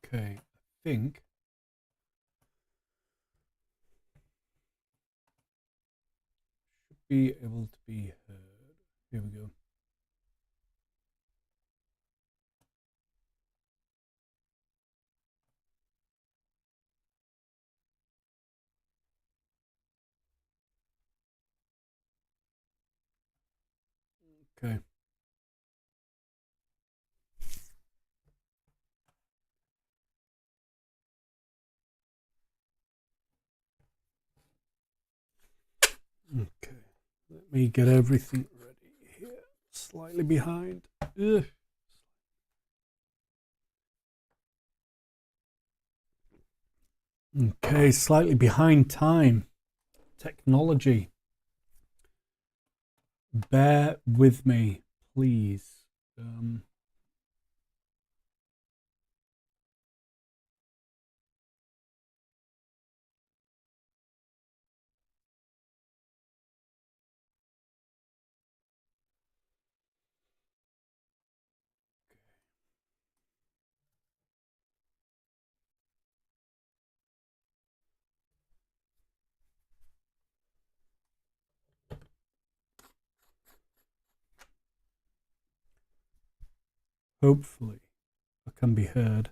Okay, I think should be able to be heard. Here we go. Okay. Okay. Let me get everything ready here. Slightly behind. Ugh. Okay, slightly behind time. Technology. Bear with me, please. Hopefully, I can be heard.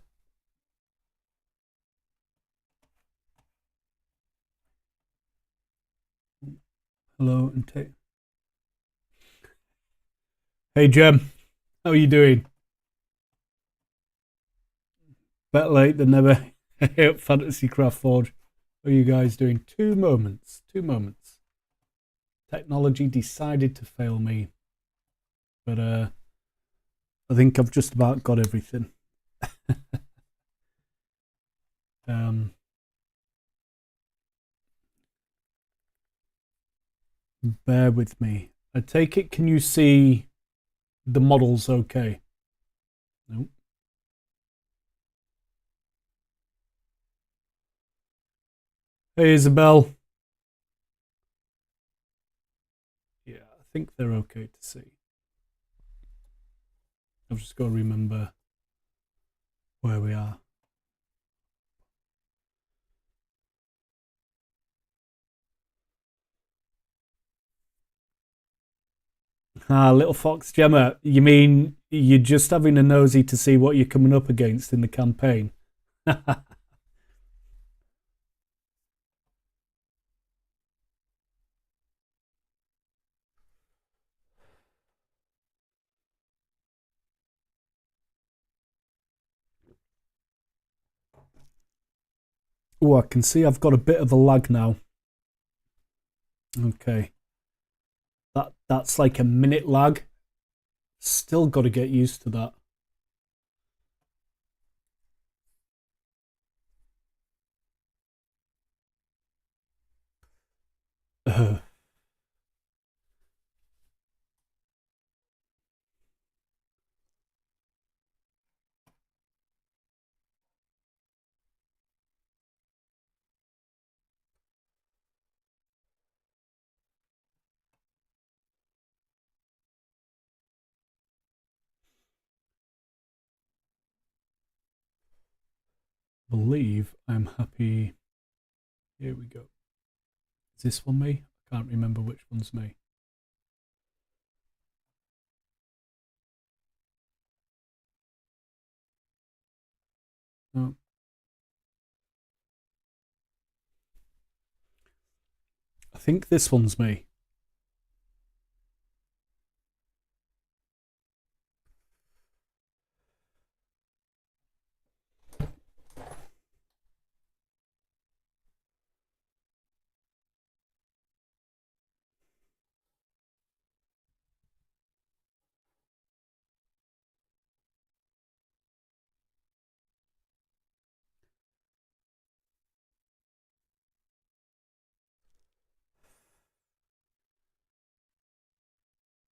Hello and take. Hey, Jem. How are you doing? Better late than never. Fantasy Craft Forge. How are you guys doing? 2 moments. 2 moments. Technology decided to fail me. But I think I've just about got everything. Bear with me. I take it, can you see the models okay? Nope. Hey, Isabel. Yeah, I think they're okay to see. I've just got to remember where we are. Ah, Little Fox Gemma, you mean you're just having a nosy to see what you're coming up against in the campaign? Oh, I can see I've got a bit of a lag now. Okay. That's like a minute lag. Still got to get used to that. Believe I'm happy. Here we go. Is this one me? I can't remember which one's me. No. I think this one's me.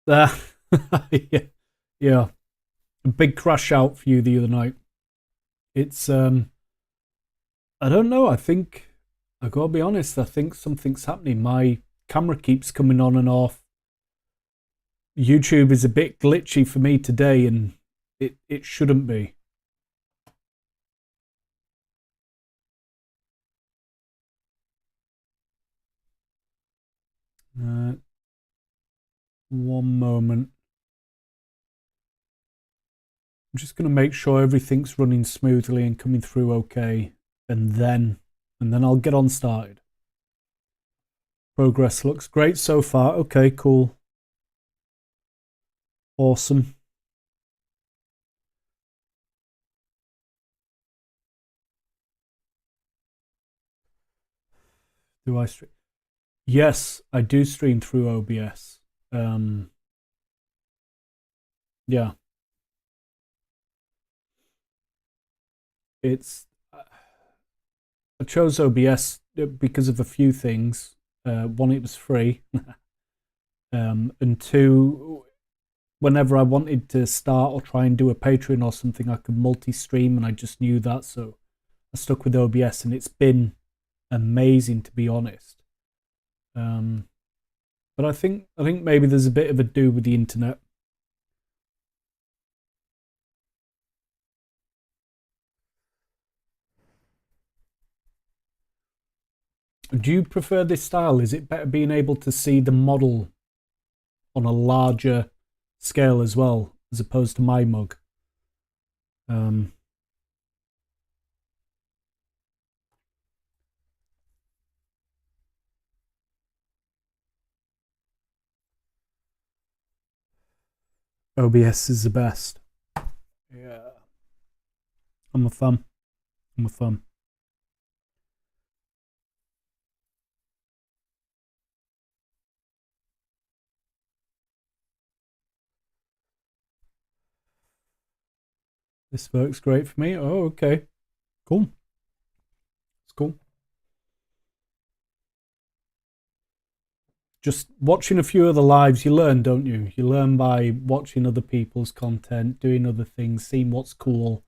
There. Yeah. Yeah. A big crash out for you the other night. It's I don't know. I think I gotta be honest. I think something's happening. My camera keeps coming on and off. YouTube is a bit glitchy for me today, and it shouldn't be. One moment. I'm just going to make sure everything's running smoothly and coming through okay, and then I'll get on started. Progress looks great so far. Okay, cool. Awesome. Do I stream? Yes, I do stream through OBS. Yeah. I chose OBS because of a few things. One, it was free. And two, whenever I wanted to start or try and do a Patreon or something, I could multi-stream, and I just knew that, so I stuck with OBS, and it's been amazing, to be honest. But I think maybe there's a bit of a do with the internet. Do you prefer this style? Is it better being able to see the model on a larger scale as well, as opposed to my mug? OBS is the best. Yeah. I'm a fan. This works great for me. Oh, okay. Cool. It's cool. Just watching a few other lives, you learn, don't you? You learn by watching other people's content, doing other things, seeing what's cool,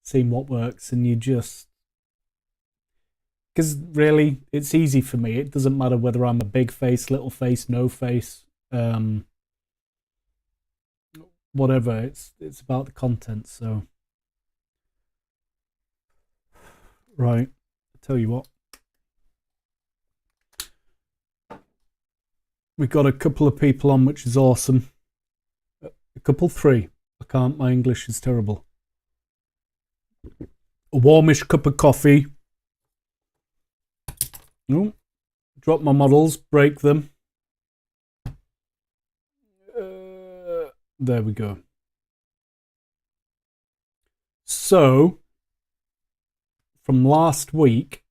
seeing what works, and you just... Because really, it's easy for me. It doesn't matter whether I'm a big face, little face, no face, whatever. It's about the content, so... Right. I'll tell you what. We got a couple of people on, which is awesome. A couple, three. I can't, my English is terrible. A warmish cup of coffee. Oh, drop my models, break them. There we go. So, from last week,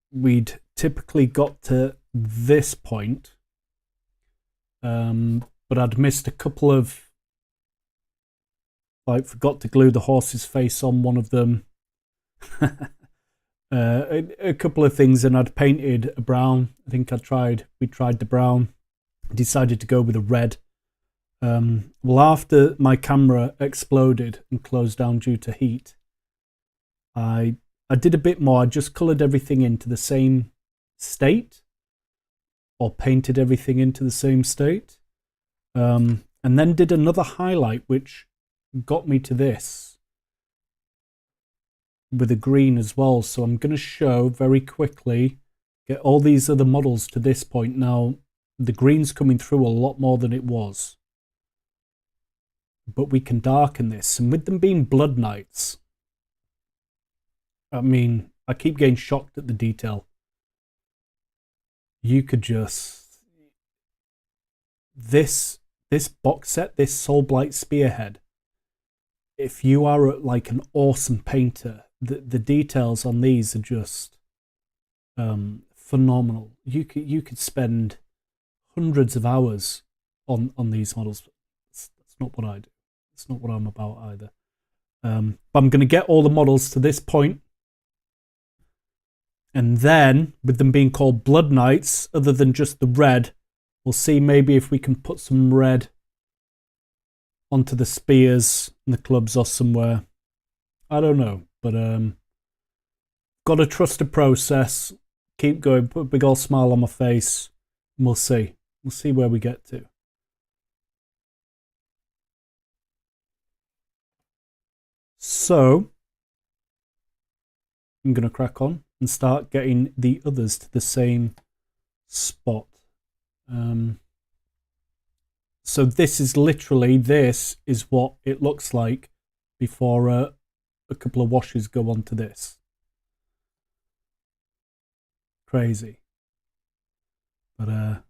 we'd typically got to this point, but I'd missed a couple of, like, forgot to glue the horse's face on one of them. A couple of things, and I'd painted a brown. I think we tried the brown, decided to go with a red. Well, after my camera exploded and closed down due to heat, I did a bit more. I just coloured everything into the same state, or painted everything into the same state, and then did another highlight, which got me to this with a green as well. So I'm going to show very quickly, get all these other models to this point. Now, the green's coming through a lot more than it was, but we can darken this. And with them being BloodKnights, I mean, I keep getting shocked at the detail. You could just... This box set, this Soulblight Spearhead, if you are like an awesome painter, the details on these are just phenomenal. You could spend hundreds of hours on these models. That's not what I do. It's not what I'm about either. But I'm going to get all the models to this point, and then, with them being called BloodKnights, other than just the red, we'll see maybe if we can put some red onto the spears and the clubs or somewhere. I don't know, but got to trust the process. Keep going, put a big old smile on my face, and we'll see. We'll see where we get to. So, I'm going to crack on and start getting the others to the same spot. So this is what it looks like before a couple of washes go onto this. Crazy. But I'm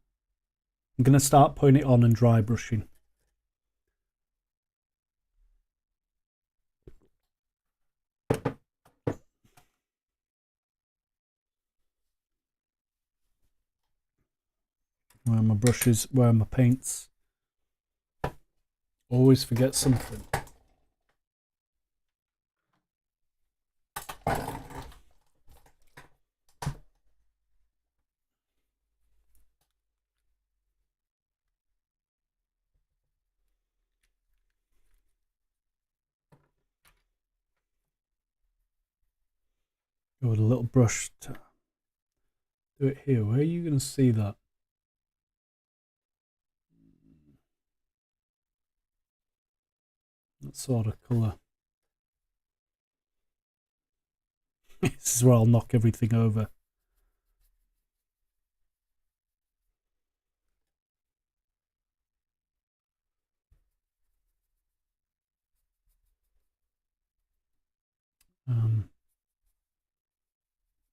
going to start putting it on and dry brushing. Where are my brushes? Where are my paints? Always forget something. Go with a little brush to do it here. Where are you going to see that? That sort of colour. This is where I'll knock everything over.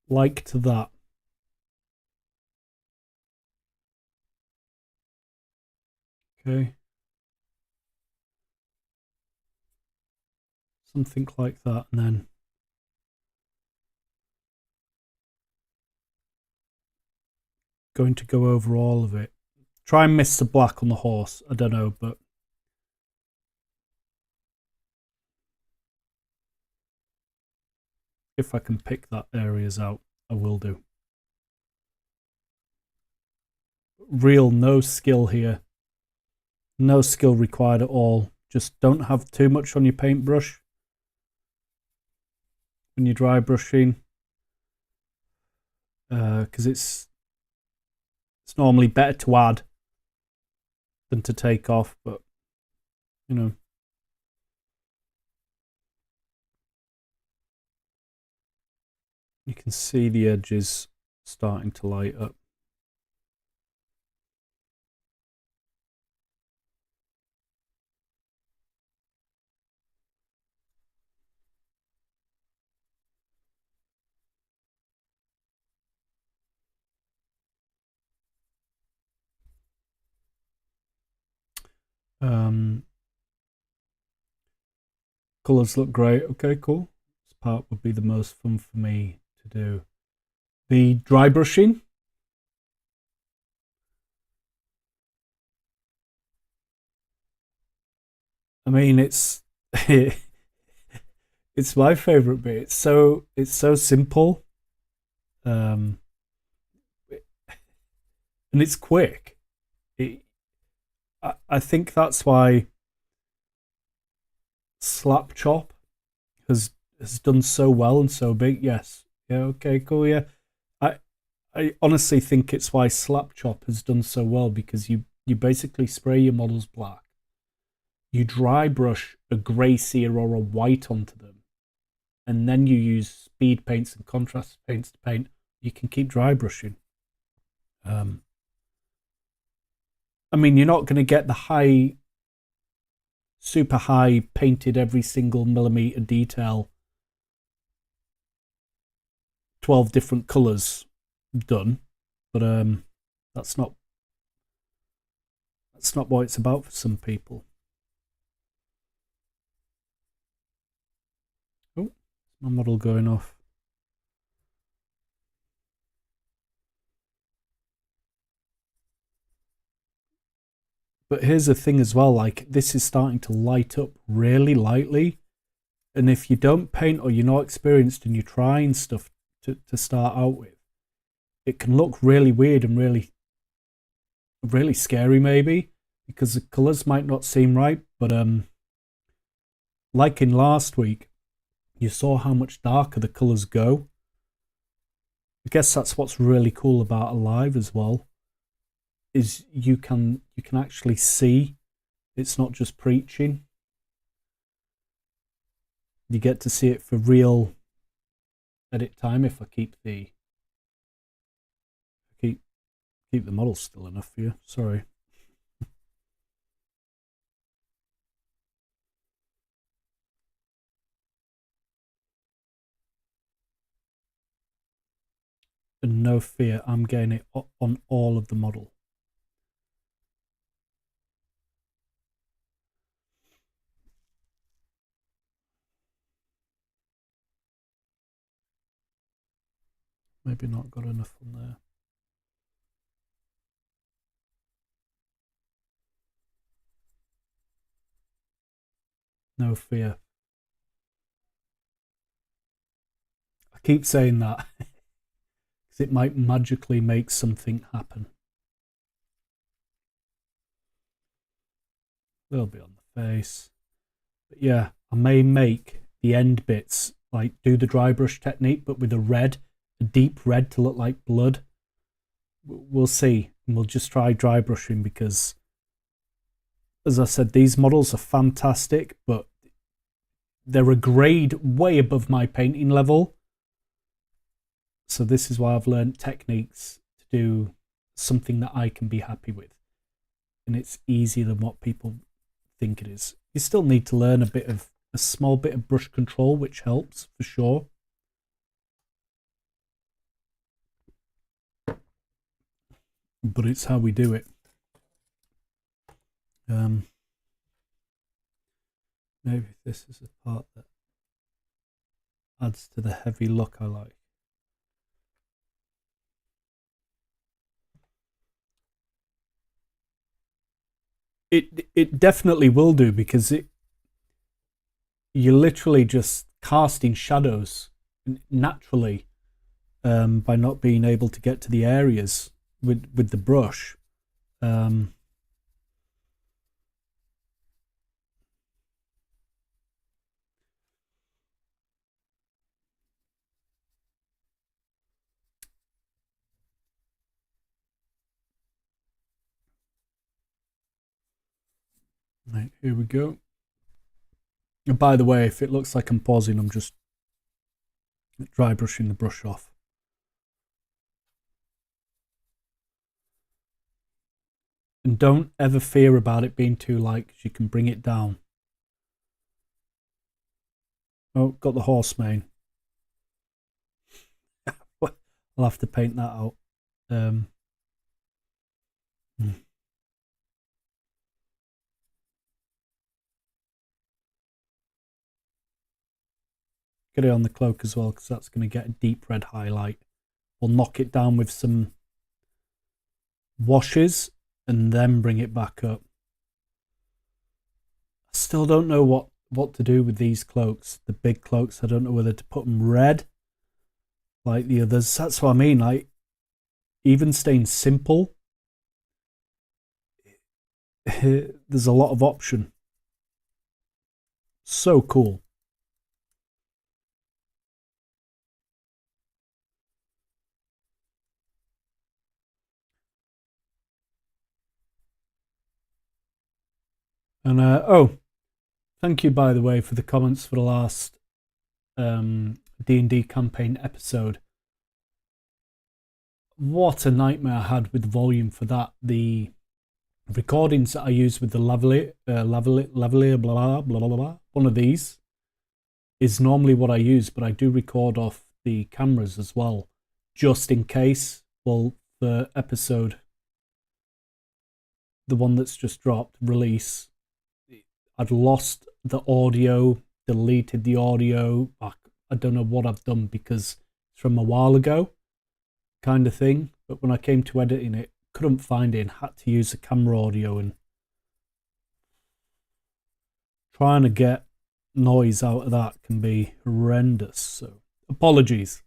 Like to that. Okay. Something like that, and then going to go over all of it. Try and miss the black on the horse. I don't know, but if I can pick that areas out, I will do. Real no skill here. No skill required at all. Just don't have too much on your paintbrush when you're dry brushing, because it's normally better to add than to take off, but you know. You can see the edges starting to light up. Colors look great. Okay, cool. This part would be the most fun for me to do. The dry brushing. I mean, it's it's my favorite bit. It's so simple, and it's quick. I think that's why Slap Chop has done so well and so big. Yes. Yeah, okay, cool, yeah. I honestly think it's why Slap Chop has done so well, because you basically spray your models black. You dry brush a grey sear or a white onto them, and then you use speed paints and contrast paints to paint. You can keep dry brushing. I mean, you're not going to get the super high painted every single millimeter detail, 12 different colours done, but that's not what it's about for some people. Oh, my model going off. But here's the thing as well, like, this is starting to light up really lightly, and if you don't paint or you're not experienced and you're trying stuff to start out with, it can look really weird and really scary maybe, because the colours might not seem right. But like in last week, you saw how much darker the colours go. I guess that's what's really cool about Alive as well, is you can actually see. It's not just preaching. You get to see it for real edit time if I keep the model still enough for you. Sorry. And no fear, I'm getting it on all of the model. Maybe not got enough on there. No fear. I keep saying that because it might magically make something happen. A little bit on the face. But yeah, I may make the end bits, like do the dry brush technique, but with a deep red to look like blood. We'll see. And we'll just try dry brushing because, as I said, these models are fantastic, but they're a grade way above my painting level. So this is why I've learned techniques to do something that I can be happy with. And it's easier than what people think it is. You still need to learn a small bit of brush control, which helps for sure. But it's how we do it. Maybe this is a part that adds to the heavy look I like. It definitely will do, because you're literally just casting shadows naturally by not being able to get to the areas with the brush. Right, here we go. And by the way, if it looks like I'm pausing, I'm just dry brushing the brush off. And don't ever fear about it being too light, because you can bring it down. Oh, got the horse mane. I'll have to paint that out. Get it on the cloak as well, because that's going to get a deep red highlight. We'll knock it down with some washes and then bring it back up. I still don't know what to do with these cloaks, the big cloaks. I don't know whether to put them red like the others. That's what I mean. Like, even staying simple, there's a lot of option. So cool. And oh, thank you, by the way, for the comments for the last D&D campaign episode. What a nightmare I had with the volume for that. The recordings that I use with the lavalier, blah, blah, blah, blah, blah, one of these is normally what I use, but I do record off the cameras as well, just in case. Well, the episode, the one that's just dropped, release, I'd lost the audio, deleted the audio. I don't know what I've done, because it's from a while ago kind of thing. But when I came to editing it, couldn't find it and had to use the camera audio, and trying to get noise out of that can be horrendous. So apologies.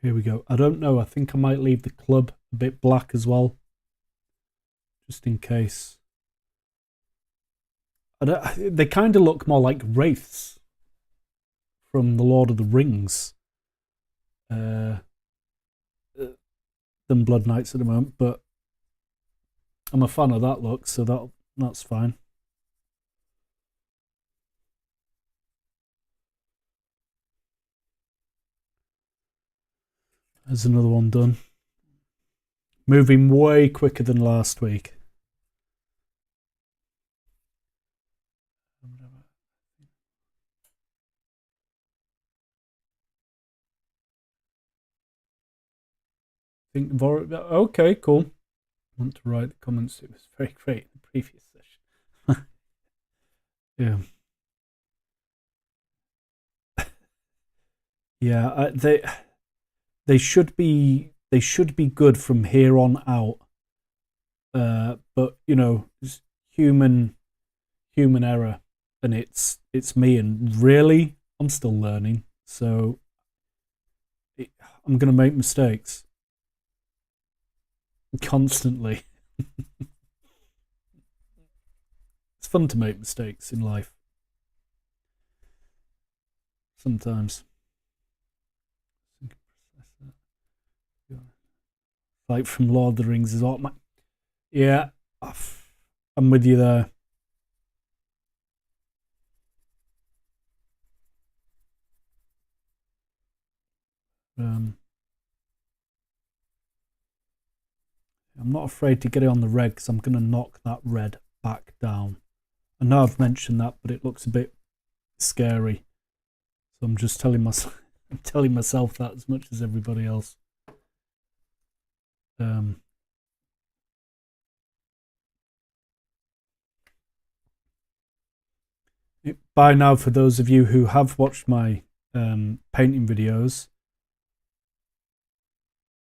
Here we go. I don't know. I think I might leave the club a bit black as well, just in case. They kind of look more like wraiths from the Lord of the Rings. than BloodKnights at the moment, but I'm a fan of that look, so that's fine. There's another one done. Moving way quicker than last week. Okay, cool. I want to write the comments. It was very great in the previous session. Yeah. Yeah, they should be good from here on out. But you know, it's human error, and it's me, and really, I'm still learning. So I'm gonna make mistakes constantly. It's fun to make mistakes in life. Sometimes. Like from Lord of the Rings is all my... Yeah, I'm with you there. I'm not afraid to get it on the red because I'm going to knock that red back down. I know I've mentioned that, but it looks a bit scary. So I'm just telling myself, I'm telling myself that as much as everybody else. By now, for those of you who have watched my painting videos,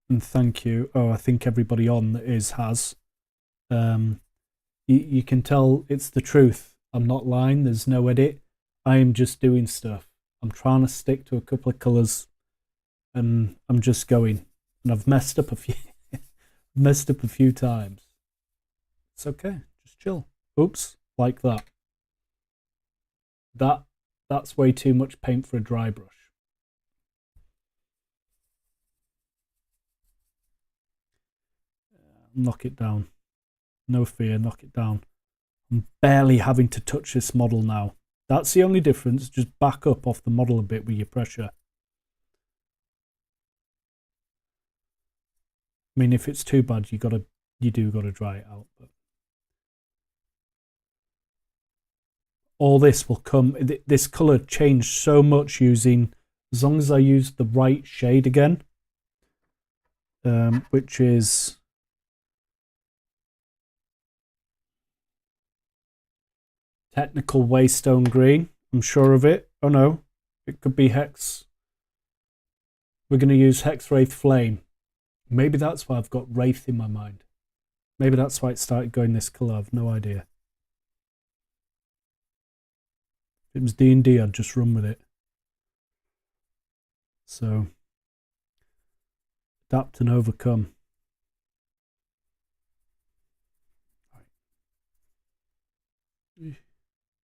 and thank you. Oh, I think everybody on that has. You can tell it's the truth. I'm not lying. There's no edit. I am just doing stuff. I'm trying to stick to a couple of colours, and I'm just going. And I've messed up a few times. It's okay. Just chill. Oops, like that. That's way too much paint for a dry brush. Knock it down. No fear, knock it down. I'm barely having to touch this model now. That's the only difference. Just back up off the model a bit with your pressure. I mean, if it's too bad, you do gotta dry it out. But all this will come. This color changed so much using, as long as I use the right shade again, which is technical waystone green. I'm sure of it. Oh no, it could be hex. We're going to use Hex Wraith Flame. Maybe that's why I've got Wraith in my mind. Maybe that's why it started going this color. I've no idea. If it was D&D, I'd just run with it. So, adapt and overcome.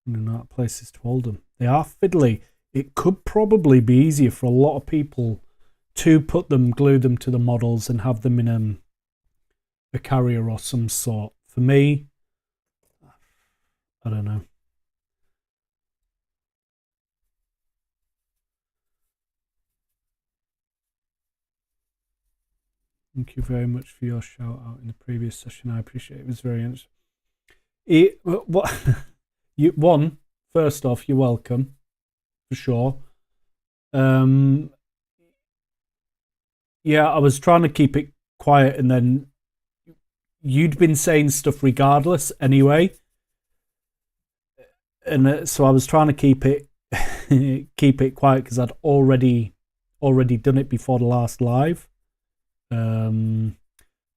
And that places to hold them. They are fiddly. It could probably be easier for a lot of people to glue them to the models and have them in a carrier or some sort. For me, I don't know. Thank you very much for your shout out in the previous session. I appreciate it. It was very interesting. First off, you're welcome, for sure. Yeah, I was trying to keep it quiet, and then you'd been saying stuff regardless anyway, and so I was trying to keep it quiet because I'd already done it before the last live.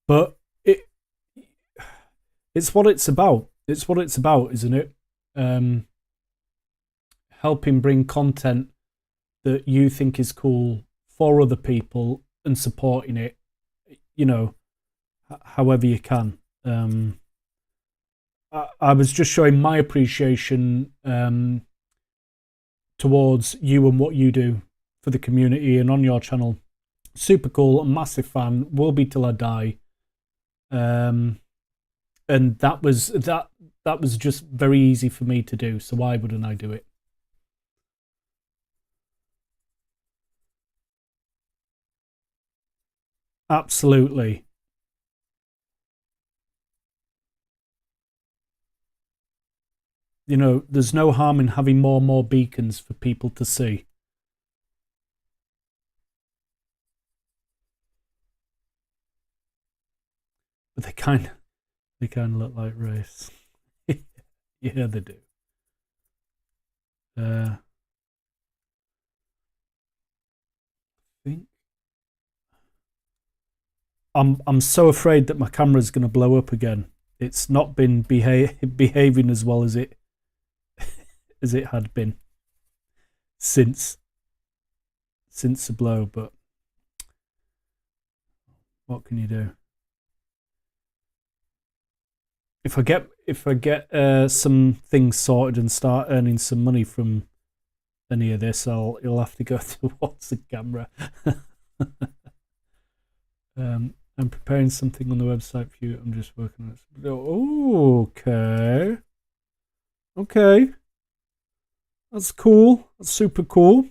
But it's what it's about. It's what it's about, isn't it? Helping bring content that you think is cool for other people and supporting it, you know, however you can. I was just showing my appreciation towards you and what you do for the community and on your channel. Super cool, a massive fan, will be till I die. And that was just very easy for me to do, so why wouldn't I do it? Absolutely. You know, there's no harm in having more and more beacons for people to see. But they kind of look like race. Yeah, they do. I think I'm so afraid that my camera's going to blow up again. It's not been behaving as well as it had been since the blow, but what can you do? If I get some things sorted and start earning some money from any of this, you'll have to go towards the camera. I'm preparing something on the website for you. I'm just working on it. Oh, okay. That's cool. That's super cool.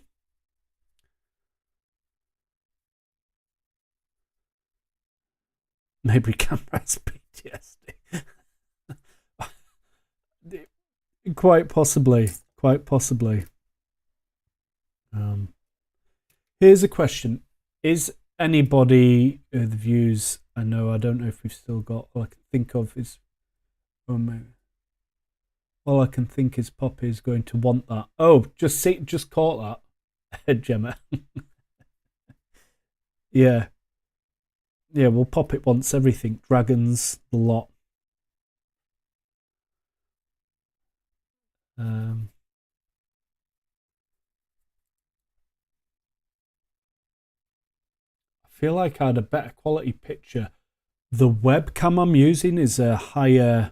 Maybe camera has PTSD. Quite possibly. Here's a question: is anybody the views? I don't know if we've still got. All I can think of is, all I can think is Poppy is going to want that. Oh, just caught that, Gemma. Yeah. Well, Poppet wants everything. Dragons, the lot. I feel like I had a better quality picture. The webcam I'm using is a higher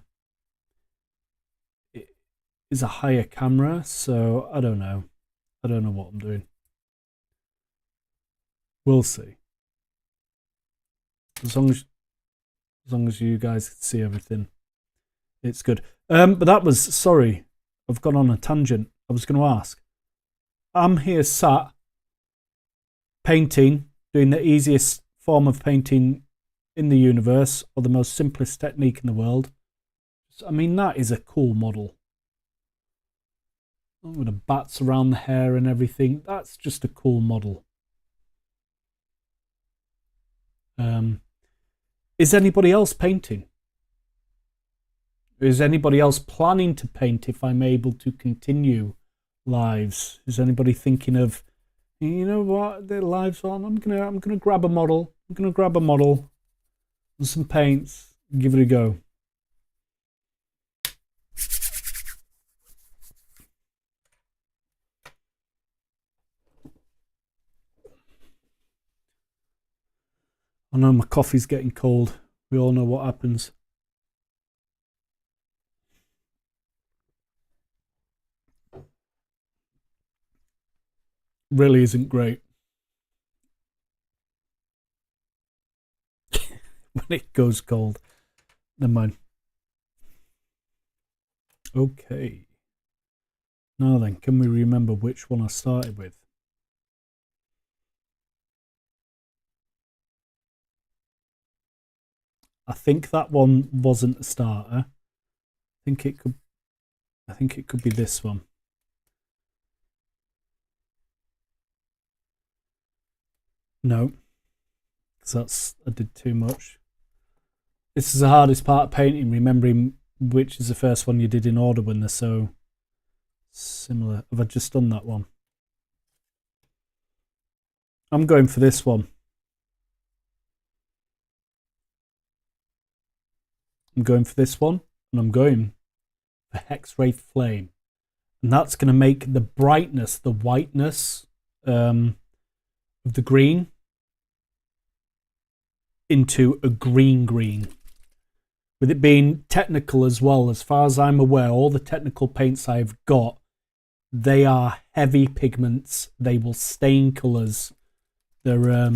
camera, so I don't know. I don't know what I'm doing. We'll see. As long as you guys can see everything, it's good. But that was, sorry, I've gone on a tangent. I was going to ask. I'm here sat painting, doing the easiest form of painting in the universe, or the most simplest technique in the world. I mean, that is a cool model. With the bats around the hair and everything. That's just a cool model. Is anybody else painting? Is anybody else planning to paint if I'm able to continue lives? Is anybody thinking of, you know what, the lives on? I'm gonna grab a model. I'm gonna grab a model and some paints and give it a go. I know my coffee's getting cold. We all know what happens. Really isn't great. When it goes cold. Never mind. Okay. Now then, can we remember which one I started with? I think that one wasn't a starter. I think it could be this one. No, because I did too much. This is the hardest part of painting, remembering which is the first one you did in order when they're so similar. Have I just done that one? I'm going for this one. I'm going for this one, and I'm going for Hex-Ray Flame. And that's going to make the brightness, the whiteness of the green into a green. With it being technical as well, as far as I'm aware, all the technical paints I've got, they are heavy pigments. They will stain colours. They're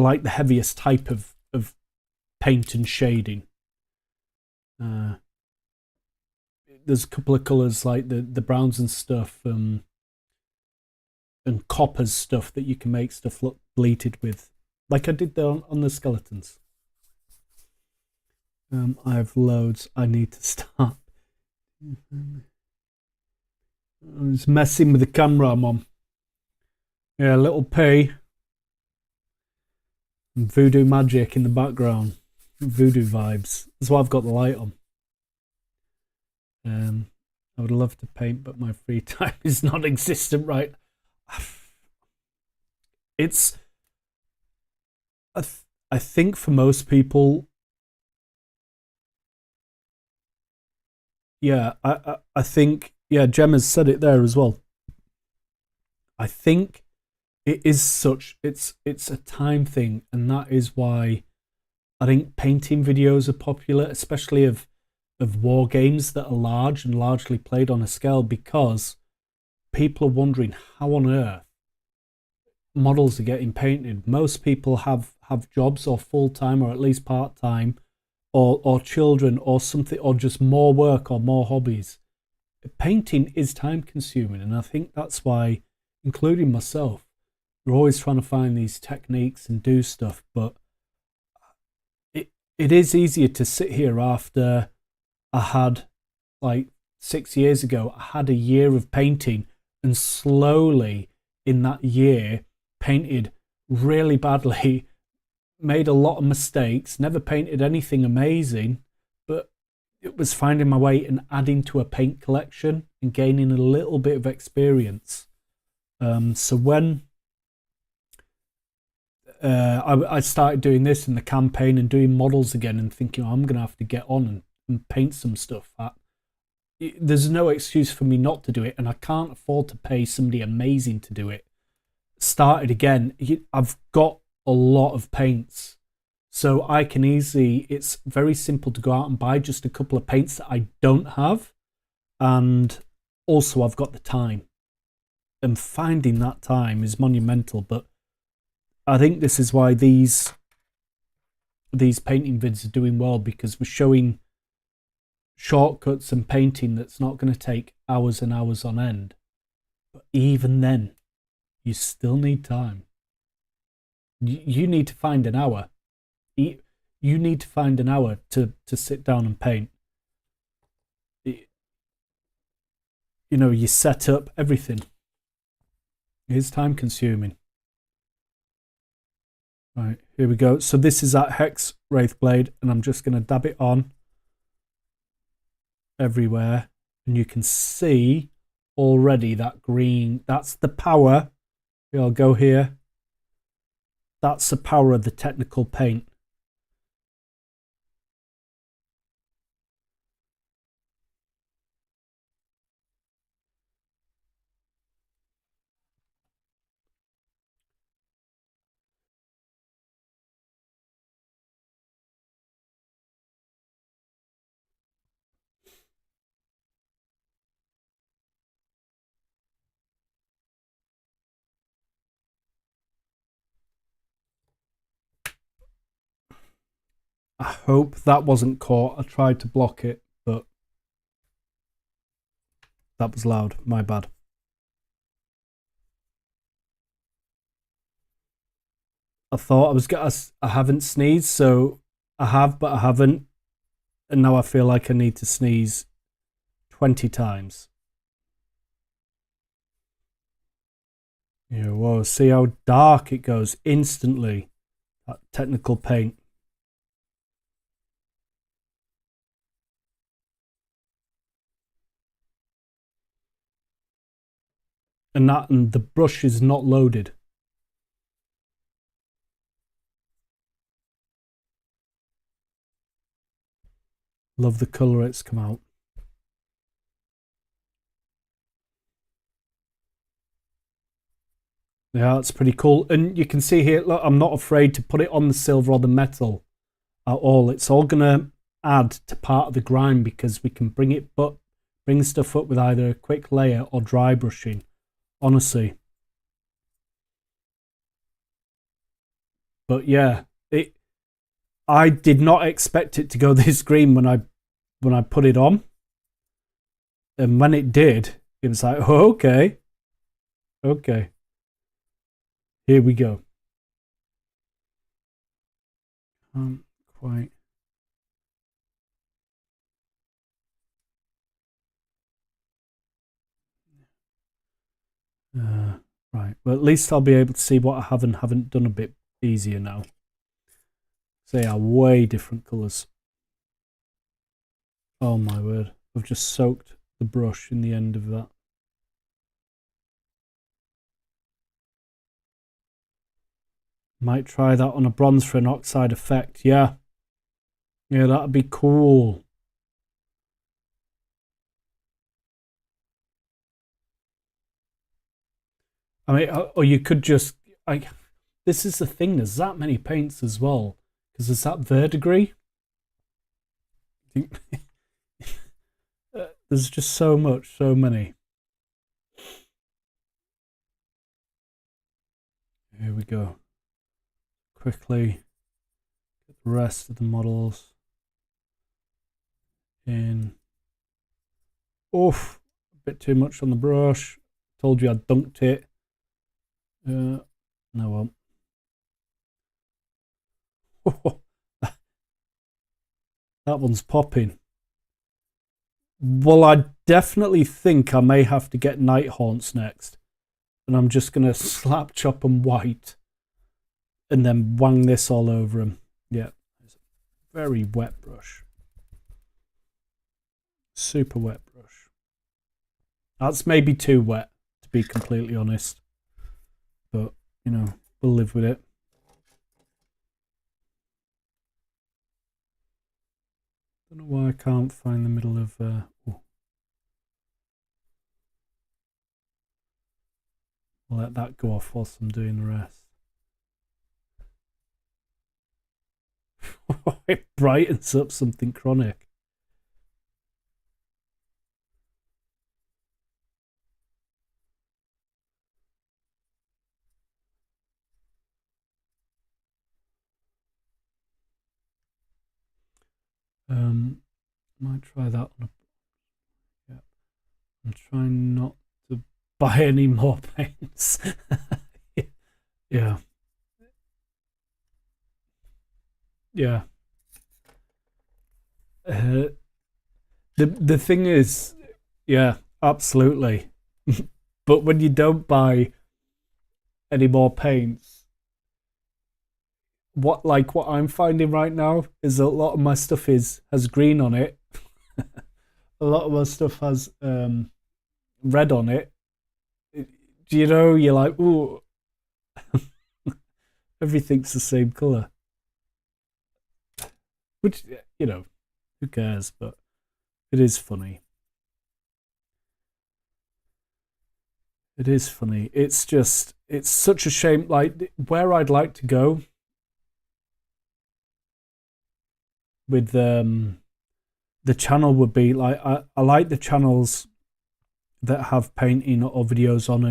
like the heaviest type of paint and shading. There's a couple of colours like the browns and stuff, and coppers stuff that you can make stuff look bleated with, like I did there on the skeletons. I have loads. I need to stop. I was messing with the camera I'm on. Yeah, little P. And voodoo magic in the background. Voodoo vibes. That's why I've got the light on. I would love to paint, but my free time is non-existent, right? It's... I think for most people... Yeah, I think... Yeah, Gemma's said it there as well. I think it is such... It's a time thing, and that is why I think painting videos are popular, especially of war games that are large and largely played on a scale, because people are wondering how on earth models are getting painted. Most people have jobs, or full-time, or at least part-time, or children, or something, or just more work or more hobbies. Painting is time consuming, and I think that's why, including myself, we're always trying to find these techniques and do stuff. But it is easier to sit here after I had, like 6 years ago, I had a year of painting, and slowly in that year painted really badly, made a lot of mistakes, never painted anything amazing, but it was finding my way and adding to a paint collection and gaining a little bit of experience. So when I started doing this in the campaign and doing models again and thinking, I'm going to have to get on and paint some stuff. There's no excuse for me not to do it, and I can't afford to pay somebody amazing to do it. Started again. I've got a lot of paints, so I can easily, it's very simple to go out and buy just a couple of paints that I don't have, and also I've got the time, and finding that time is monumental. But I think this is why these painting vids are doing well, because we're showing shortcuts and painting that's not going to take hours and hours on end. But even then, you still need time. You need to find an hour. You need to find an hour to sit down and paint. You know, you set up everything. It's time consuming. Right, here we go. So this is that Hex Wraithblade, and I'm just going to dab it on everywhere, and you can see already that green, that's the power. I'll go here. That's the power of the technical paint. I hope that wasn't caught. I tried to block it, but that was loud. My bad. I thought I was gonna. I haven't sneezed, so I have, but I haven't, and now I feel like I need to sneeze 20 times. Yeah, whoa! See how dark it goes instantly. That technical paint. And the brush is not loaded. Love the colour it's come out. Yeah, it's pretty cool. And you can see here, look, I'm not afraid to put it on the silver or the metal at all. It's all going to add to part of the grime, because we can bring stuff up with either a quick layer or dry brushing. Honestly. But yeah, I did not expect it to go this green when I put it on. And when it did, it was like, oh, okay. Okay. Here we go. Quite. Right. Well, at least I'll be able to see what I have and haven't done a bit easier now. They are way different colours. Oh my word. I've just soaked the brush in the end of that. Might try that on a bronze for an oxide effect. Yeah. Yeah, that'd be cool. I mean, or you could just... this is the thing. There's that many paints as well. Because there's that verdigris. There's just so much, so many. Here we go. Quickly get the rest of the models in. Oof, a bit too much on the brush. Told you I dunked it. No, well. That one's popping. Well, I definitely think I may have to get Night Haunts next. And I'm just going to slap chop them white. And then wang this all over them. Yeah. It's a very wet brush. Super wet brush. That's maybe too wet, to be completely honest. But, you know, we'll live with it. Don't know why I can't find the middle of... I'll let that go off whilst I'm doing the rest. It brightens up something chronic. Might try that on a... Yeah. I'm trying not to buy any more paints. Yeah. Yeah. The thing is, yeah, absolutely. But when you don't buy any more paints, what I'm finding right now is a lot of my stuff has green on it. A lot of my stuff has red on it. You know, you're like, ooh, everything's the same color. Which, you know, who cares? But it is funny. It is funny. It's just, it's such a shame. Like, where I'd like to go with the channel would be like, I like the channels that have painting or videos on,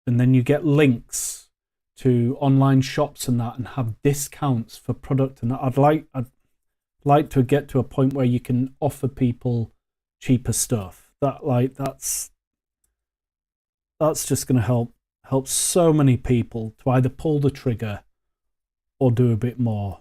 and then you get links to online shops and that, and have discounts for product. And I'd like to get to a point where you can offer people cheaper stuff. That's just going to help so many people to either pull the trigger or do a bit more.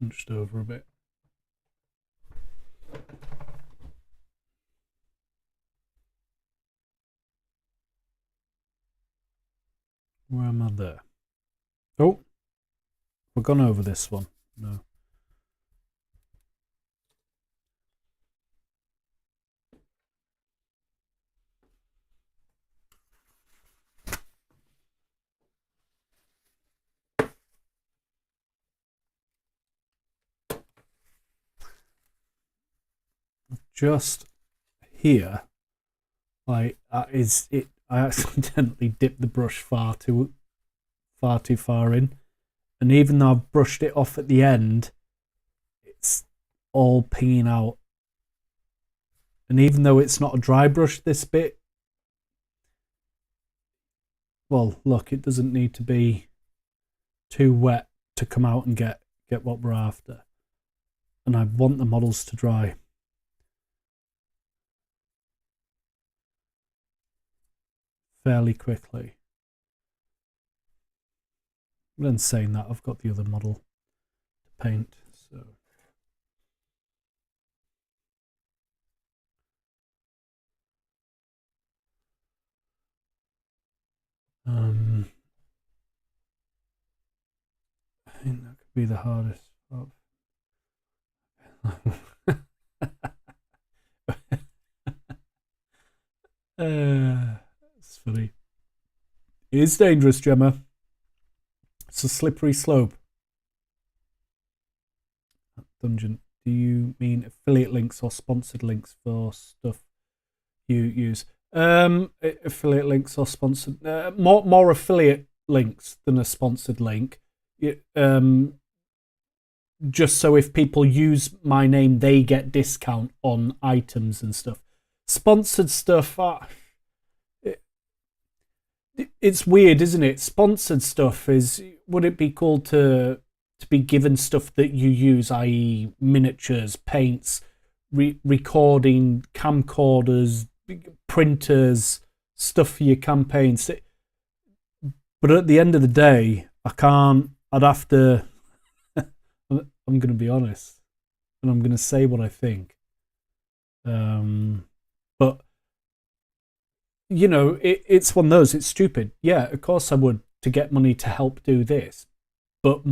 Hunched over a bit. Where am I there? Oh, we've gone over this one. No. just here, like that is it. I accidentally dipped the brush far too far in, and even though I've brushed it off at the end, it's all pinging out. And even though it's not a dry brush, this bit, well, look, it doesn't need to be too wet to come out and get what we're after. And I want the models to dry. Fairly quickly. But then saying that, I've got the other model to paint, so. I think that could be the hardest part. It's funny. It is dangerous, Gemma. It's a slippery slope. Dungeon. Do you mean affiliate links or sponsored links for stuff you use? Affiliate links or sponsored. More affiliate links than a sponsored link. Just so if people use my name, they get discount on items and stuff. Sponsored stuff, it's weird, isn't it? Sponsored stuff is, would it be cool to be given stuff that you use, i.e. miniatures, paints, recording, camcorders, printers, stuff for your campaigns. But at the end of the day, I'd have to, I'm going to be honest, and I'm going to say what I think. But, you know, it's one of those, it's stupid. Yeah, of course I would, to get money to help do this. But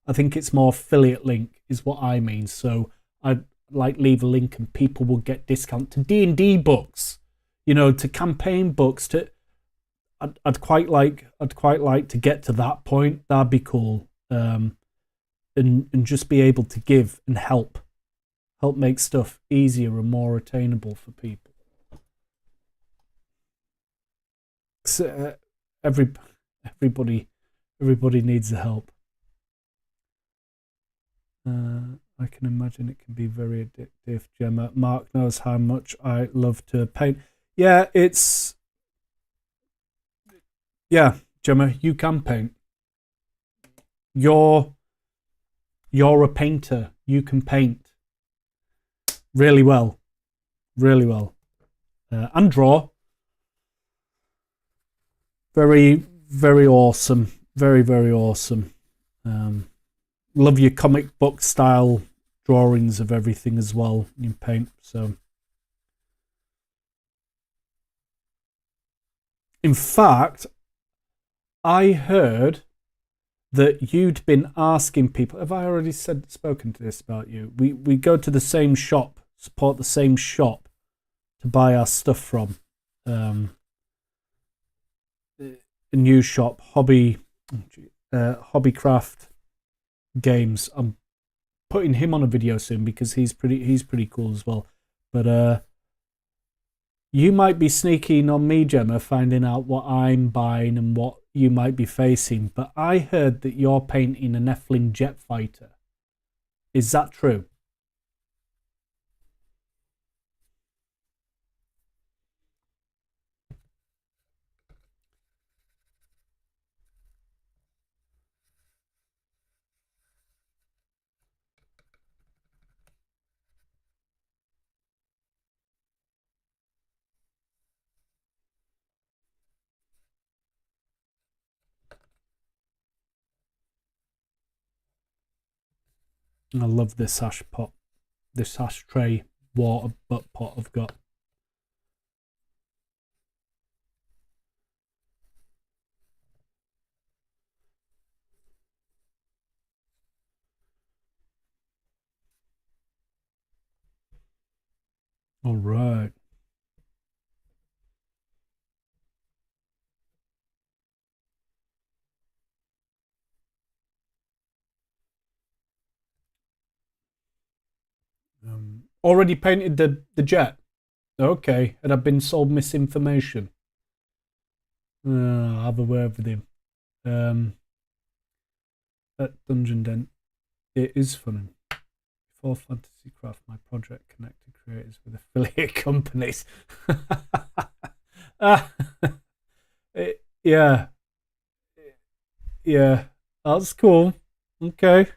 I think it's more affiliate link is what I mean. So I'd like leave a link and people will get discount to D&D books, you know, to campaign books. I'd quite like to get to that point. That'd be cool. And just be able to give and help make stuff easier and more attainable for people. So, everybody needs the help. I can imagine it can be very addictive, Gemma. Mark knows how much I love to paint. Yeah, Gemma, you can paint. You're a painter. You can paint really well. And draw. Very, very awesome. Very, very awesome. Love your comic book style drawings of everything as well in paint. So, in fact, I heard that you'd been asking people. Have I already spoken to this about you? We go to the same shop, support the same shop to buy our stuff from. A new shop, Hobbycraft Games. I'm putting him on a video soon because he's pretty cool as well. But you might be sneaking on me, Gemma, finding out what I'm buying and what you might be facing. But I heard that you're painting a Nephilim jet fighter. Is that true? I love this ash pot, this ashtray water butt pot I've got. All right. Already painted the jet. Okay, and I've been sold misinformation. I'll have a word with him. At DungeonDen, it is funny. For Fantasy Craft, my project connected creators with affiliate companies. Yeah, yeah, that's cool. Okay.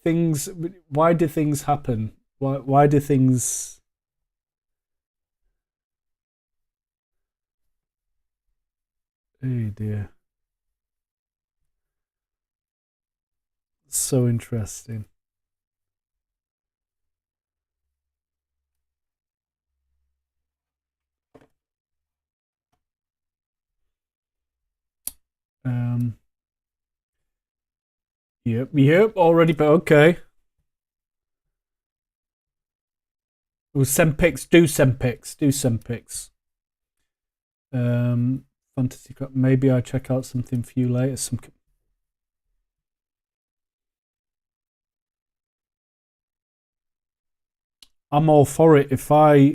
Things. Why do things happen? Why do things? Oh dear. So interesting. Yep, already, but okay. Well, send pics, do send pics. Fantasy Crap. Maybe I check out something for you later. I'm all for it. If I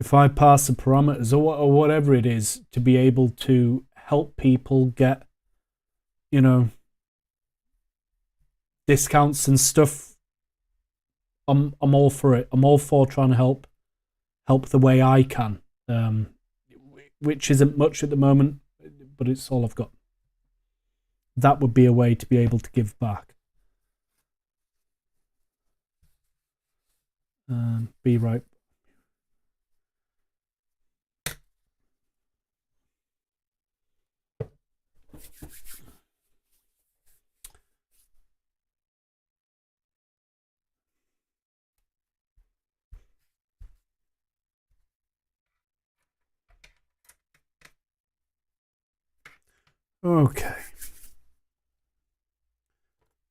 pass the parameters or whatever it is to be able to help people get, discounts and stuff, I'm all for it. I'm all for trying to help the way I can, which isn't much at the moment, but it's all I've got. That would be a way to be able to give back. Be right. Okay.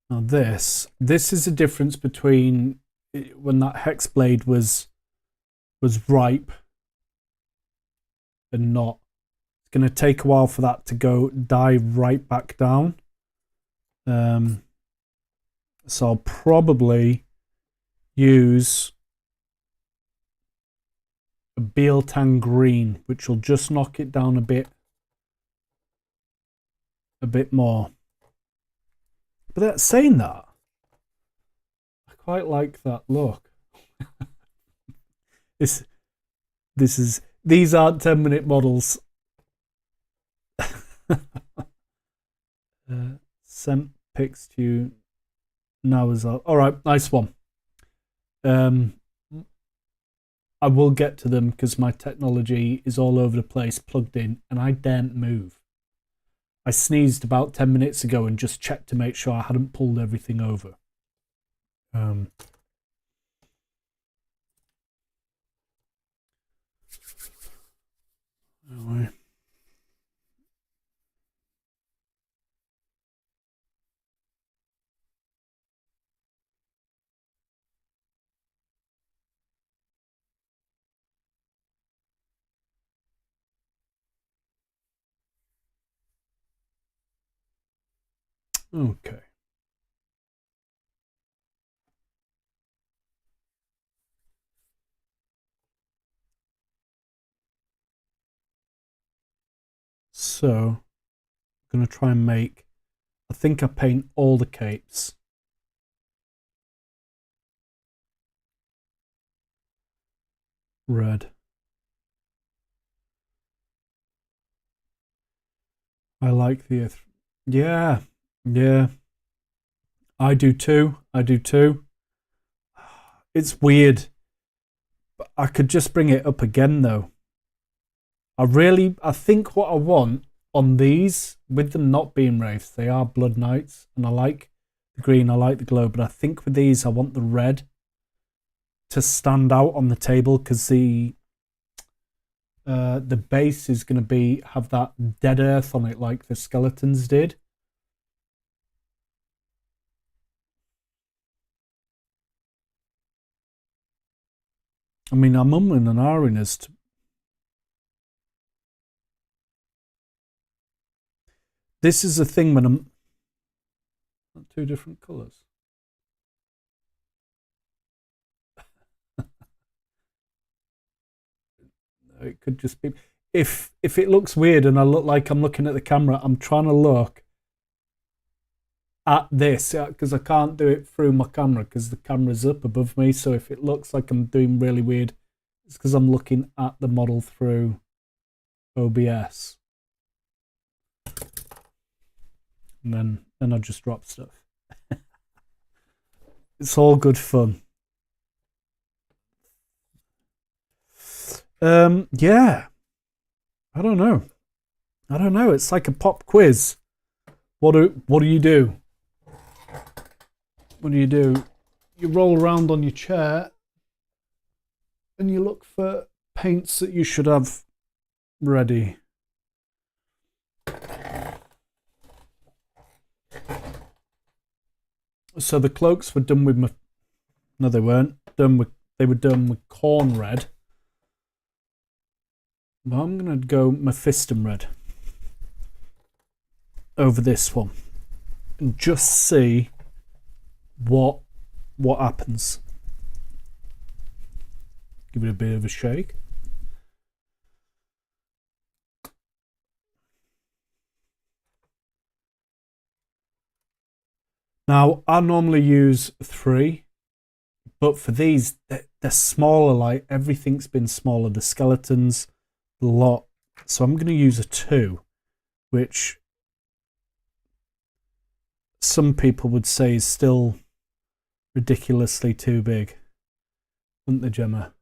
Now this is a difference between when that hex blade was ripe and not. It's going to take a while for that to die right back down. So I'll probably use a Bealtan green, which will just knock it down a bit more. But that's saying that, I quite like that look. These aren't 10-minute models. Sent pics to you now as well. All right, nice one. I will get to them because my technology is all over the place, plugged in, and I daren't move. I sneezed about 10 minutes ago and just checked to make sure I hadn't pulled everything over. Anyway. Okay. So, I'm going to try and make, I think I paint all the capes. Red. I like the, yeah. I do too. It's weird. But I could just bring it up again though. I think what I want on these, with them not being wraiths, they are BloodKnights, and I like the green, I like the glow, but I think with these I want the red to stand out on the table because the base is going to have that dead earth on it like the skeletons did. I mean, I'm umming and ahhing as to This is the thing when I'm... Two different colours. It could just be... If it looks weird and I look like I'm looking at the camera, I'm trying to look at this because I can't do it through my camera because the camera's up above me. So if it looks like I'm doing really weird, it's because I'm looking at the model through OBS. And then I just drop stuff. It's all good fun. Yeah. I don't know. It's like a pop quiz. What do you do? What do? You roll around on your chair and you look for paints that you should have ready. So the cloaks were done with no, they weren't they were done with corn red. But I'm gonna go Mephiston red over this one and just see what happens. Give it a bit of a shake. Now I normally use 3, but for these they're smaller. Like everything's been smaller. The skeletons, the lot. So I'm going to use a 2, which some people would say is still ridiculously too big, wouldn't they, Gemma?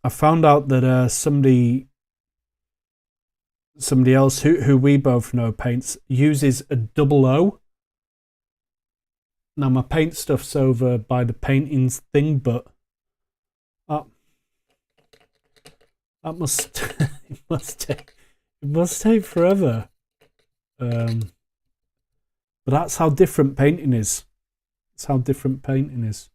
I found out that somebody else who we both know paints uses a 00. Now my paint stuff's over by the paintings thing, but that must it must take forever. But that's how different painting is. That's how different painting is.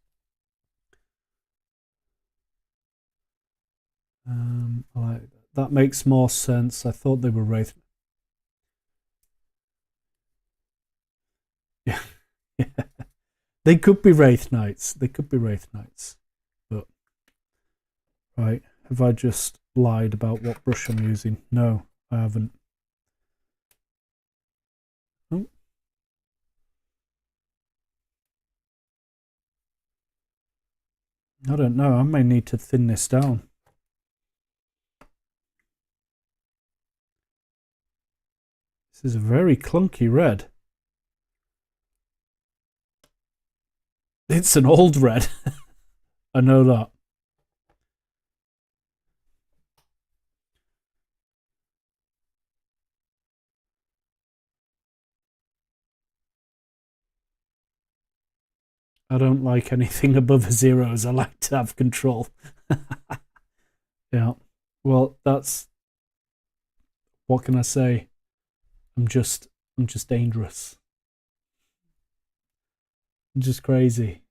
That makes more sense. I thought they were Wraith. Yeah. They could be Wraith Knights. But right, have I just lied about what brush I'm using? No, I haven't. Oh. I don't know. I may need to thin this down. This is a very clunky red. It's an old red. I know that. I don't like anything above 0s. I like to have control. Yeah. Well, that's... What can I say? I'm just dangerous. I'm just crazy.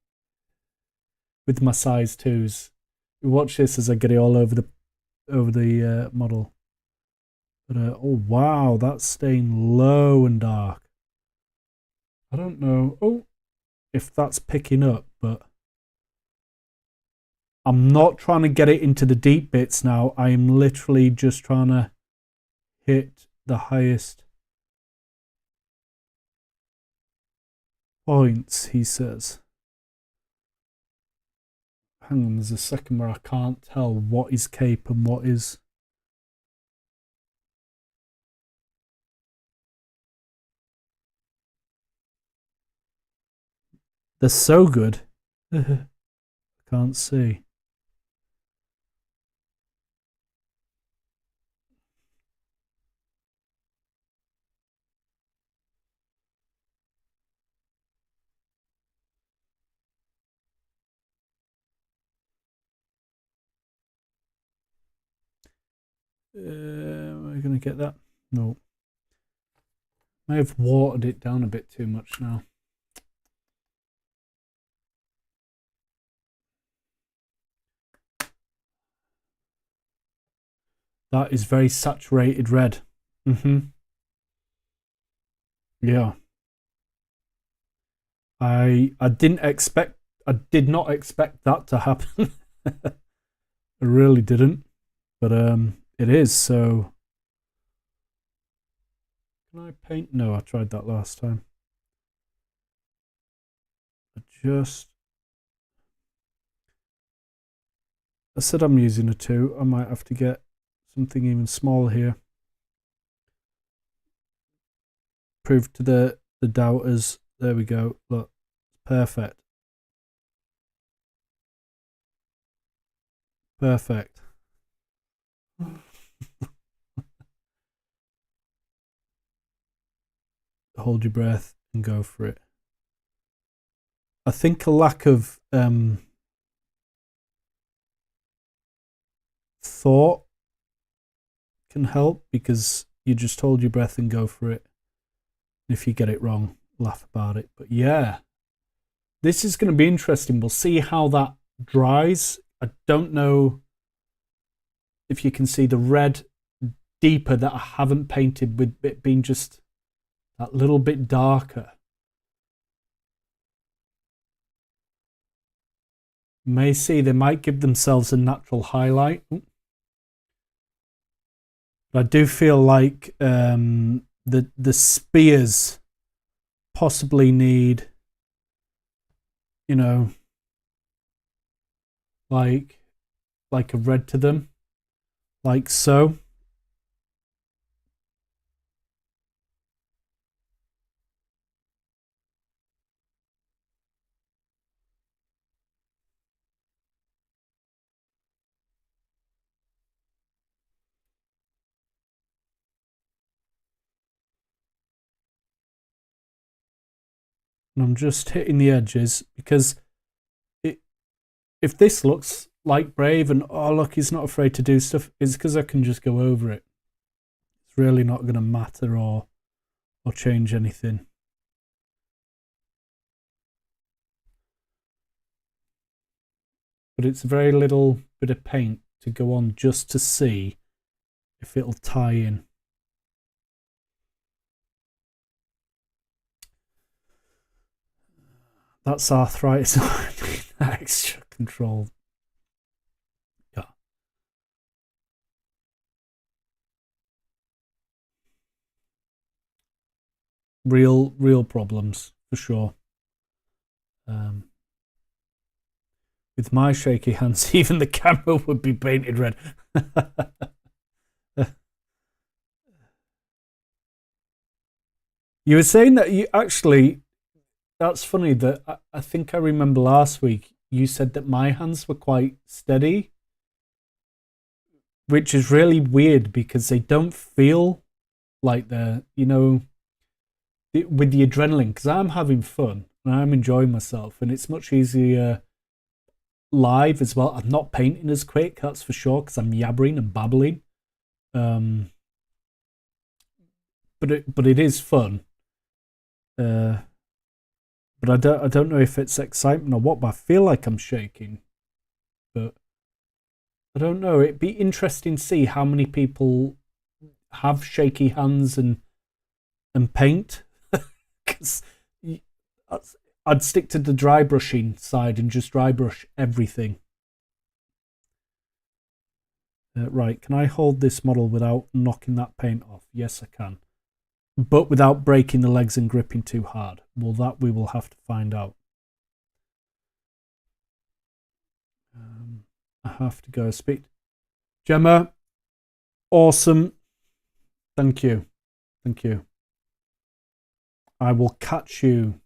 With my size 2s. Watch this as I get it all over the model. But oh wow, that's staying low and dark. I don't know if that's picking up, but I'm not trying to get it into the deep bits now. I am literally just trying to hit the highest points, he says. Hang on, there's a second where I can't tell what is cape and what is... They're so good. I can't see. Am I going to get that? No. May have watered it down a bit too much now. That is very saturated red. Yeah. I did not expect that to happen. I really didn't. But it is, so can I paint? No, I tried that last time. I said I'm using a 2. I might have to get something even smaller here. Prove to the doubters. There we go. Look, perfect. Perfect. Hold your breath and go for it. I think a lack of thought can help, because you just hold your breath and go for it. If you get it wrong, laugh about it. But yeah, this is going to be interesting. We'll see how that dries. I don't know if you can see the red deeper that I haven't painted, with it being just that little bit darker. May see they might give themselves a natural highlight. But I do feel like the spears possibly need, you know, like a red to them, like so. And I'm just hitting the edges, because if this looks like brave and, oh look, he's not afraid to do stuff, it's because I can just go over it. It's really not going to matter or change anything. But it's a very little bit of paint to go on just to see if it'll tie in. That's arthritis. Extra control. Yeah. Real problems for sure. With my shaky hands, even the camera would be painted red. You were saying that you actually, that's funny that I think I remember last week you said that my hands were quite steady, which is really weird because they don't feel like they're, with the adrenaline, because I'm having fun and I'm enjoying myself, and it's much easier live as well. I'm not painting as quick, that's for sure, because I'm yabbering and babbling. But it is fun. But I don't know if it's excitement or what, but I feel like I'm shaking. But I don't know. It'd be interesting to see how many people have shaky hands and paint. Because I'd stick to the dry brushing side and just dry brush everything. Right, can I hold this model without knocking that paint off? Yes, I can. But without breaking the legs and gripping too hard. Well, that we will have to find out. I have to go speak. Gemma, awesome. Thank you. Thank you. I will catch you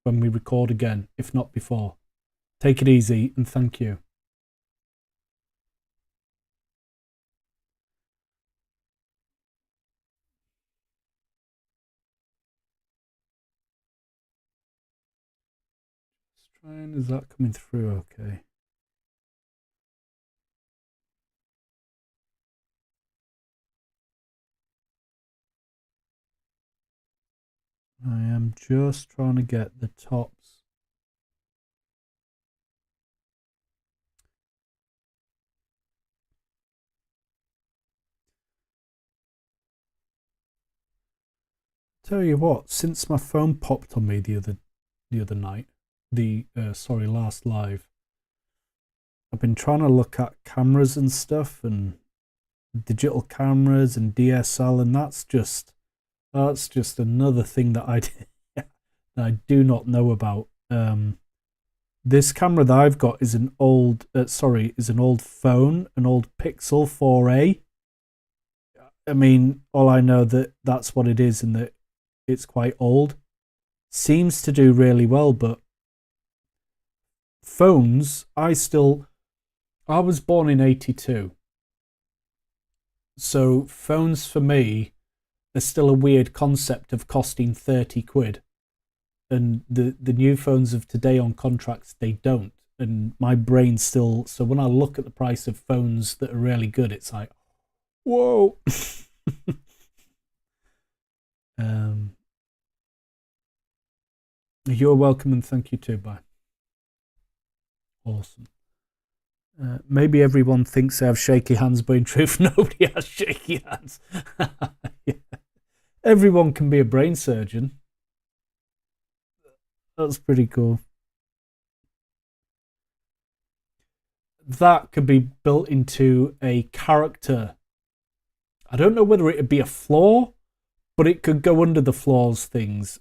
when we record again, if not before. Take it easy and thank you. Just trying, is that coming through okay? I am just trying to get the tops. Tell you what, since my phone popped on me the other night, last live, I've been trying to look at cameras and stuff, and digital cameras and DSL, and that's just another thing that I do not know about. This camera that I've got is an old phone, an old Pixel 4a. I mean, all I know that's what it is, and that it's quite old. Seems to do really well, but phones, I was born in 82. So phones for me are still a weird concept of costing 30 quid. And the new phones of today on contracts, they don't. And my brain still, so when I look at the price of phones that are really good, it's like, whoa. You're welcome, and thank you too. Bye. Awesome. Maybe everyone thinks they have shaky hands, but in truth, nobody has shaky hands. Yeah. Everyone can be a brain surgeon. That's pretty cool. That could be built into a character. I don't know whether it would be a flaw, but it could go under the flaws things.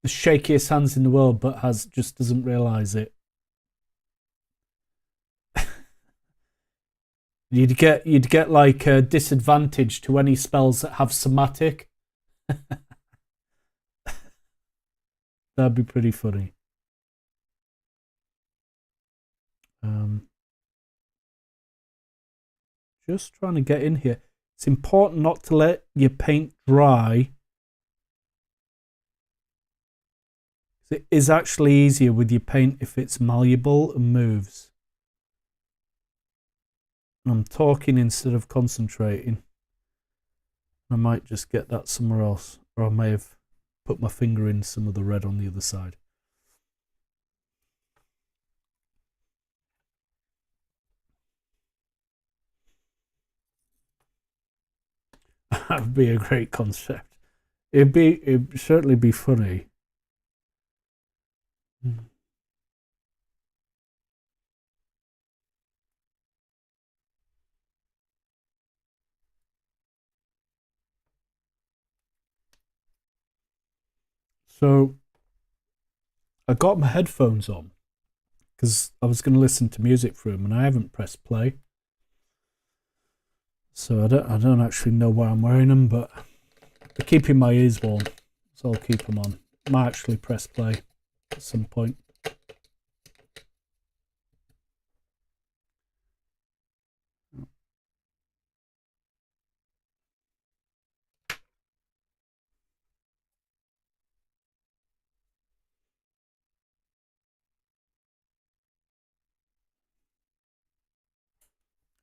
The shakiest hands in the world, but just doesn't realize it. You'd get like a disadvantage to any spells that have somatic. That'd be pretty funny. Just trying to get in here. It's important not to let your paint dry. It is actually easier with your paint if it's malleable and moves. I'm talking instead of concentrating. I might just get that somewhere else, or I may have put my finger in some of the red on the other side. That would be a great concept. It'd certainly be funny. So I got my headphones on because I was going to listen to music through them, and I haven't pressed play. So I don't actually know why I'm wearing them, but they're keeping my ears warm, so I'll keep them on. Might actually press play at some point.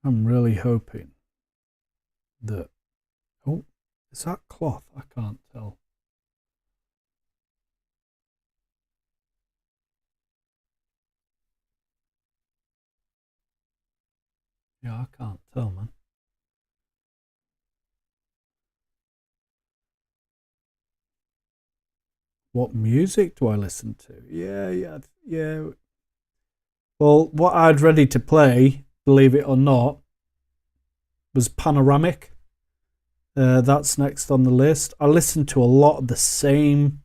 I'm really hoping that... Oh, is that cloth? I can't tell. Yeah, I can't tell, man. What music do I listen to? Yeah. Well, what I had ready to play, believe it or not, was Panoramic. That's next on the list. I listen to a lot of the same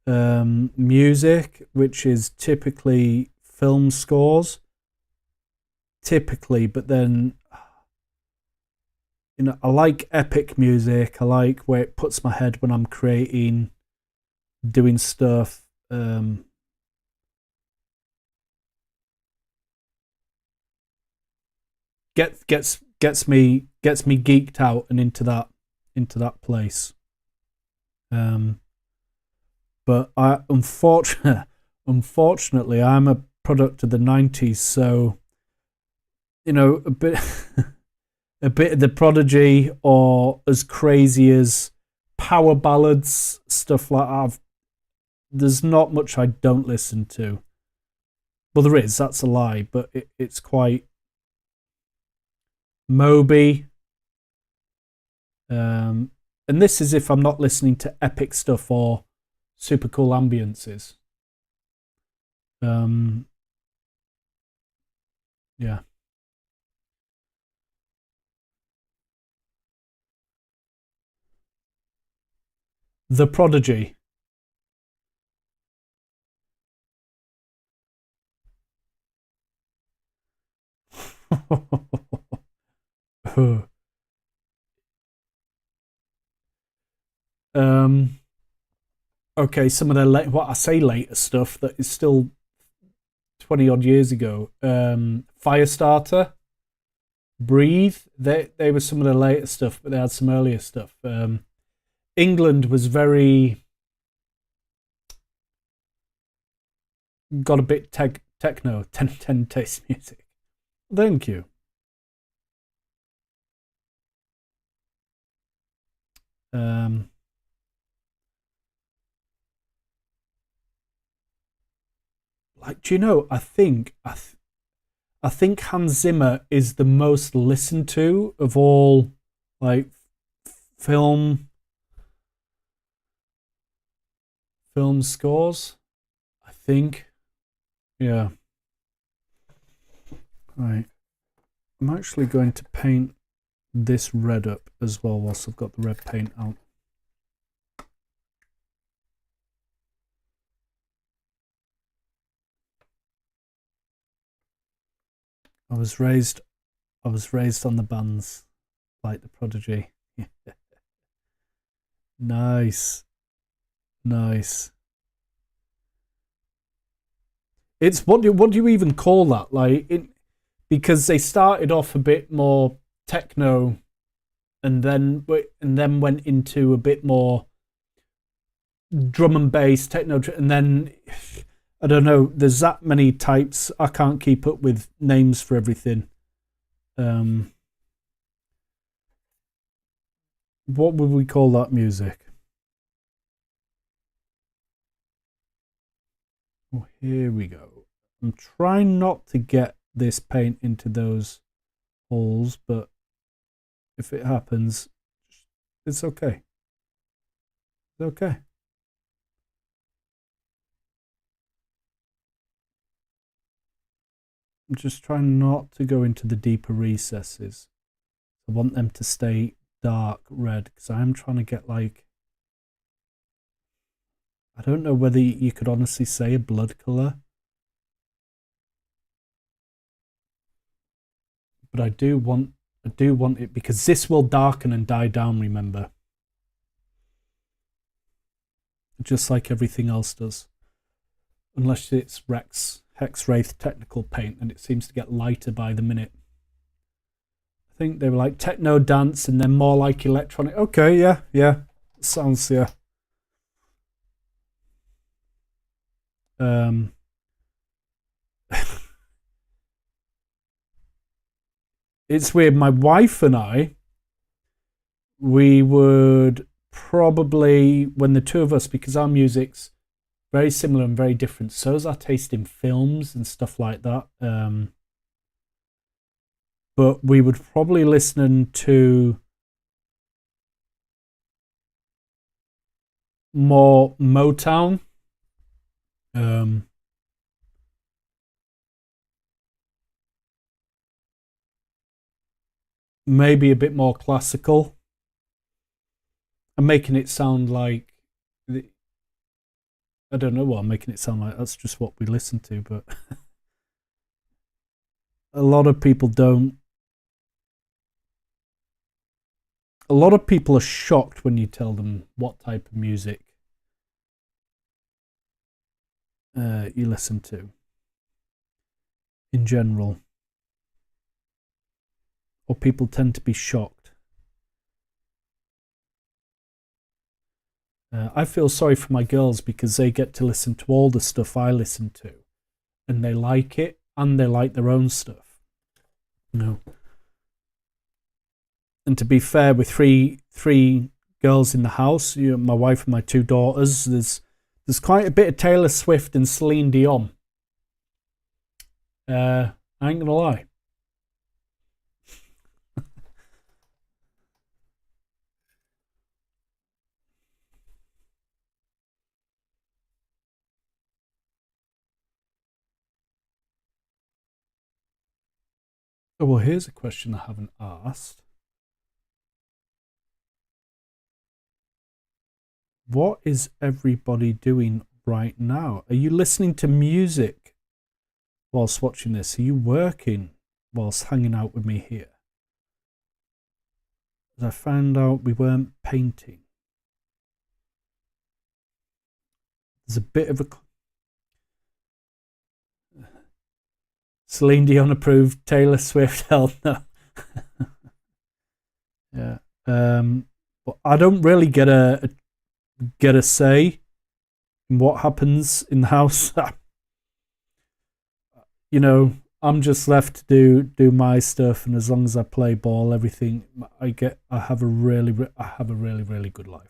music, which is typically film scores. Typically, but then, you know, I like epic music. I like where it puts my head when I'm creating, doing stuff. Gets me geeked out and into that place. But I unfortunately I'm a product of the 90s, so you know, a bit of the Prodigy, or as crazy as power ballads, stuff like that. There's not much I don't listen to. Well, there is, that's a lie, but it's quite... Moby, And this is if I'm not listening to epic stuff or super cool ambiences. Yeah. The Prodigy. Okay, some of their later stuff that is still 20 odd years ago. Firestarter, Breathe. They were some of the later stuff, but they had some earlier stuff. England was very got a bit techno, 10 taste music. Thank you. Like, do you know? I think Hans Zimmer is the most listened to of all, like, film scores. I think, yeah. Right. I'm actually going to paint this red up as well whilst I've got the red paint out. I was raised on the bands like the Prodigy. Nice. It's what do you even call that? Like because they started off a bit more techno and then went into a bit more drum and bass techno, and then I don't know, there's that many types. I can't keep up with names for everything. What would we call that music? Oh, here we go. I'm trying not to get this paint into those holes, but if it happens, it's okay. It's okay. I'm just trying not to go into the deeper recesses. I want them to stay dark red because I am trying to get, like, I don't know whether you could honestly say a blood color, but I do want it because this will darken and die down, remember, just like everything else does, unless it's Hexwraith technical paint, and it seems to get lighter by the minute. I think they were like techno dance and then more like electronic. Okay, yeah, sounds, yeah. It's weird. My wife and I, we would probably, when the two of us, because our music's very similar and very different, so is our taste in films and stuff like that. But we would probably listen to more Motown. Maybe a bit more classical. I'm making it sound like, I don't know what I'm making it sound like. That's just what we listen to, but a lot of people don't. A lot of people are shocked when you tell them what type of music you listen to in general. Or people tend to be shocked. I feel sorry for my girls because they get to listen to all the stuff I listen to, and they like it, and they like their own stuff. No. And to be fair, with three girls in the house, my wife and my two daughters, there's quite a bit of Taylor Swift and Celine Dion. I ain't gonna lie. Oh, well, here's a question I haven't asked. What is everybody doing right now? Are you listening to music whilst watching this? Are you working whilst hanging out with me here? As I found out we weren't painting. There's a bit of a... Celine Dion approved, Taylor Swift, hell no. Yeah. But I don't really get a say in what happens in the house. You know, I'm just left to do my stuff, and as long as I play ball, everything I have a really good life.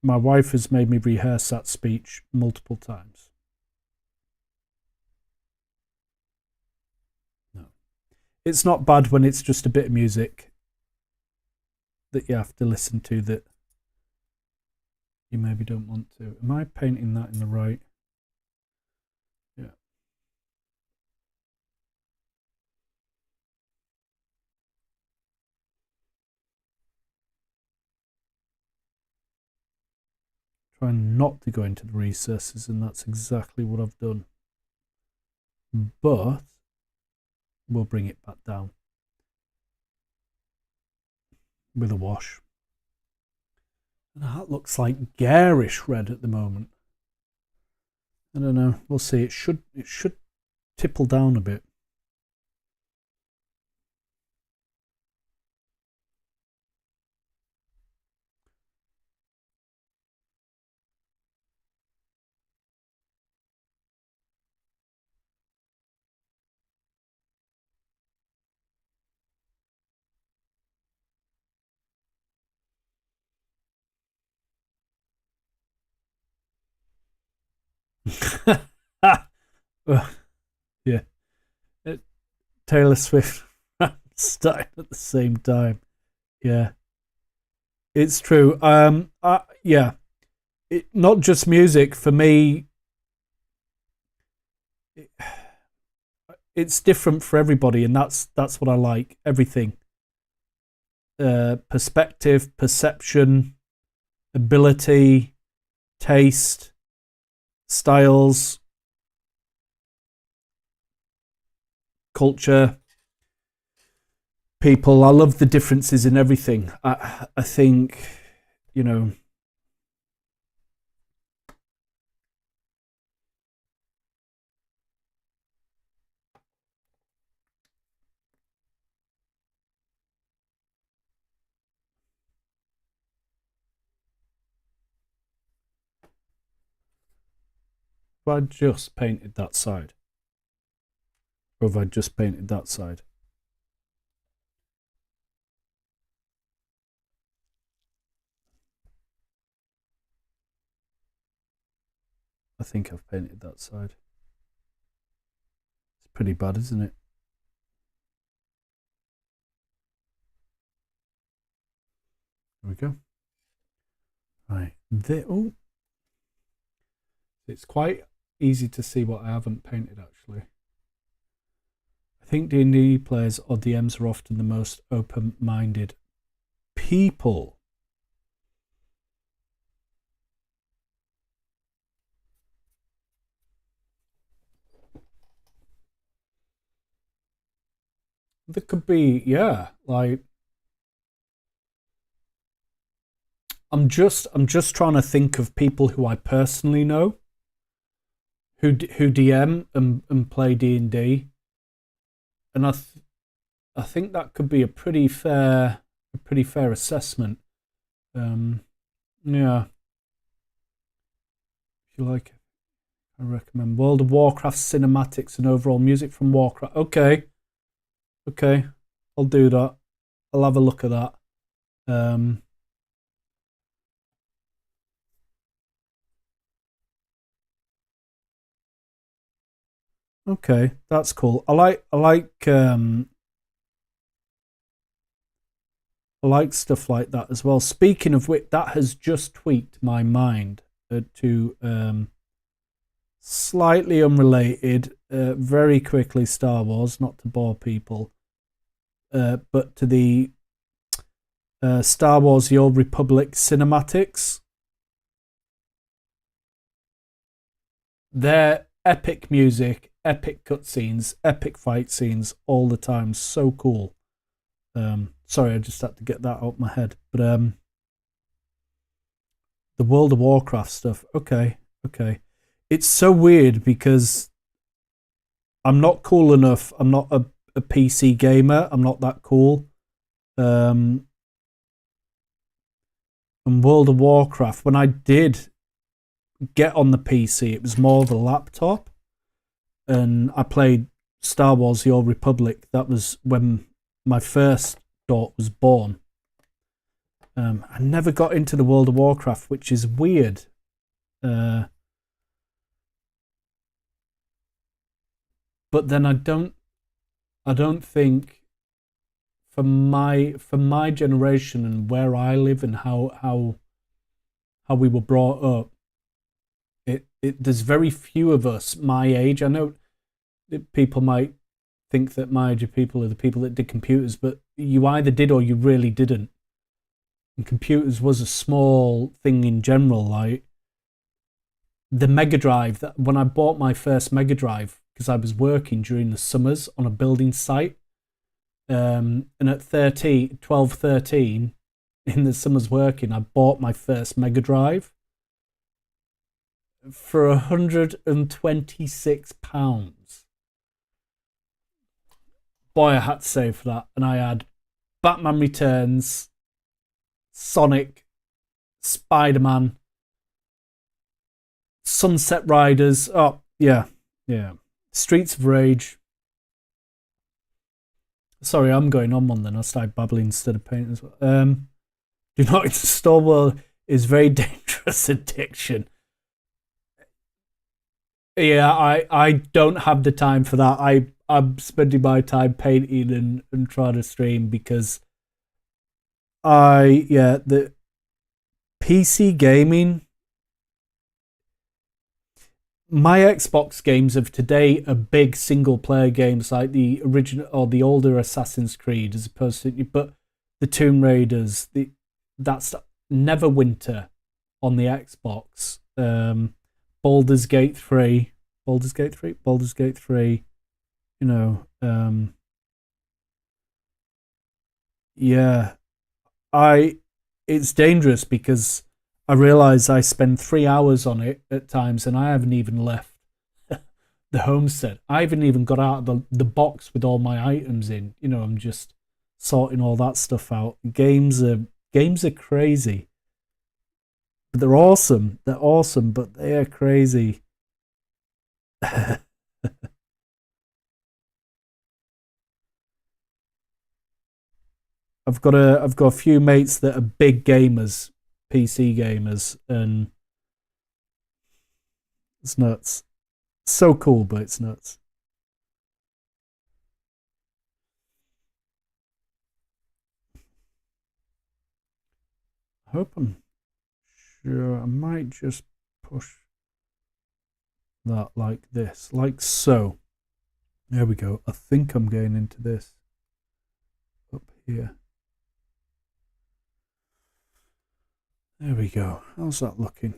My wife has made me rehearse that speech multiple times. No, it's not bad when it's just a bit of music that you have to listen to that you maybe don't want to. Am I painting that in the right? Yeah. Trying not to go into the recesses, and that's exactly what I've done. But we'll bring it back down with a wash. And that looks like garish red at the moment. I don't know. We'll see. It should tipple down a bit. Yeah. Taylor Swift starting at the same time. Yeah. It's true. Yeah. Not just music for me. It's different for everybody, and that's what I like. Everything. Perspective, perception, ability, taste, styles, culture, people. I love the differences in everything. I think, you know, if I just painted that side, or if I just painted that side. I think I've painted that side. It's pretty bad, isn't it? There we go. Right. Oh, it's quite easy to see what I haven't painted, actually. I think D&D players or DMs are often the most open-minded people. There could be, yeah, like I'm just trying to think of people who I personally know who DM and play D&D, and I think that could be a pretty fair assessment. Yeah, if you like it, I recommend World of Warcraft cinematics and overall music from Warcraft. Okay, I'll do that. I'll have a look at that. Okay, that's cool. I like stuff like that as well. Speaking of which, that has just tweaked my mind to Slightly unrelated, very quickly, Star Wars, not to bore people, but to the Star Wars The Old Republic cinematics. They're epic music, epic cutscenes, epic fight scenes all the time. So cool. Sorry, I just had to get that out of my head. But the World of Warcraft stuff, okay. It's so weird because I'm not cool enough. I'm not a PC gamer. I'm not that cool. And World of Warcraft, when I did get on the PC, it was more of a laptop. And I played Star Wars The Old Republic. That was when my first daughter was born. I never got into the World of Warcraft, which is weird. But then I don't think for my generation and where I live and how we were brought up, there's very few of us my age. I know that people might think that my age of people are the people that did computers, but you either did or you really didn't. And computers was a small thing in general. Like the Mega Drive, that when I bought my first Mega Drive, because I was working during the summers on a building site, and at 12, 13, in the summers working, I bought my first Mega Drive for £126. Boy, I had to save for that. And I had Batman Returns, Sonic, Spider-Man, Sunset Riders. Oh, yeah. Streets of Rage. Sorry, I'm going on one then. I'll start babbling instead of painting as well. Do not install world is very dangerous addiction. Yeah, I don't have the time for that. I'm spending my time painting and trying to stream because the PC gaming, my Xbox games of today are big single player games like the original or the older Assassin's Creed as opposed to, but the Tomb Raiders, that's Neverwinter on the Xbox. Baldur's Gate 3, you know, yeah, it's dangerous because I realize I spend 3 hours on it at times and I haven't even left the homestead. I haven't even got out of the box with all my items in. You know, I'm just sorting all that stuff out. Games are crazy. But they're awesome. They're awesome, but they are crazy. I've got a few mates that are big gamers, PC gamers, and it's nuts. So cool, but it's nuts. I hope I'm sure. I might just push that like this, like so. There we go. I think I'm going into this up here. There we go. How's that looking?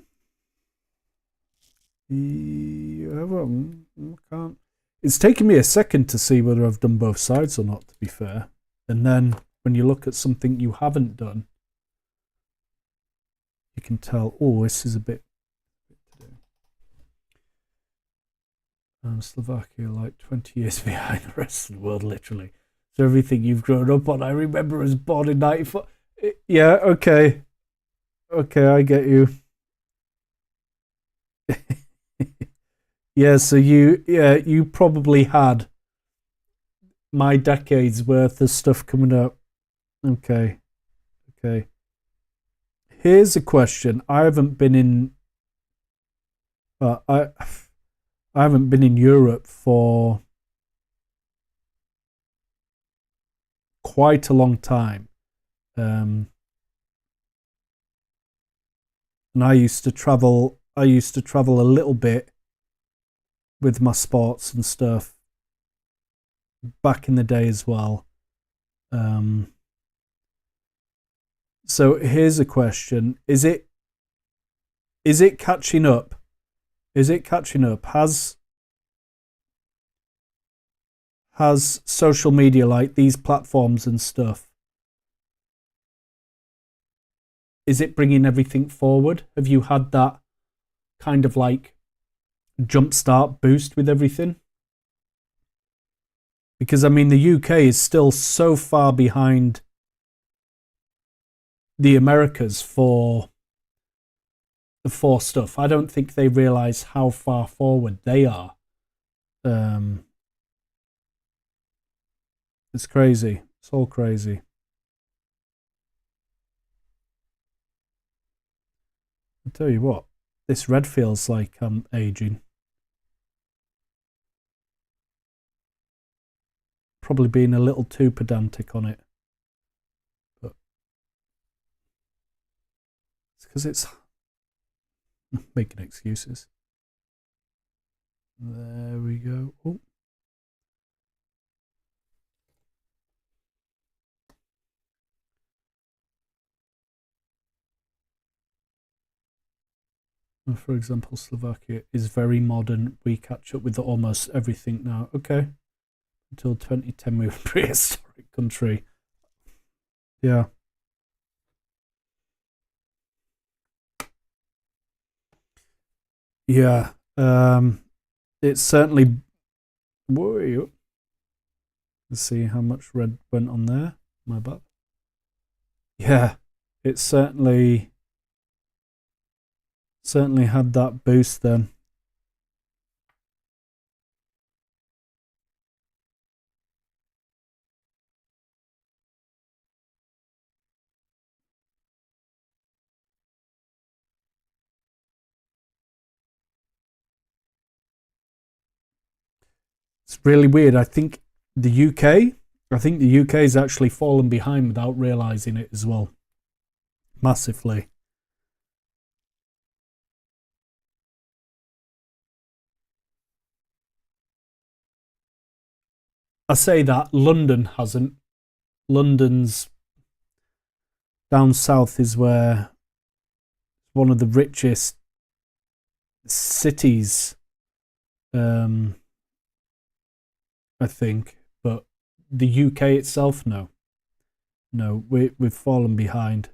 Yeah, well, I can't. It's taken me a second to see whether I've done both sides or not, to be fair. And then when you look at something you haven't done, you can tell, oh, this is a bit to do. Slovakia, like 20 years behind the rest of the world, literally. So everything you've grown up on, I remember I was born in 94. Yeah, okay. Okay, I get you. Yeah, so you probably had my decade's worth of stuff coming up. Okay. Here's a question. I haven't been in I haven't been in Europe for quite a long time. And I used to travel a little bit with my sports and stuff back in the day as well. So here's a question: Is it catching up? Is it catching up? Has social media, like these platforms and stuff, is it bringing everything forward? Have you had that kind of like jumpstart boost with everything? Because I mean, the UK is still so far behind the Americas for stuff. I don't think they realize how far forward they are. It's crazy. It's all crazy. I'll tell you what, this red feels like I'm aging. Probably being a little too pedantic on it. But it's because it's making excuses. There we go. Oh. For example, Slovakia is very modern. We catch up with almost everything now. Okay. Until 2010, we were a prehistoric country. Yeah. Yeah. It's certainly... Whoa. Let's see how much red went on there. My bad. Yeah. It's certainly had that boost then. It's really weird. I think the UK has actually fallen behind without realizing it as well. Massively. I say that London hasn't. London's down south is where one of the richest cities, I think, but the UK itself, no, we've fallen behind,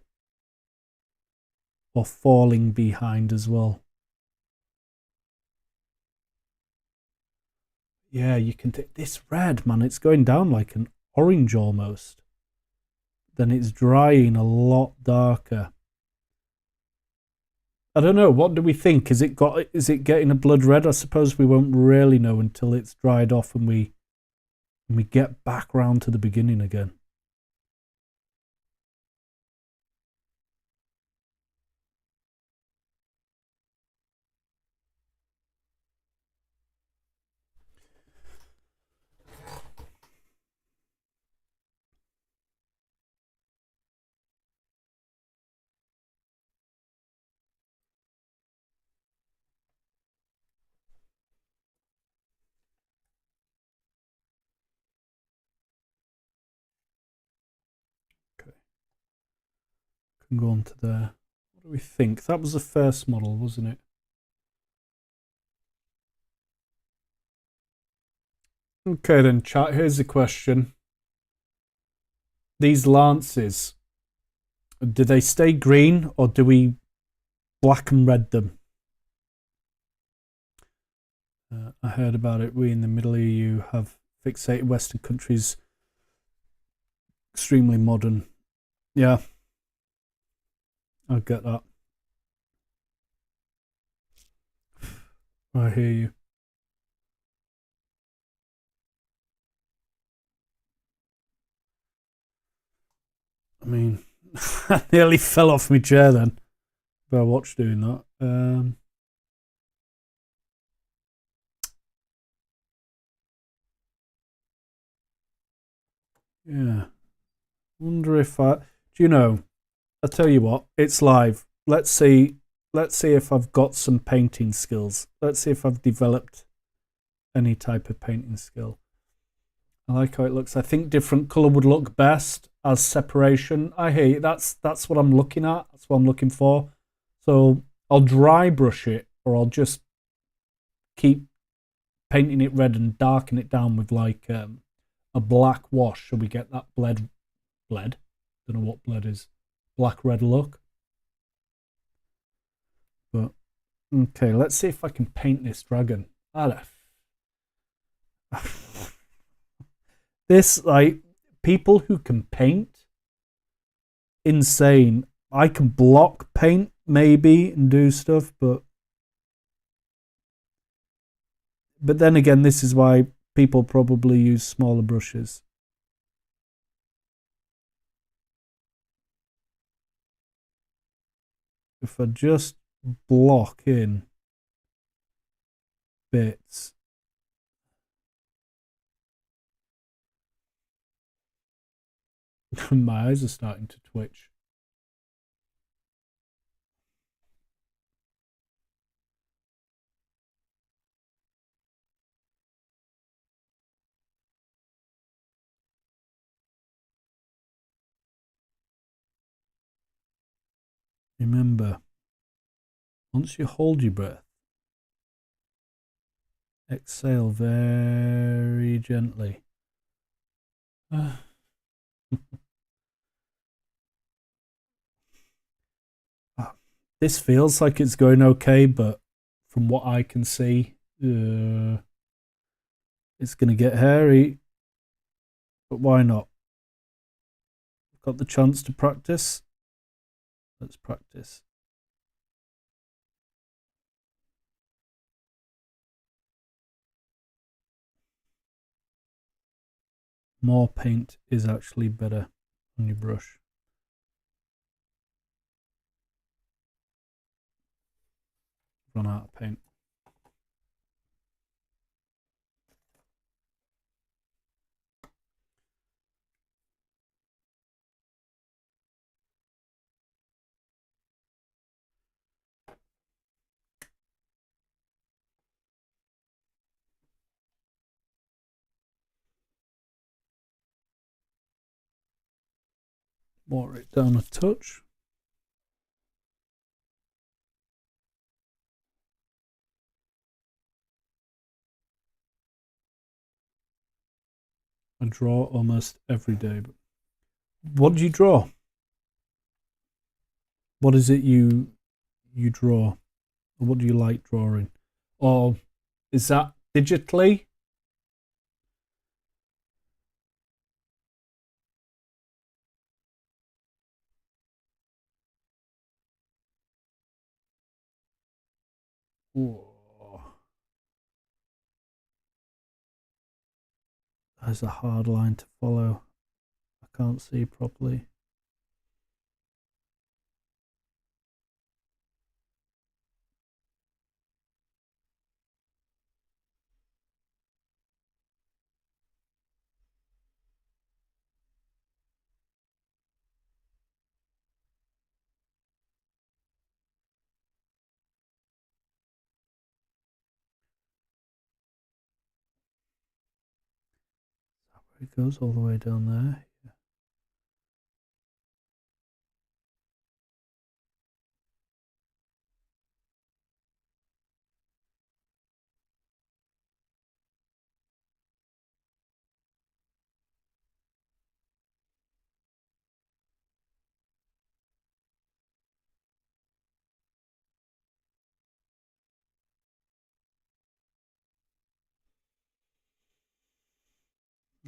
or falling behind as well. Yeah, you can take this red, man. It's going down like an orange almost. Then it's drying a lot darker. I don't know. What do we think? Is it getting a blood red? I suppose we won't really know until it's dried off and we get back round to the beginning again. Go on to there. What do we think? That was the first model, wasn't it? Okay then, chat. Here's the question. These lances, do they stay green or do we black and red them? I heard about it. We in the Middle EU have fixated Western countries. Extremely modern. Yeah. I get that. I hear you. I mean, I nearly fell off my chair then. But I watched doing that. Yeah. Wonder if do you know, I'll tell you what, it's live. Let's see if I've got some painting skills. Let's see if I've developed any type of painting skill. I like how it looks. I think different colour would look best as separation. I hear you. That's what I'm looking at. That's what I'm looking for. So I'll dry brush it, or I'll just keep painting it red and darken it down with like a black wash, so we get that bled. Don't know what bled is. Black red look. But okay, let's see if I can paint this dragon. This, like, people who can paint, insane. I can block paint maybe and do stuff, but then again, this is why people probably use smaller brushes. If I just block in bits. My eyes are starting to twitch. Remember, once you hold your breath, exhale very gently. This feels like it's going okay, but from what I can see, it's going to get hairy. But why not? Got the chance to practice. Let's practice. More paint is actually better on your brush. Run out of paint. Water it down a touch. I draw almost every day. But what do you draw? What is it you draw? Or what do you like drawing? Or is that digitally? Whoa. That's a hard line to follow. I can't see properly. It goes all the way down there.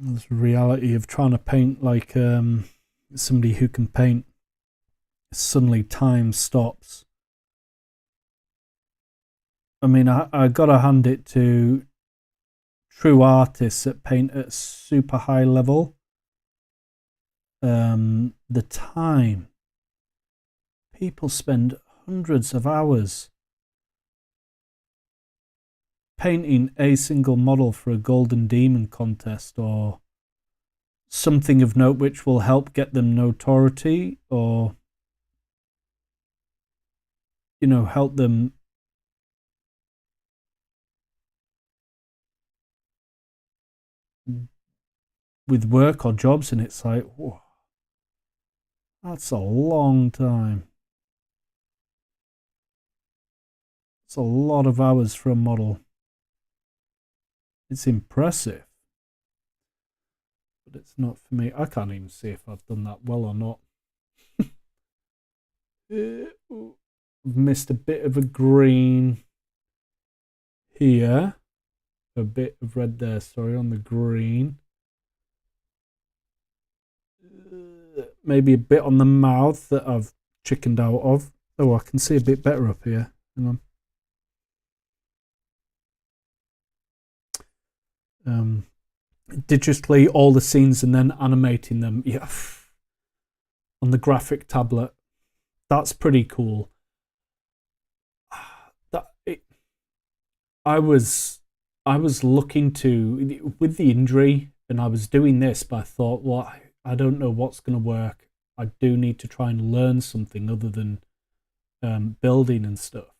There's the reality of trying to paint like somebody who can paint. Suddenly time stops. I mean, I gotta hand it to true artists that paint at super high level. The time. People spend hundreds of hours painting a single model for a golden demon contest or something of note which will help get them notoriety or, you know, help them with work or jobs, and it's like, whoa, that's a long time. It's a lot of hours for a model. It's impressive, but it's not for me. I can't even see if I've done that well or not. I've missed a bit of a green here. A bit of red there, sorry, on the green. Maybe a bit on the mouth that I've chickened out of. Oh, I can see a bit better up here. Hang on. Digitally all the scenes and then animating them. Yeah. On the graphic tablet. That's pretty cool. I was looking to, with the injury, and I was doing this, but I thought, well, I don't know what's going to work. I do need to try and learn something other than building and stuff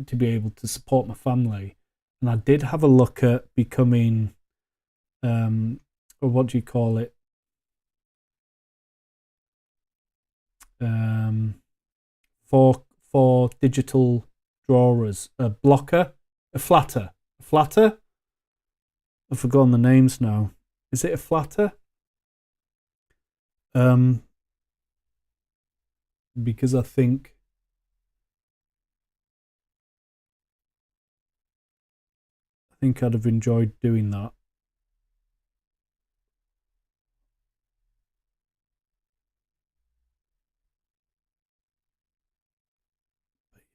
to be able to support my family. And I did have a look at becoming, or what do you call it? For digital drawers, a blocker, a flatter. I've forgotten the names now. Is it a flatter? Because I think I'd have enjoyed doing that.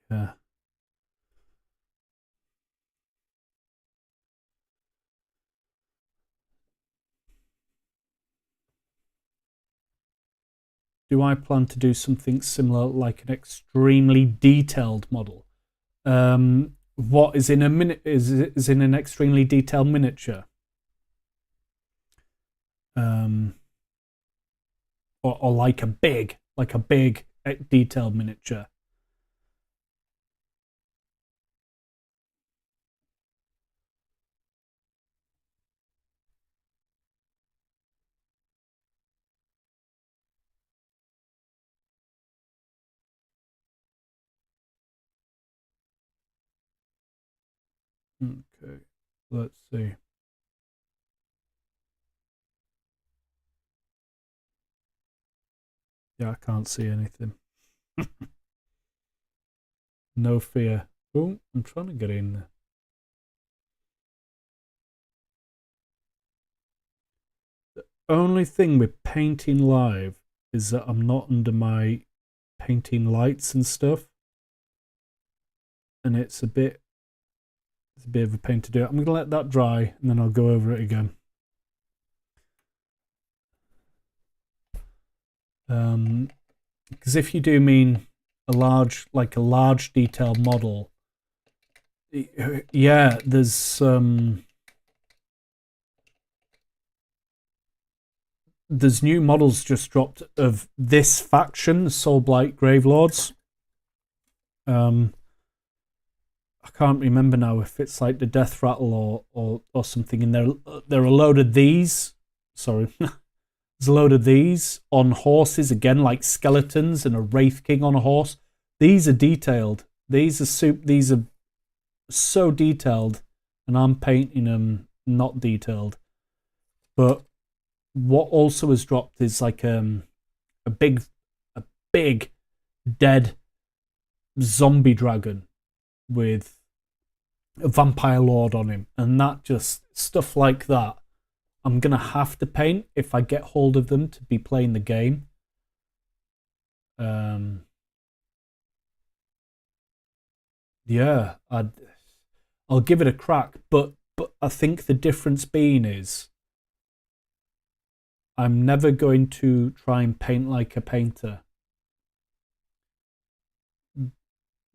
Yeah. Do I plan to do something similar, like an extremely detailed model? What is in a minute is in an extremely detailed miniature? Or like a big detailed miniature. Okay, let's see. Yeah, I can't see anything. No fear. Oh, I'm trying to get in there. The only thing with painting live is that I'm not under my painting lights and stuff. And it's a bit of a pain to do. I'm going to let that dry and then I'll go over it again. Because if you do mean a large detailed model, yeah, there's new models just dropped of this faction, the Soulblight Gravelords. I can't remember now if it's like the Death Rattle or something. And there are a load of these. Sorry. There's a load of these on horses, again, like skeletons and a Wraith King on a horse. These are detailed. These are so detailed, and I'm painting them not detailed. But what also has dropped is like a big dead zombie dragon with a vampire lord on him, and that just stuff like that. I'm going to have to paint if I get hold of them to be playing the game. Yeah, I'll give it a crack, but I think the difference being is I'm never going to try and paint like a painter.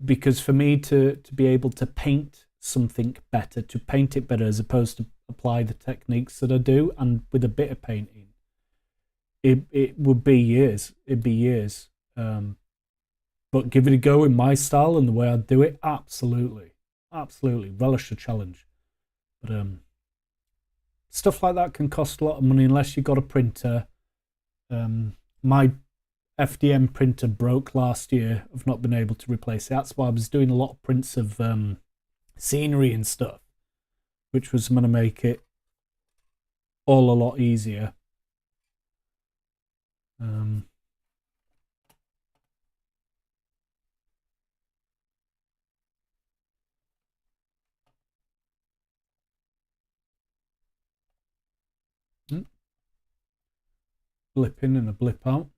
Because for me to be able to paint something better, to paint it better as opposed to apply the techniques that I do, and with a bit of painting, it would be years. It'd be years. But give it a go in my style and the way I do it, absolutely relish the challenge. But stuff like that can cost a lot of money unless you've got a printer. My FDM printer broke last year. I've not been able to replace it. That's why I was doing a lot of prints of scenery and stuff, which was going to make it all a lot easier. Blip in and a blip out.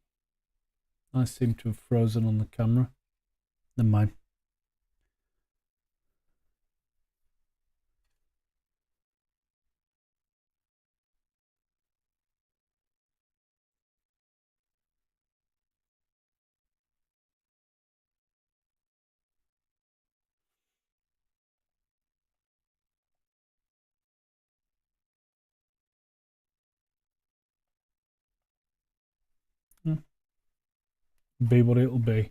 I seem to have frozen on the camera. Never mind. Be what it'll be.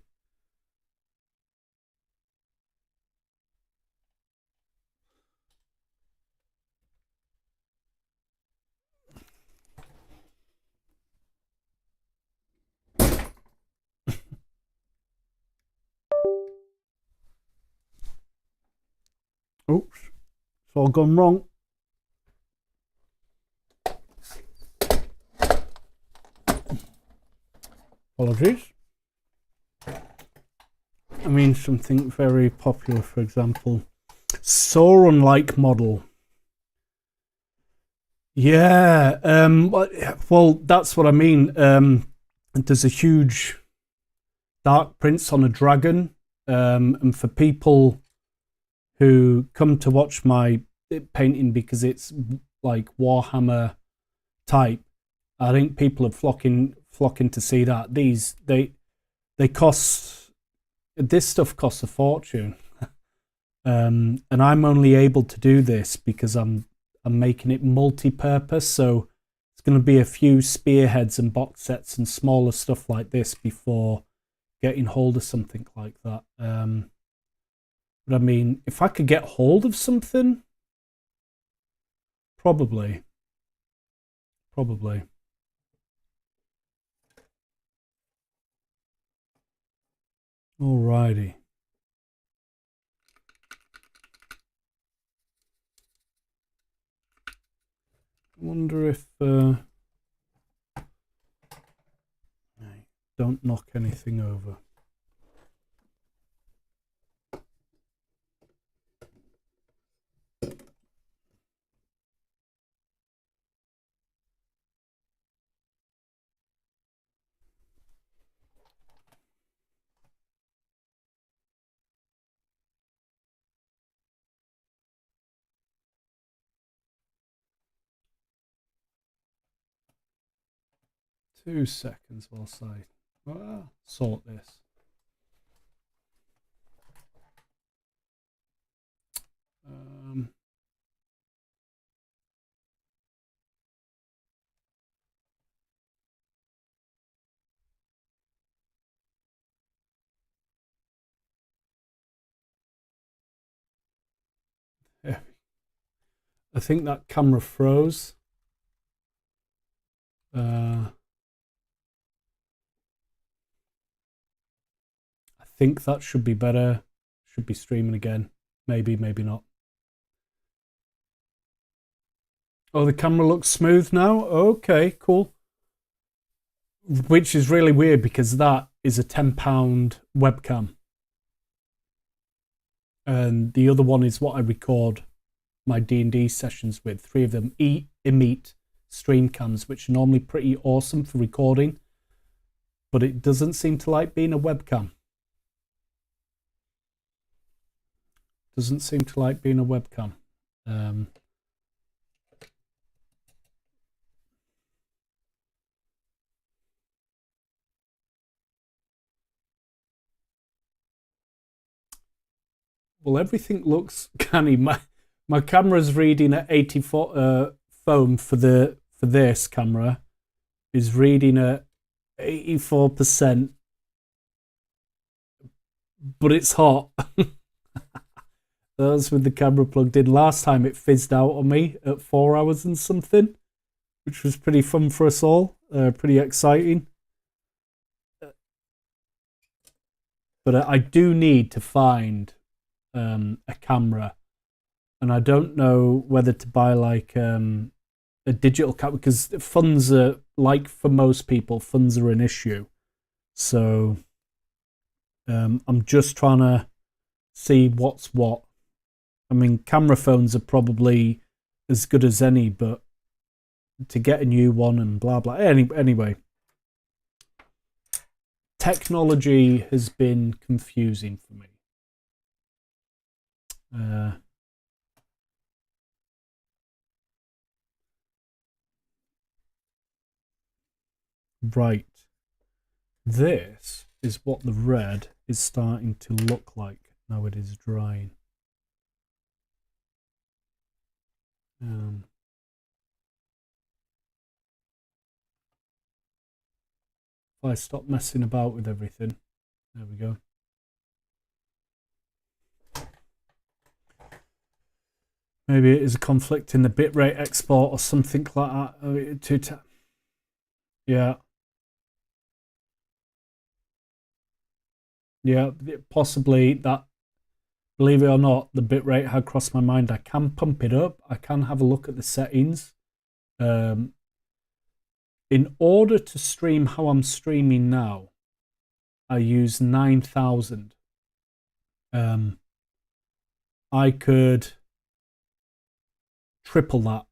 Oops, it's all gone wrong. Apologies. I mean, something very popular, for example, Sauron-like model. Yeah, well, that's what I mean. There's a huge dark prints on a dragon, and for people who come to watch my painting because it's like Warhammer type, I think people are flocking to see that. They cost, this stuff costs a fortune, and I'm only able to do this because I'm making it multi-purpose. So it's going to be a few spearheads and box sets and smaller stuff like this before getting hold of something like that. But I mean, if I could get hold of something, probably. Alrighty. I wonder if don't knock anything over. Two seconds whilst I sort this. I think that camera froze. I think that should be better. Should be streaming again. Maybe, maybe not. Oh, the camera looks smooth now? Okay, cool. Which is really weird because that is a £10 webcam. And the other one is what I record my D&D sessions with. 3 of them, Emit stream cams, which are normally pretty awesome for recording. But it doesn't seem to like being a webcam. Doesn't seem to like being a webcam. Well, everything looks canny. My camera's reading at 84 foam for this camera is reading at 84%, but it's hot. That's with the camera plugged in. Last time it fizzed out on me at 4 hours and something, which was pretty fun for us all. Pretty exciting. But I do need to find a camera, and I don't know whether to buy like a digital camera, because funds are, like for most people, funds are an issue. So I'm just trying to see what's what. I mean, camera phones are probably as good as any, but to get a new one and blah blah. Anyway, technology has been confusing for me. Right. This is what the red is starting to look like now it is drying. If I stop messing about with everything, there we go. Maybe it is a conflict in the bitrate export or something like that. Yeah. Yeah, possibly that. Believe it or not, the bitrate had crossed my mind. I can pump it up. I can have a look at the settings. In order to stream how I'm streaming now, I use 9,000. I could triple that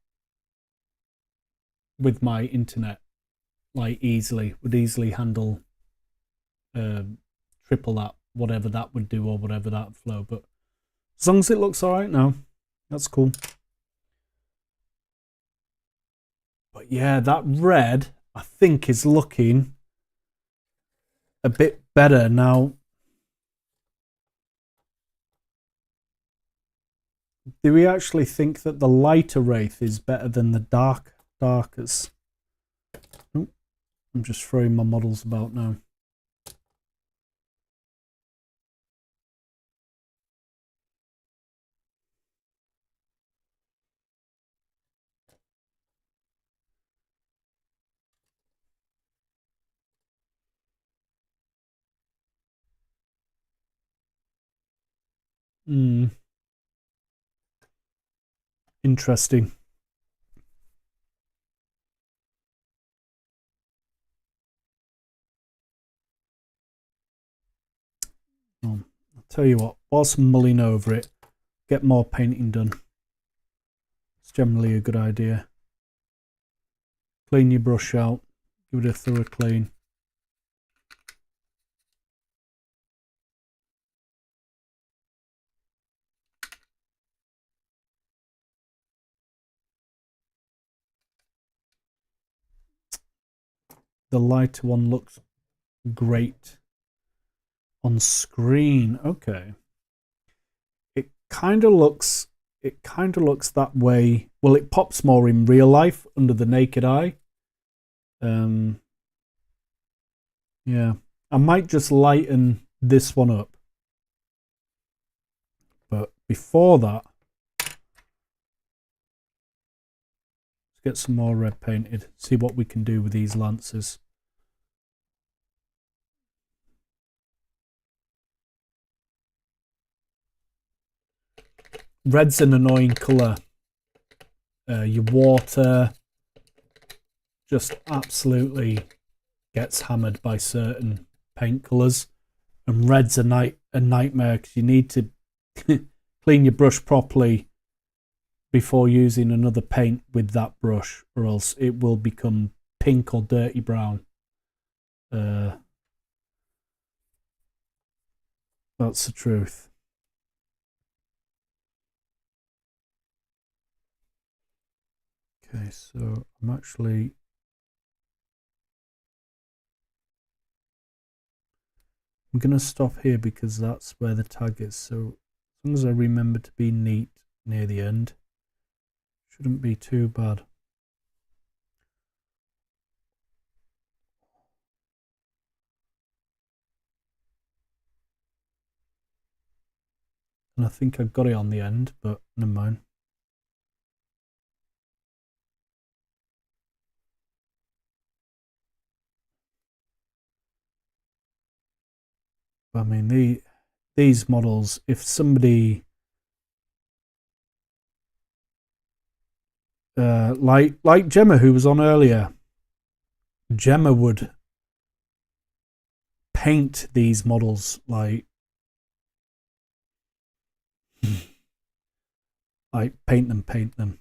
with my internet, like easily. Would easily handle triple that, whatever that would do or whatever that flow. But as long as it looks all right now, that's cool. But yeah, that red, I think, is looking a bit better now. Do we actually think that the lighter wraith is better than the darkers? Oh, I'm just throwing my models about now. Interesting. I'll tell you what, whilst I'm mulling over it, get more painting done. It's generally a good idea. Clean your brush out, give it a thorough clean. The lighter one looks great on screen. Okay. It kind of looks that way. Well, it pops more in real life under the naked eye. Yeah. I might just lighten this one up. But before that, let's get some more red painted. See what we can do with these lances. Red's an annoying colour. Your water just absolutely gets hammered by certain paint colours. And red's a nightmare because you need to clean your brush properly before using another paint with that brush, or else it will become pink or dirty brown. That's the truth. Okay, so I'm going to stop here because that's where the tag is. So as long as I remember to be neat near the end, shouldn't be too bad. And I think I got it on the end, but never mind. I mean, these models, if somebody like Gemma, who was on earlier, Gemma would paint these models like paint them.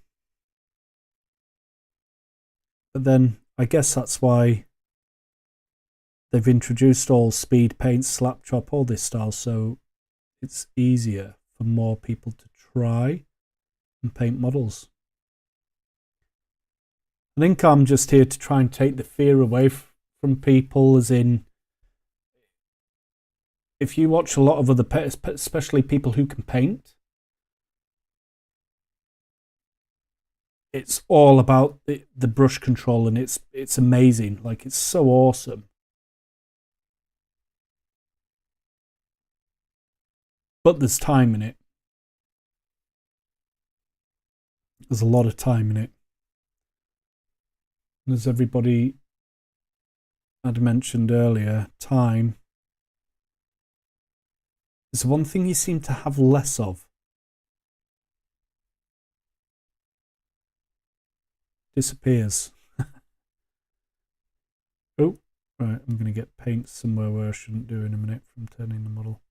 But then I guess that's why they've introduced all speed paint, slap chop, all this style, so it's easier for more people to try and paint models. I think I'm just here to try and take the fear away from people, as in, if you watch a lot of other, especially people who can paint, it's all about the brush control, and it's amazing. Like, it's so awesome. But there's time in it. There's a lot of time in it. And as everybody had mentioned earlier, time is the one thing you seem to have less of. Disappears. Oh, right, I'm going to get paint somewhere where I shouldn't do in a minute from turning the model.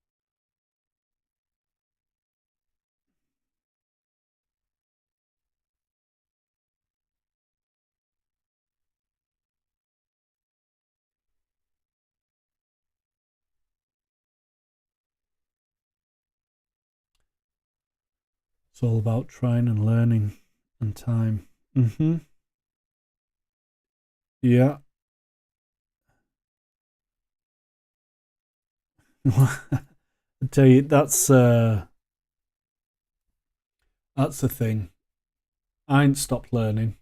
It's all about trying and learning and time. Yeah. I tell you, that's the thing. I ain't stopped learning.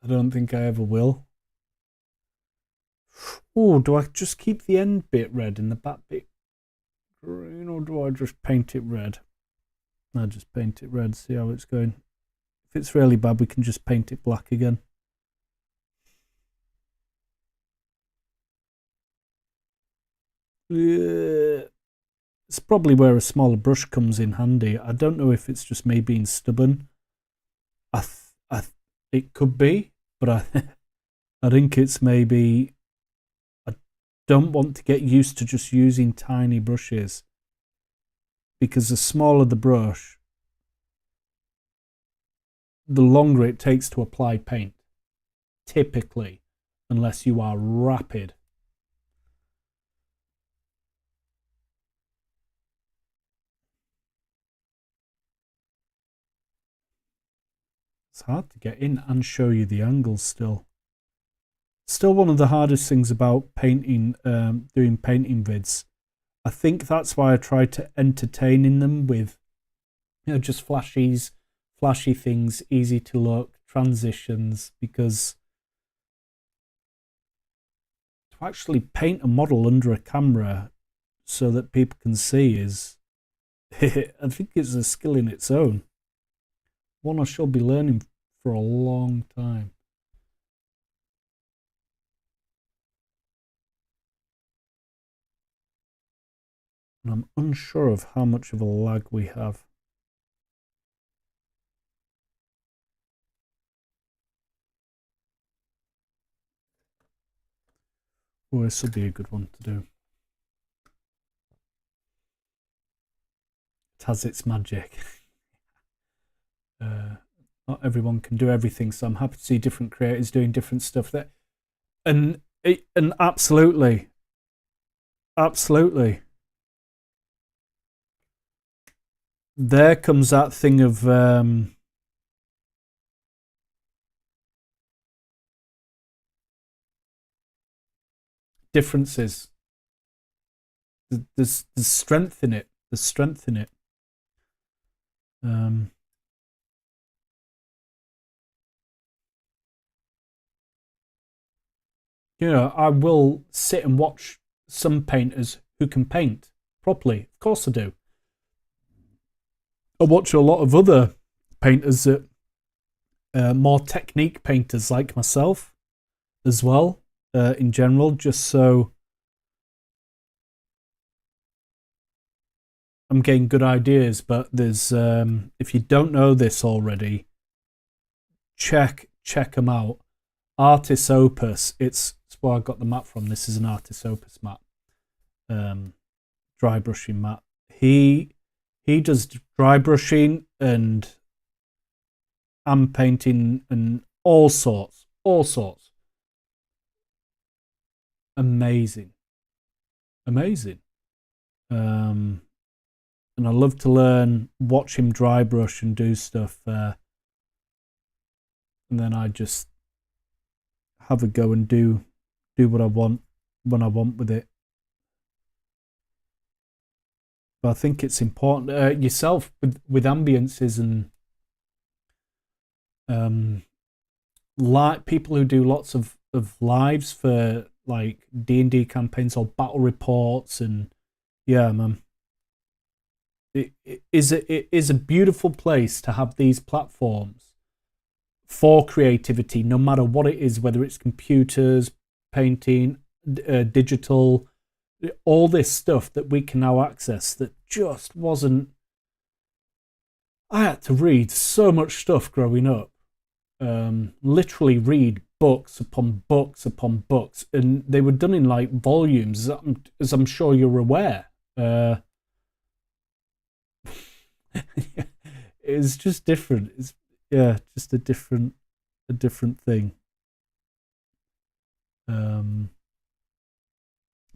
I don't think I ever will. Oh, do I just keep the end bit red and the back bit green, or do I just paint it red? I just paint it red, see how it's going. If it's really bad, we can just paint it black again. It's probably where a smaller brush comes in handy. I don't know if it's just me being stubborn. It could be, but I think it's maybe I don't want to get used to just using tiny brushes, because the smaller the brush, the longer it takes to apply paint, typically, unless you are rapid. It's hard to get in and show you the angles still. Still one of the hardest things about painting, doing painting vids. I think that's why I try to entertain in them with, just flashy things, easy to look, transitions, because to actually paint a model under a camera so that people can see is, I think it's a skill in its own. One I shall be learning for a long time. And I'm unsure of how much of a lag we have. Oh, this will be a good one to do. It has its magic. Not everyone can do everything, so I'm happy to see different creators doing different stuff there. And absolutely. There comes that thing of differences. There's strength in it. There's strength in it. I will sit and watch some painters who can paint properly. Of course I do. I watch a lot of other painters that more technique painters like myself as well, in general, just so I'm getting good ideas. But there's if you don't know this already, check them out. Artis Opus, it's where I got the map from. This is an Artis Opus map, dry brushing map. He does dry brushing and painting and all sorts. Amazing. And I love to learn, watch him dry brush and do stuff, and then I just have a go and do what I want when I want with it. But I think it's important yourself with ambiences and like people who do lots of lives for like D&D campaigns or battle reports, and yeah, man, it is a beautiful place to have these platforms for creativity, no matter what it is, whether it's computers, painting, digital, all this stuff that we can now access that just wasn't. I had to read so much stuff growing up, literally read books upon books upon books, and they were done in like volumes, as I'm sure you're aware. It's just different. It's just a different thing.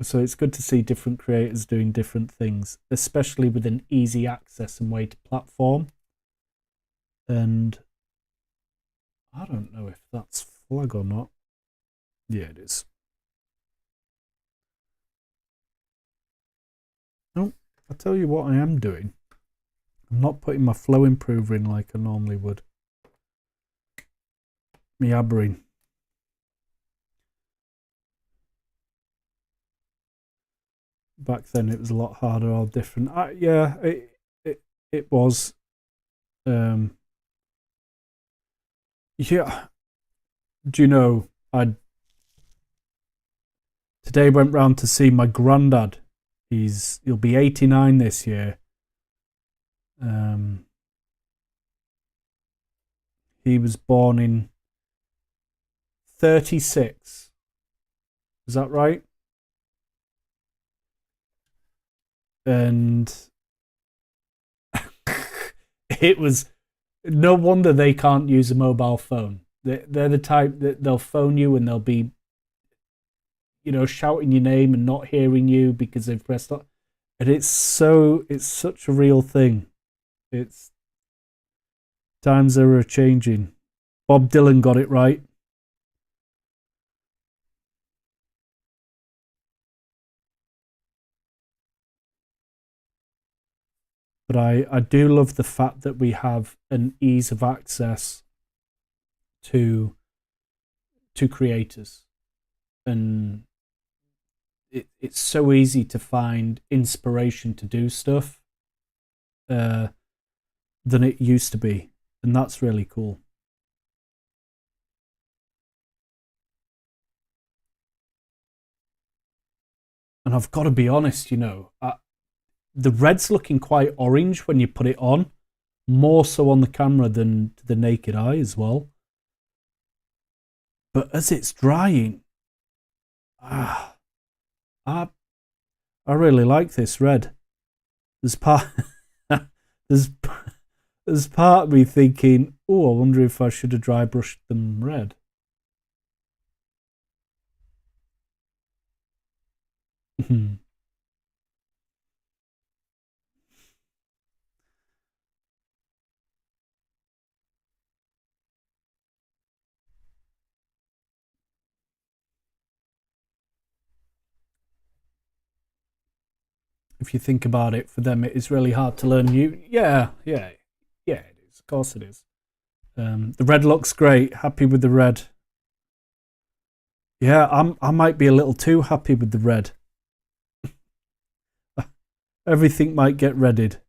So it's good to see different creators doing different things, especially with an easy access and way to platform. And I don't know if that's flag or not. Yeah, it is. Oh, I'll tell you what I am doing. I'm not putting my flow improver in like I normally would. Me abbering. Back then it was a lot harder or different. Yeah, it was. Yeah. Do you know, I today went round to see my granddad. He'll be 89 this year. He was born in 36. Is that right? And it was no wonder they can't use a mobile phone. They're the type that they'll phone you and they'll be, shouting your name and not hearing you because they've pressed up. And it's such a real thing. It's times are changing. Bob Dylan got it right. But I do love the fact that we have an ease of access to creators, and it's so easy to find inspiration to do stuff than it used to be, and that's really cool. And I've got to be honest, the red's looking quite orange when you put it on, more so on the camera than to the naked eye as well. But as it's drying, I really like this red. There's part there's part of me thinking, oh, I wonder if I should have dry brushed them red. If you think about it, for them it is really hard to learn new. Yeah, it is. Of course it is. The red looks great. Happy with the red. Yeah, I might be a little too happy with the red. Everything might get redded.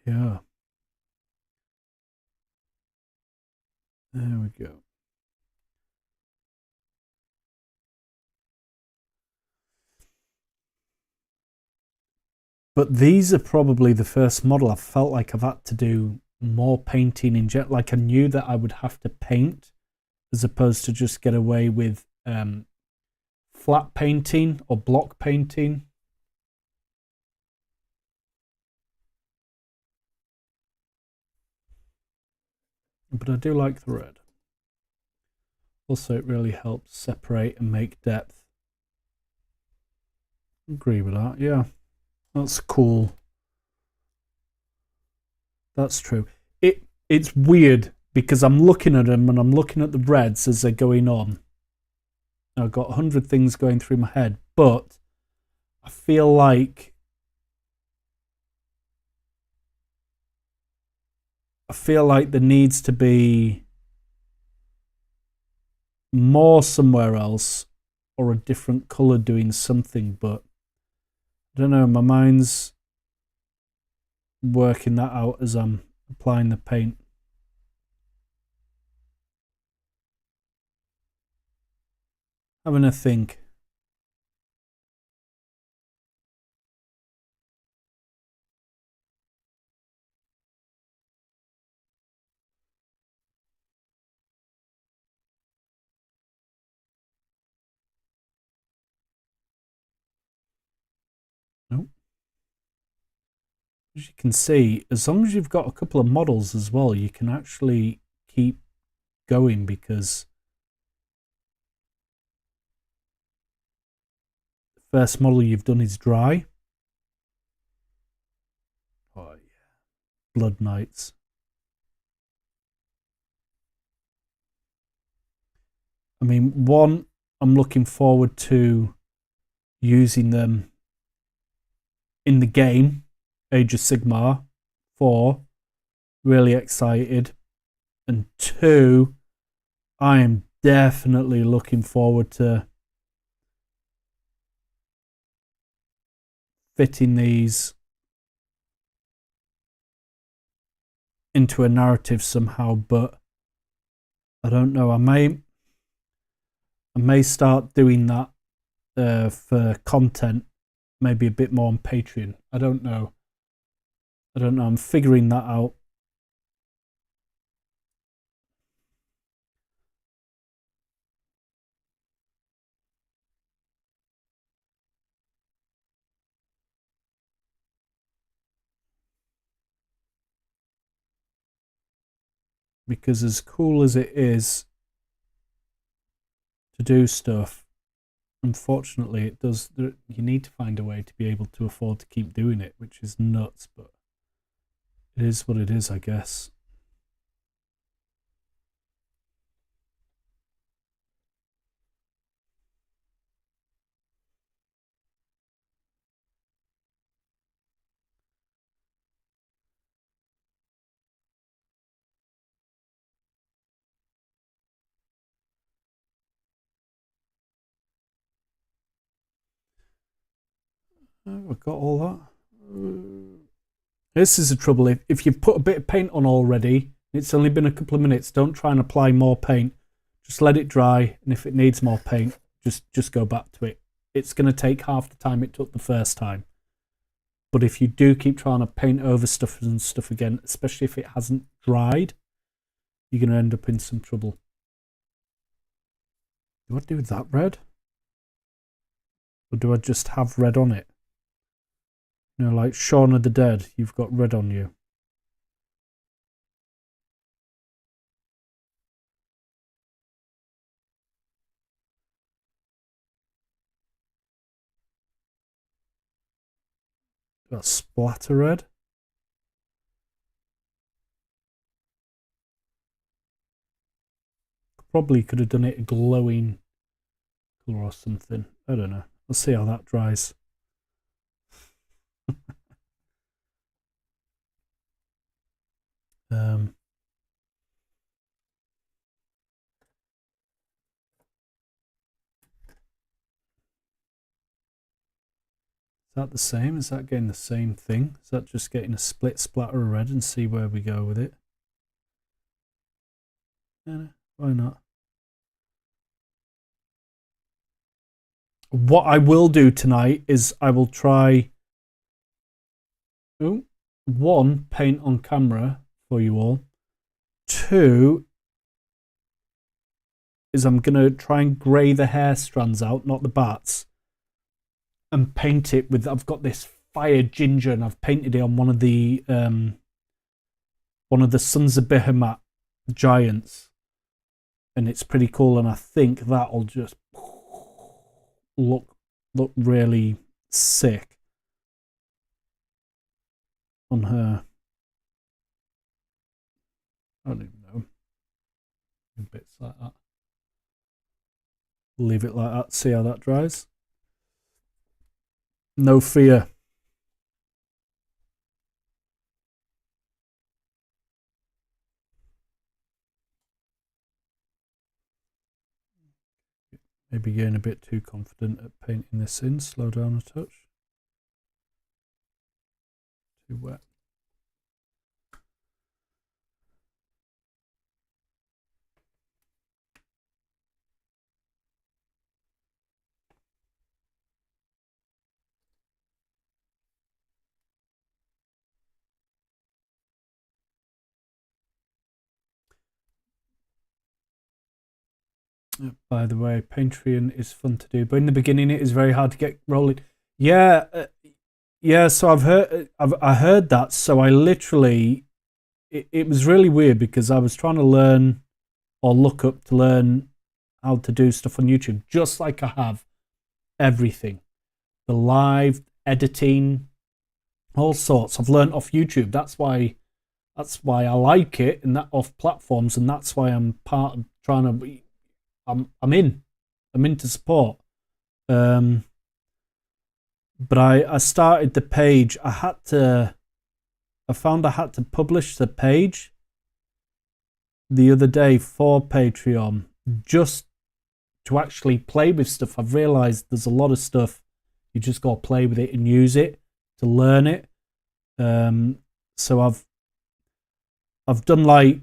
Yeah. There we go. But these are probably the first model I've felt like I've had to do more painting in general. Like I knew that I would have to paint as opposed to just get away with flat painting or block painting. But I do like the red. Also, it really helps separate and make depth. Agree with that, yeah. That's cool. That's true. It's weird because I'm looking at them and I'm looking at the reds as they're going on. I've got 100 things going through my head, but I feel like there needs to be more somewhere else or a different color doing something, but I don't know, my mind's working that out as I'm applying the paint. Having a think. Nope. As you can see, as long as you've got a couple of models as well, you can actually keep going because the first model you've done is dry. Oh yeah, BloodKnights. I mean, one, I'm looking forward to using them in the game, Age of Sigmar. 4, really excited. And 2, I am definitely looking forward to fitting these into a narrative somehow, but I don't know. I may start doing that for content, maybe a bit more on Patreon. I don't know. I'm figuring that out. Because as cool as it is to do stuff, unfortunately, it does. You need to find a way to be able to afford to keep doing it, which is nuts, but it is what it is, I guess. Oh, I've got all that. This is the trouble. If you've put a bit of paint on already, it's only been a couple of minutes, don't try and apply more paint. Just let it dry, and if it needs more paint, just go back to it. It's going to take half the time it took the first time. But if you do keep trying to paint over stuff and stuff again, especially if it hasn't dried, you're going to end up in some trouble. Do I do that red? Or do I just have red on it? You know, like Shaun of the Dead, you've got red on you. Got splatter red. Probably could have done it a glowing colour or something. I don't know. We'll see how that dries. um, that the same? Is that getting the same thing? Is that just getting a split splatter of red and see where we go with it? Yeah, why not? What I will do tonight is I will try one, paint on camera for you all. Two is I'm going to try and grey the hair strands out, not the bats, and paint it with, I've got this fire ginger and I've painted it on one of the Sons of Behemoth giants, and it's pretty cool, and I think that'll just look really sick on her. I don't even know. Bits like that. Leave it like that, see how that dries. No fear. Maybe getting a bit too confident at painting this in. Slow down a touch. Too wet. By the way, Patreon is fun to do, but in the beginning it is very hard to get rolling. Yeah, yeah. So I heard that. So I literally, it was really weird because I was trying to learn or look up to learn how to do stuff on YouTube, just like I have everything, the live editing, all sorts. I've learned off YouTube. That's why I like it, and that off platforms, and that's why I'm part of trying to be. I'm in to support. But I started the page. I found I had to publish the page the other day for Patreon just to actually play with stuff. I've realized there's a lot of stuff you just got to play with it and use it to learn it. So I've done like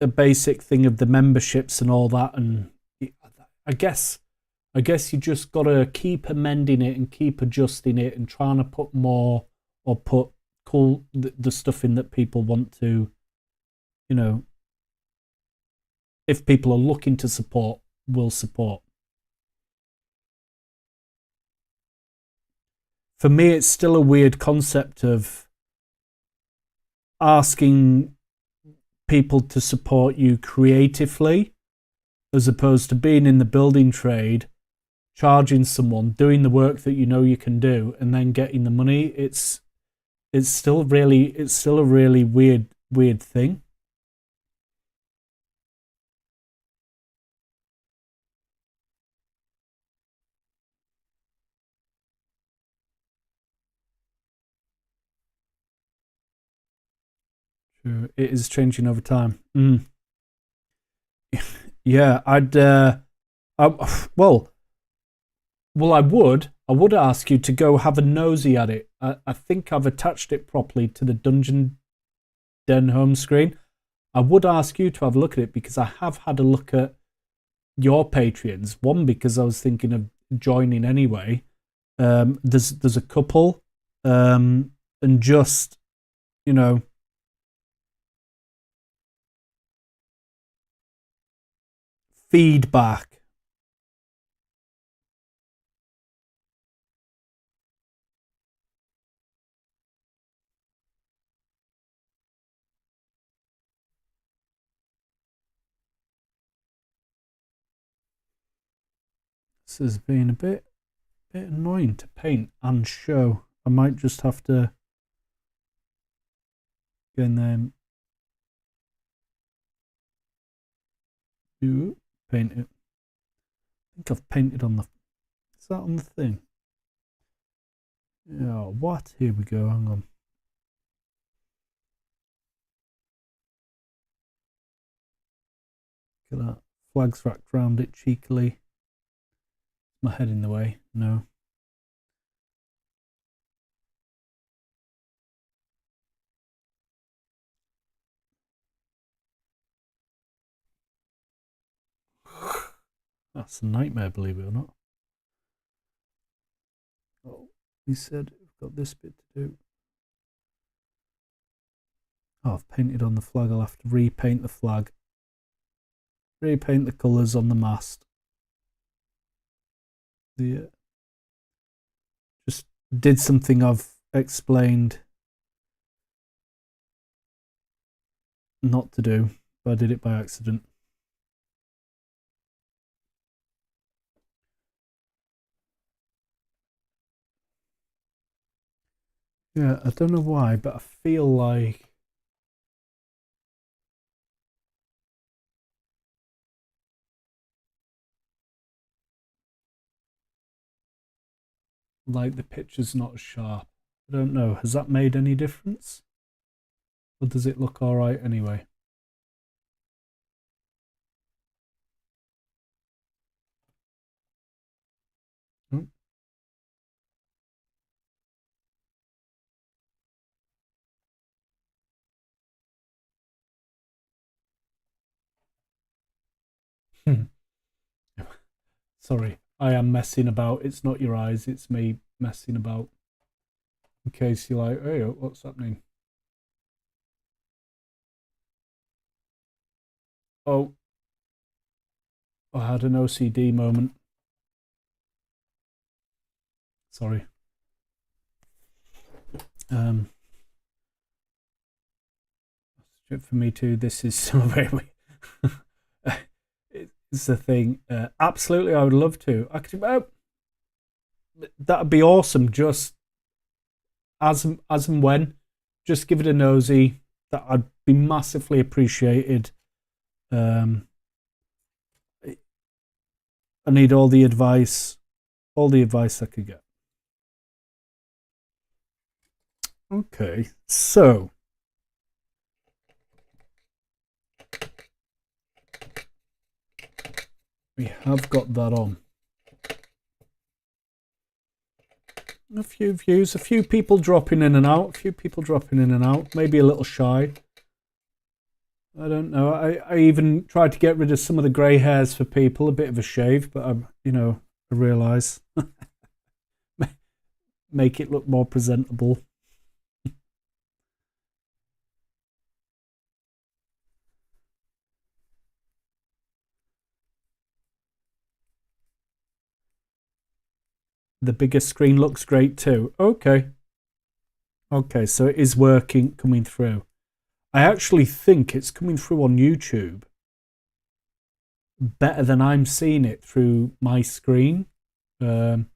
a basic thing of the memberships and all that, and I guess you just got to keep amending it and keep adjusting it and trying to put more or put the stuff in that people want to, if people are looking to support, will support. For me, it's still a weird concept of asking people to support you creatively, as opposed to being in the building trade, charging someone, doing the work that you know you can do, and then getting the money. It's still a really weird thing. Sure, it is changing over time. Yeah, well, I would ask you to go have a nosy at it. I think I've attached it properly to the DungeonDen home screen. I would ask you to have a look at it because I have had a look at your Patreons. One, because I was thinking of joining anyway. There's a couple, and just, feedback. This has been a bit annoying to paint and show. I might just have to go in there and paint it. I think I've painted on the. Is that on the thing? Yeah. What? Here we go. Hang on. Look at that. Flags wrapped around it cheekily. My head in the way. No. That's a nightmare, believe it or not. Oh, he said, I've got this bit to do. Oh, I've painted on the flag. I'll have to repaint the flag. Repaint the colours on the mast. Just did something I've explained not to do, but I did it by accident. Yeah, I don't know why, but I feel like the picture's not sharp. I don't know. Has that made any difference? Or does it look all right anyway? Oh. Sorry, I am messing about. It's not your eyes, it's me messing about. In case you're like, hey, what's happening? Oh, I had an OCD moment. Sorry. For me too, this is so very it's the thing. Absolutely, I would love to. I could, that'd be awesome. Just as and when, just give it a nosy. That I'd be massively appreciated. I need all the advice I could get. Okay, so we have got that on. A few views, a few people dropping in and out, maybe a little shy. I don't know. I even tried to get rid of some of the grey hairs for people, a bit of a shave, but I realise make it look more presentable. The bigger screen looks great too. Okay. Okay, so it is working, coming through. I actually think it's coming through on YouTube better than I'm seeing it through my screen. When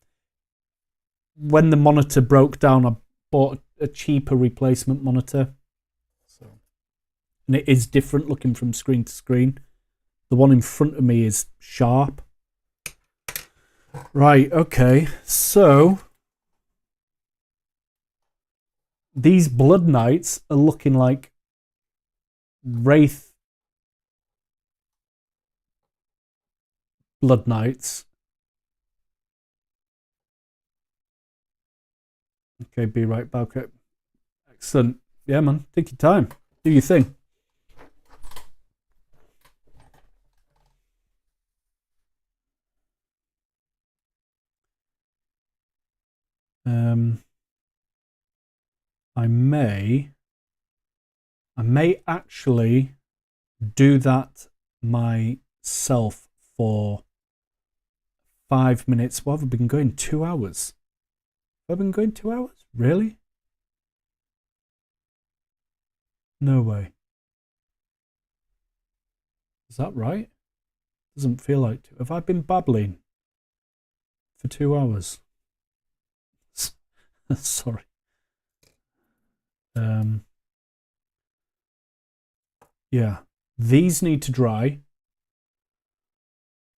the monitor broke down, I bought a cheaper replacement monitor. And it is different looking from screen to screen. The one in front of me is sharp. Right, okay, so these BloodKnights are looking like Wraith BloodKnights. Okay, be right back. Excellent. Yeah, man, take your time. Do your thing. I may actually do that myself for 5 minutes. Well, I've been going 2 hours. Have I been going 2 hours? Really? No way. Is that right? Doesn't feel like to. Have I been babbling for 2 hours? Sorry. Yeah, these need to dry.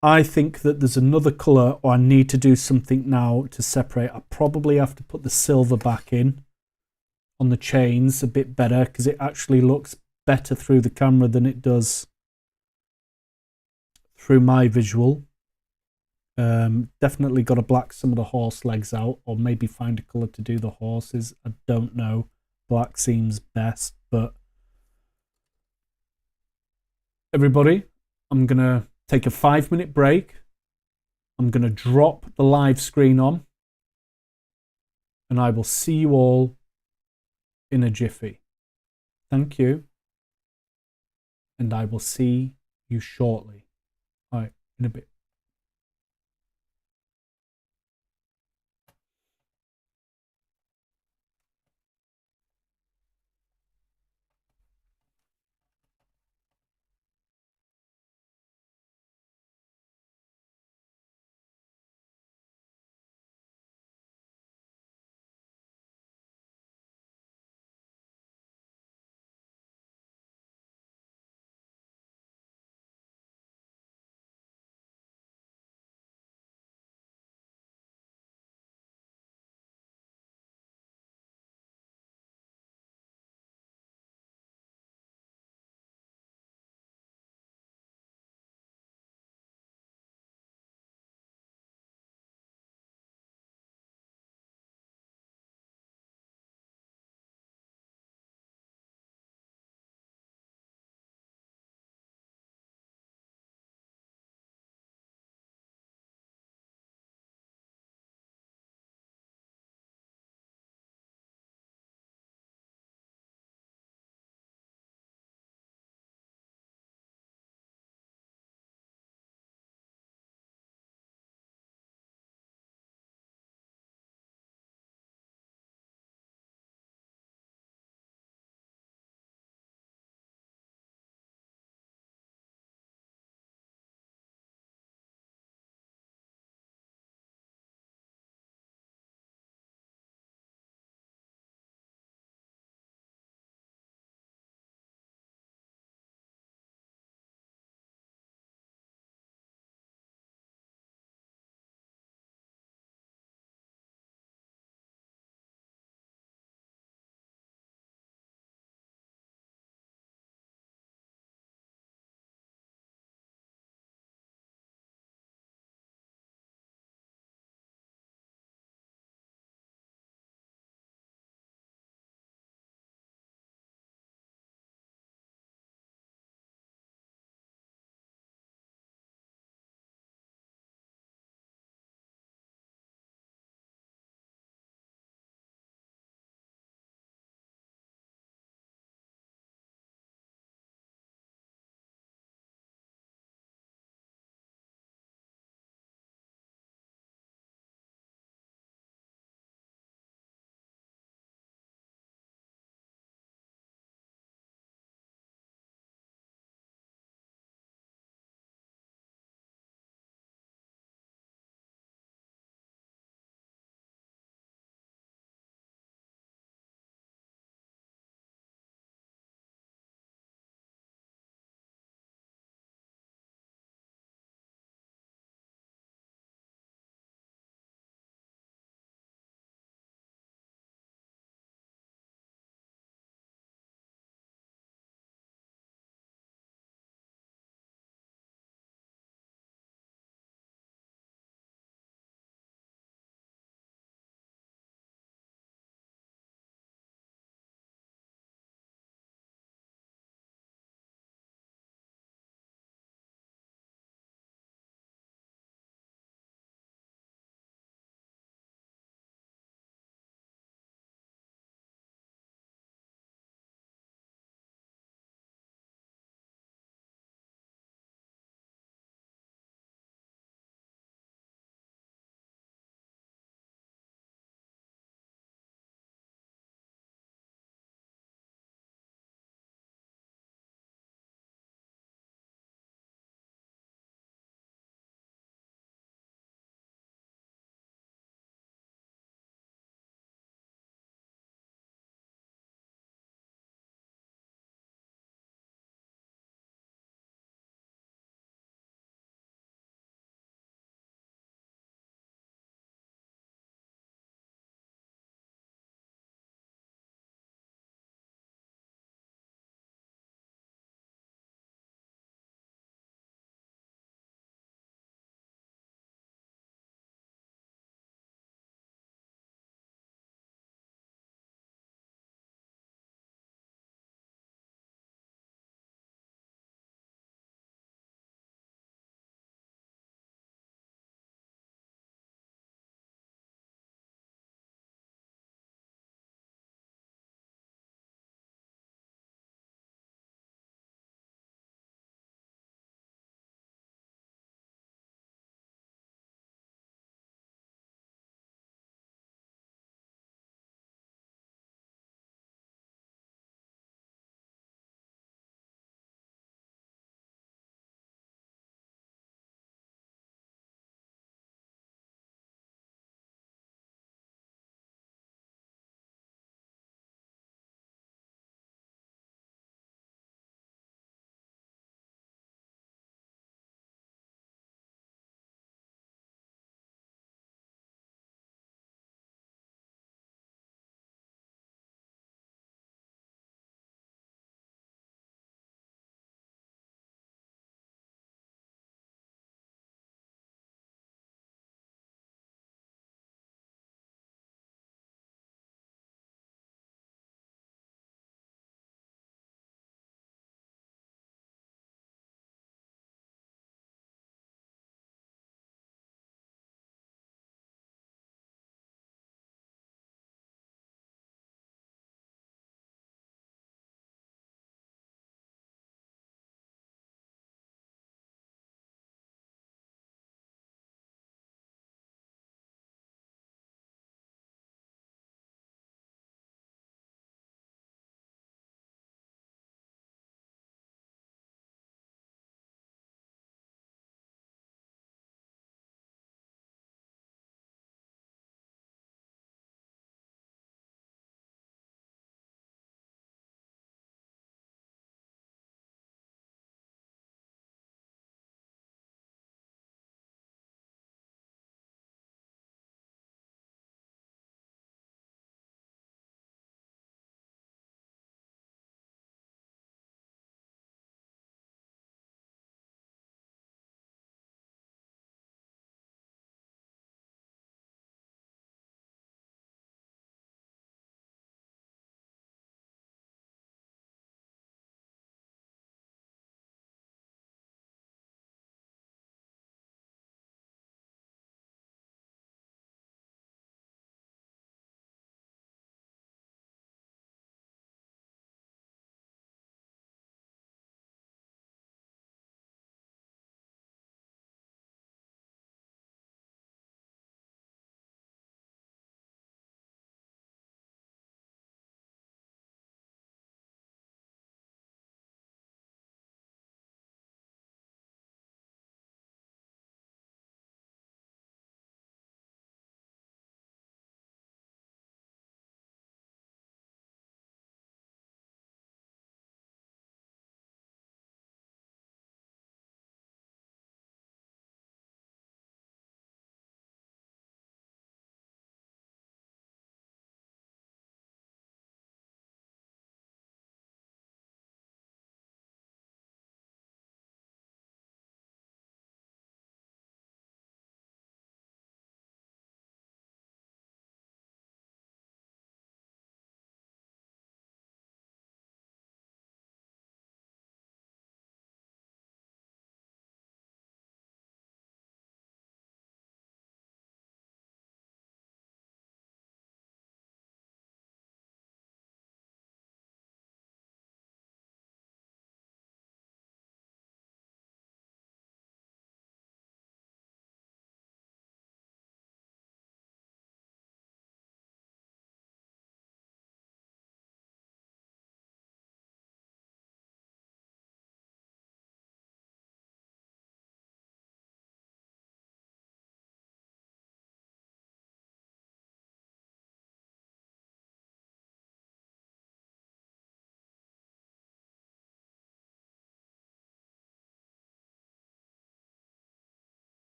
I think that there's another colour, or I need to do something now to separate. I probably have to put the silver back in on the chains a bit better, because it actually looks better through the camera than it does through my visual. Definitely got to black some of the horse legs out, or maybe find a colour to do the horses. I don't know. Black seems best, but everybody, I'm gonna take a 5-minute break. I'm going to drop the live screen on, and I will see you all in a jiffy. Thank you. And I will see you shortly. All right, in a bit.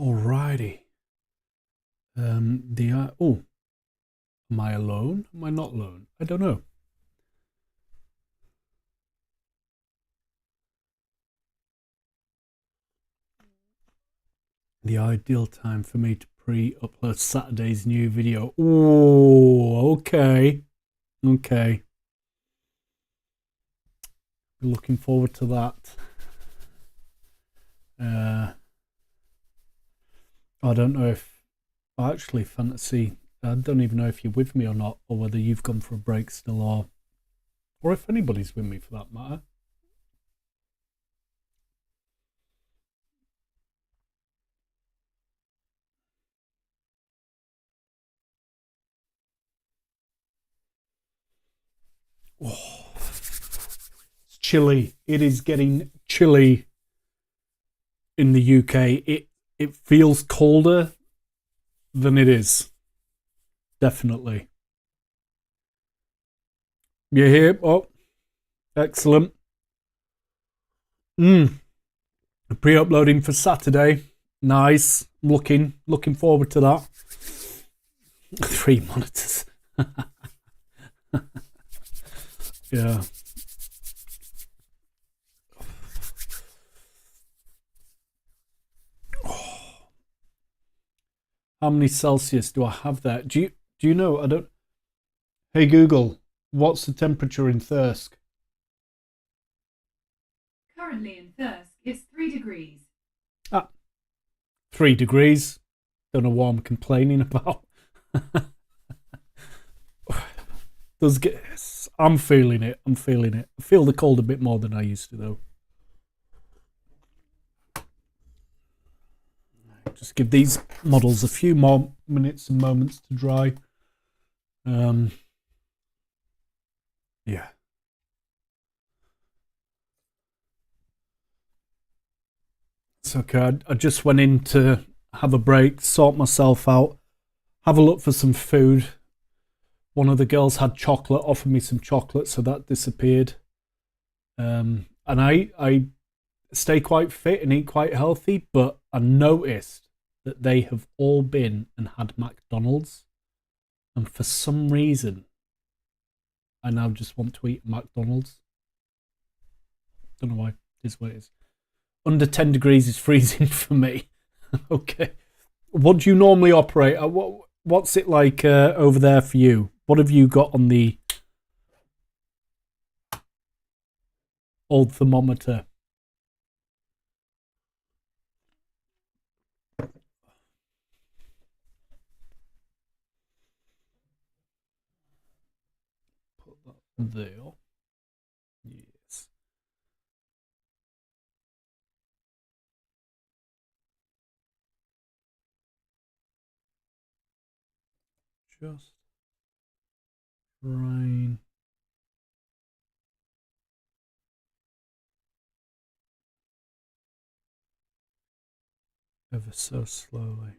Alrighty. Oh, am I alone? Am I not alone? I don't know. The ideal time for me to pre-upload Saturday's new video. Oh, okay. Okay. Looking forward to that. I don't know if actually Fantasy, I don't even know if you're with me or not, or whether you've gone for a break still, or if anybody's with me for that matter. Oh, it's chilly. It is getting chilly in the UK. It feels colder than it is. Definitely. You're here? Oh, excellent. Pre-uploading for Saturday. Nice. Looking forward to that. 3 monitors. Yeah. How many Celsius do I have there? Do you know? I don't. Hey Google, what's the temperature in Thirsk? Currently in Thirsk, it's 3 degrees. 3 degrees. Don't know what I'm complaining about. I'm feeling it. I feel the cold a bit more than I used to, though. Just give these models a few more minutes and moments to dry. Yeah. It's okay. I just went in to have a break, sort myself out, have a look for some food. One of the girls had chocolate, offered me some chocolate, so that disappeared. And I stay quite fit and eat quite healthy, but I noticed that they have all been and had McDonald's. And for some reason, I now just want to eat McDonald's. Don't know why. It is what it is. Under 10 degrees is freezing for me. Okay. What do you normally operate at? What's it like over there for you? What have you got on the old thermometer? Put that there. Yes. Just rain. Ever so slowly.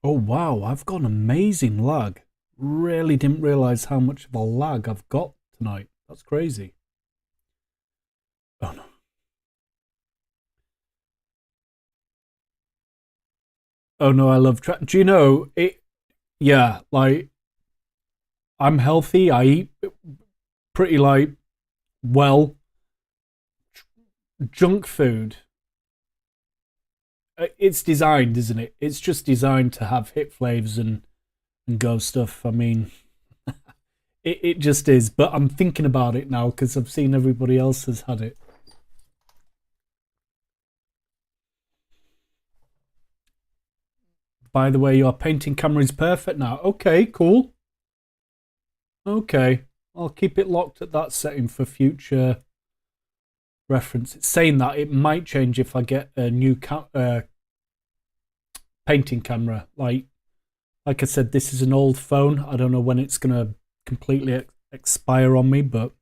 Oh wow, I've got an amazing lag. Really didn't realise how much of a lag I've got tonight. That's crazy. Oh no. Oh no, I love do you know it? Yeah, like I'm healthy. I eat pretty like well. Junk food. It's designed, isn't it? It's just designed to have hit flavors and go stuff. I mean, it just is. But I'm thinking about it now because I've seen everybody else has had it. By the way, your painting camera is perfect now. Okay, cool. Okay, I'll keep it locked at that setting for future reference. It's saying that it might change if I get a new painting camera. Like I said, this is an old phone. I don't know when it's going to completely expire on me, but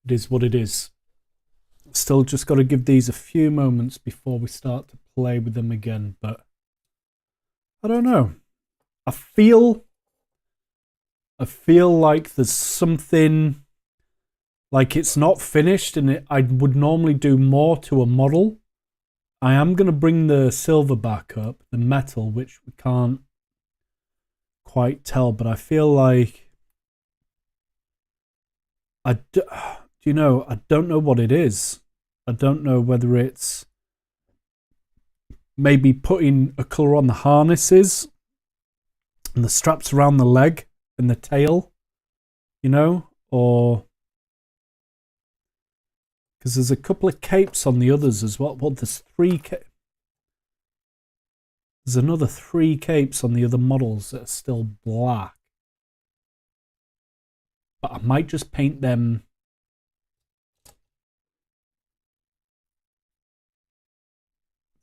it is what it is. Still just got to give these a few moments before we start to play with them again, but I don't know. I feel like there's something like it's not finished, and I would normally do more to a model, I am going to bring the silver back up, the metal, which we can't quite tell, but I feel like do you know, I don't know what it is. I don't know whether it's maybe putting a colour on the harnesses and the straps around the leg and the tail, you know, or because there's a couple of capes on the others as well. Well, there's there's another 3 capes on the other models that are still black. But I might just paint them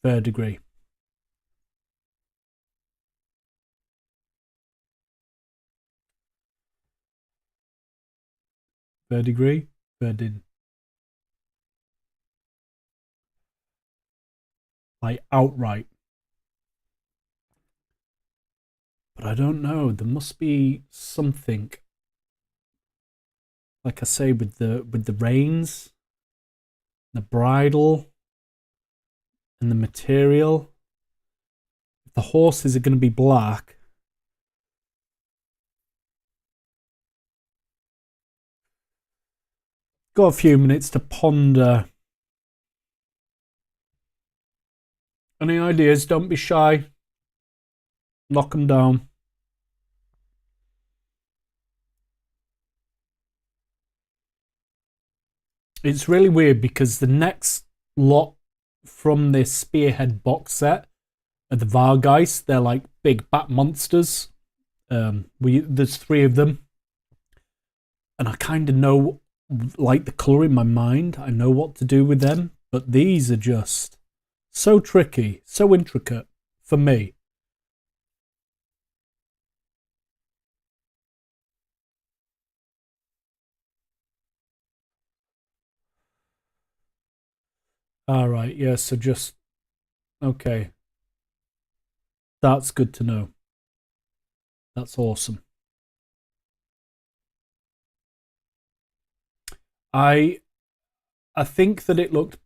verdigris. Verdigris? Verdin. Like outright. But I don't know. There must be something. Like I say, with the reins, the bridle, and the material. If the horses are going to be black, got a few minutes to ponder. Any ideas? Don't be shy. Knock them down. It's really weird because the next lot from this Spearhead box set are the Vargeist. They're like big bat monsters. There's 3 of them. And I kind of know, like, the colour in my mind. I know what to do with them. But these are just so tricky, so intricate for me. All right, yeah, so just, okay. That's good to know. That's awesome. I think that it looked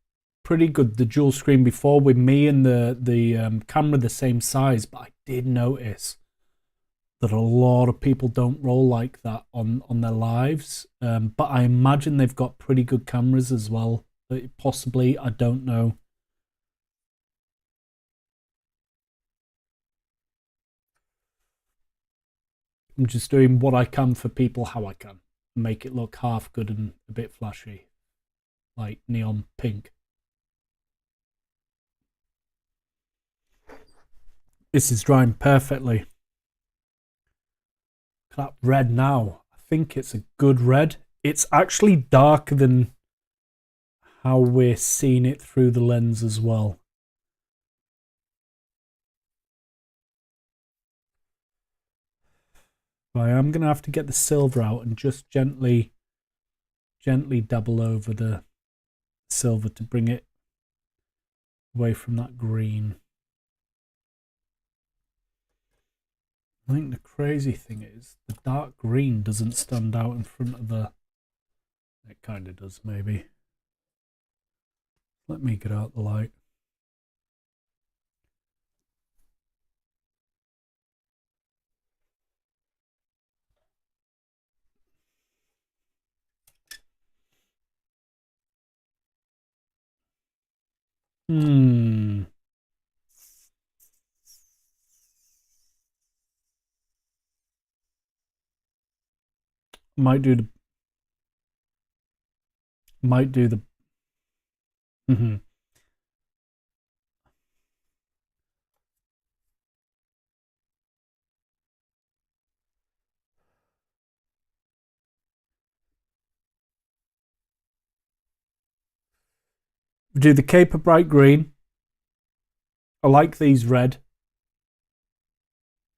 pretty good, the dual screen before, with me and the camera the same size, but I did notice that a lot of people don't roll like that on their lives. But I imagine they've got pretty good cameras as well. Possibly, I don't know. I'm just doing what I can for people, how I can. Make it look half good and a bit flashy. Like neon pink. This is drying perfectly. Look at that red now. I think it's a good red. It's actually darker than how we're seeing it through the lens as well. I am going to have to get the silver out and just gently dabble over the silver to bring it away from that green. I think the crazy thing is the dark green doesn't stand out in front of the... It kind of does, maybe. Let me get out the light. Might do the do the cape of bright green. I like these red.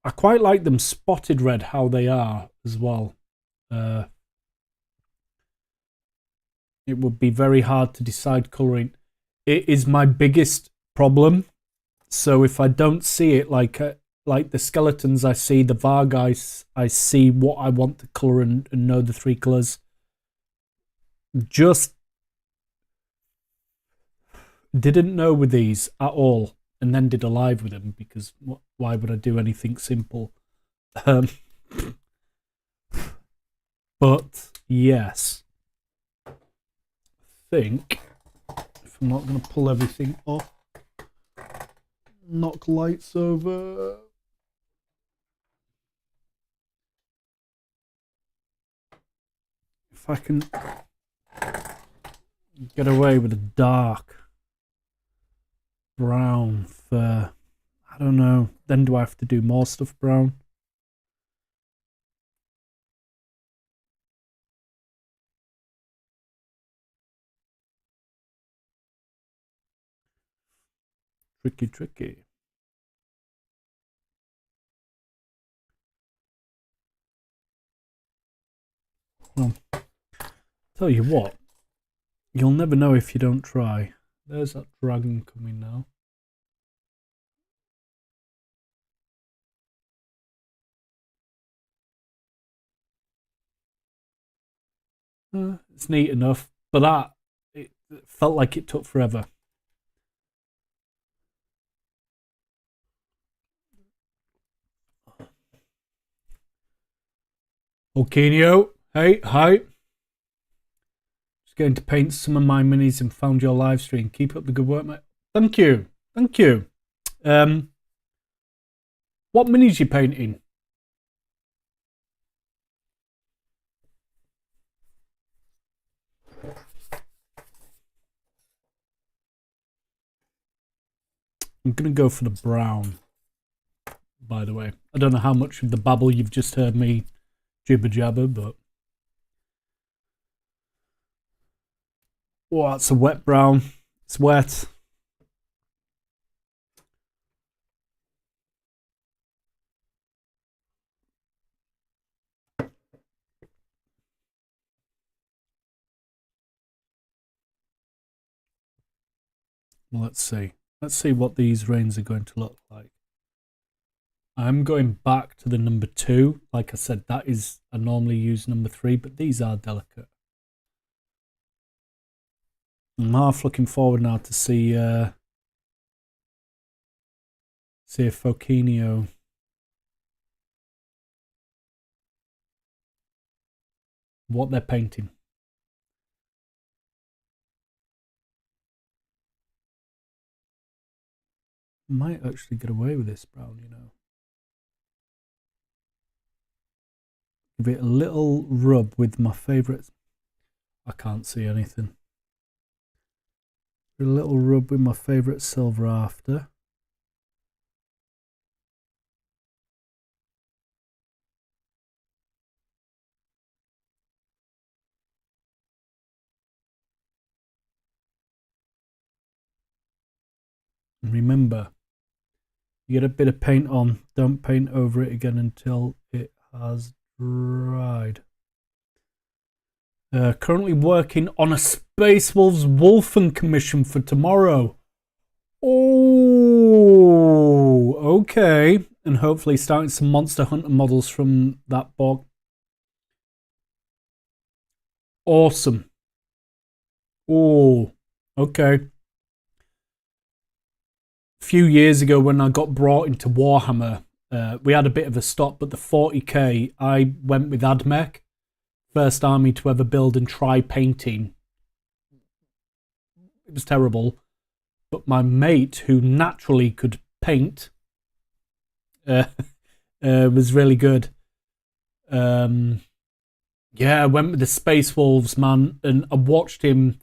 I quite like them spotted red, how they are as well. It would be very hard to decide colouring. It is my biggest problem. So if I don't see it like the skeletons, I see the Vargeist, I see what I want to colour and know the 3 colours. Just didn't know with these at all, and then did a live with them because why would I do anything simple? But yes, I think if I'm not going to pull everything off, knock lights over. If I can get away with a dark brown for, I don't know, then do I have to do more stuff brown? Tricky. Well, tell you what, you'll never know if you don't try. There's that dragon coming now. It's neat enough, but it felt like it took forever. Okinio, hey, hi. Just going to paint some of my minis and found your live stream. Keep up the good work, mate. Thank you. What minis you painting? I'm going to go for the brown, by the way. I don't know how much of the babble you've just heard me jibber jabber, but... Oh, that's a wet brown. It's wet. Well, let's see. Let's see what these rains are going to look like. I'm going back to the number 2. Like I said, that is, I normally use number 3, but these are delicate. I'm half looking forward now to see if Focinio what they're painting. Might actually get away with this brown, you know. Give it a little rub with my favourite. I can't see anything. A little rub with my favourite silver after. And remember, you get a bit of paint on, don't paint over it again until it has dried. Currently working on a Space Wolves Wolfen commission for tomorrow. Oh, okay. And hopefully starting some Monster Hunter models from that bog. Awesome. Oh, okay. A few years ago when I got brought into Warhammer, we had a bit of a stop, but the 40k, I went with Admech. First army to ever build and try painting. It was terrible. But my mate, who naturally could paint, was really good. Yeah, I went with the Space Wolves, man, and I watched him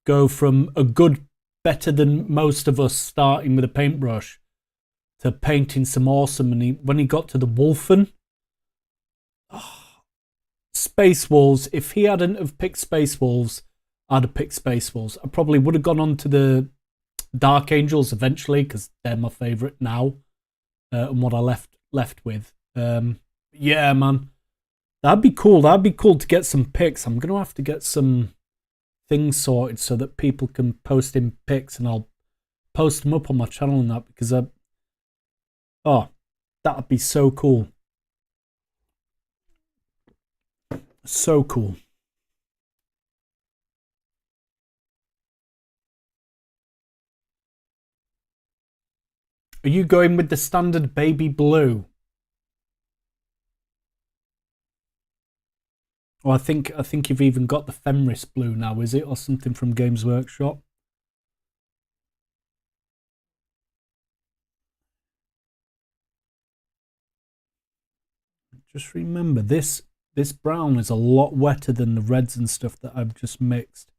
go from a good, better than most of us starting with a paintbrush to painting some awesome. And when he got to the Wolfen, Space Wolves, if he hadn't have picked Space Wolves, I'd have picked Space Wolves. I probably would have gone on to the Dark Angels eventually because they're my favourite now, and what I left with. Yeah, man, that'd be cool. That'd be cool to get some pics. I'm gonna have to get some things sorted so that people can post in pics, and I'll post them up on my channel and that because that'd be so cool. So cool. Are you going with the standard baby blue? Oh, I think you've even got the Fenris blue now, is it? Or something from Games Workshop? Just remember, this brown is a lot wetter than the reds and stuff that I've just mixed.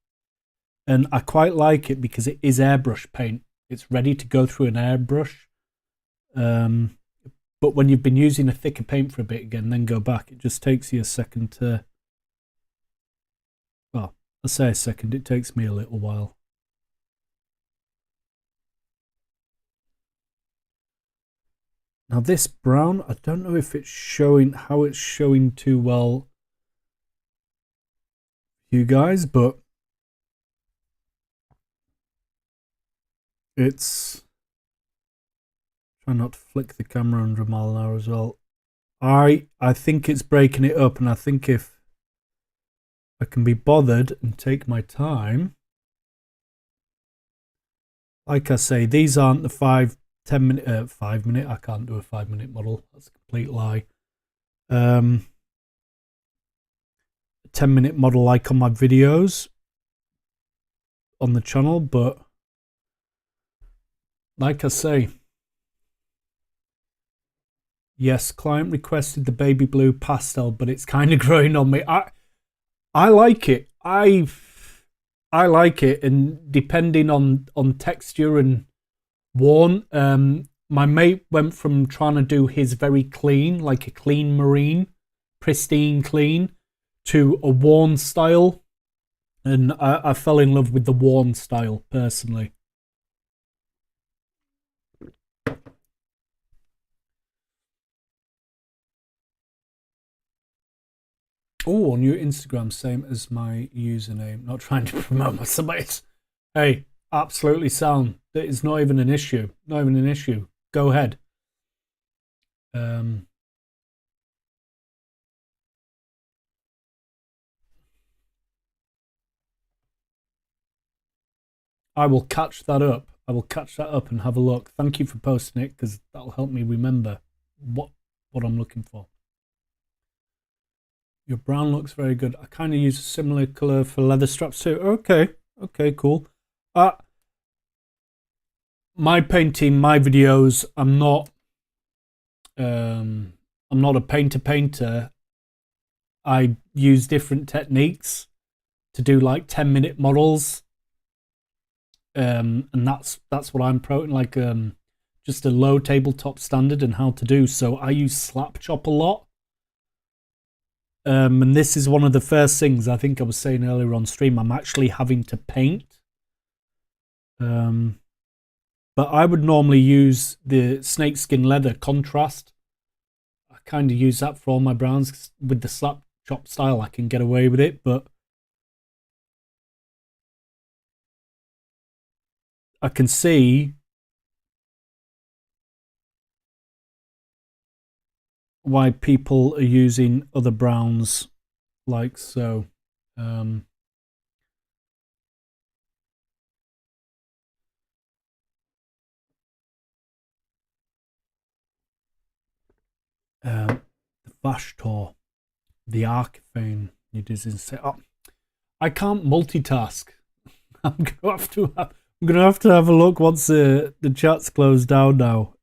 And I quite like it because it is airbrush paint. It's ready to go through an airbrush. But when you've been using a thicker paint for a bit again, then go back, it just takes you a second to... Well, I say a second, it takes me a little while. Now this brown, I don't know if it's showing, how it's showing too well, you guys, but it's... Try not to flick the camera 100 mile an hour as well. I think it's breaking it up, and I think if I can be bothered and take my time, like I say, these aren't the 5 minute, I can't do a 5-minute model. That's a complete lie. 10-minute model like on my videos on the channel, but like I say, yes, client requested the baby blue pastel, but it's kind of growing on me. I like it. I like it, and depending on texture and worn, my mate went from trying to do his very clean, like a clean marine, pristine clean, to a worn style, and I fell in love with the worn style personally. Oh, on your Instagram, same as my username. Not trying to promote myself, but it's, hey, absolutely sound. It is not even an issue. Not even an issue. Go ahead. I will catch that up. I will catch that up and have a look. Thank you for posting it, because that'll help me remember what I'm looking for. Your brown looks very good. I kind of use a similar color for leather straps too. Okay, cool. My painting, my videos, I'm not a painter. I use different techniques to do like 10-minute models. And that's what I'm promoting, like just a low tabletop standard and how to do. So I use slap chop a lot. And this is one of the first things I think I was saying earlier on stream, I'm actually having to paint. But I would normally use the snakeskin leather contrast. I kind of use that for all my browns. With the slap chop style, I can get away with it, but I can see why people are using other browns like so. The Vashtor, the Archifane, it is insane. Oh, I can't multitask. I'm gonna have to have a look once the chat's closed down now.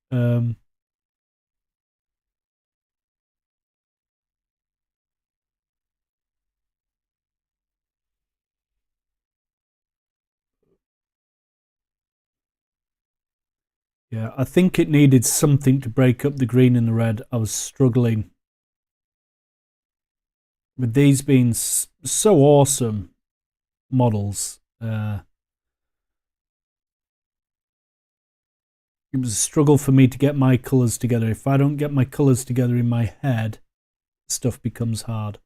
Yeah, I think it needed something to break up the green and the red. I was struggling with these being so awesome models. It was a struggle for me to get my colours together. If I don't get my colours together in my head, stuff becomes hard.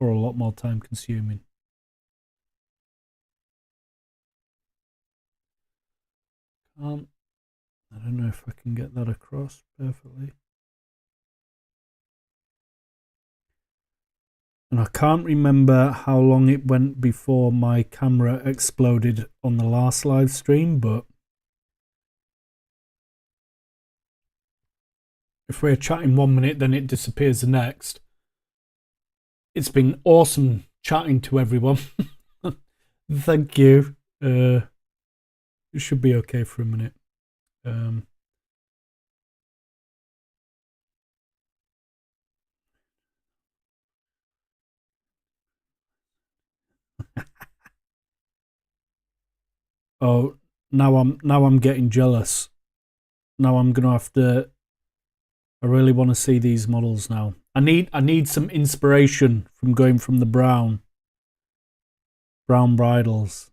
Or a lot more time consuming. I don't know if I can get that across perfectly. And And I can't remember how long it went before my camera exploded on the last live stream, but if we're chatting 1 minute, then it disappears the next. It's been awesome chatting to everyone. Thank you. It should be okay for a minute. Oh, now I'm getting jealous. Now I'm gonna have to. I really want to see these models now. I need some inspiration from going from the brown bridles.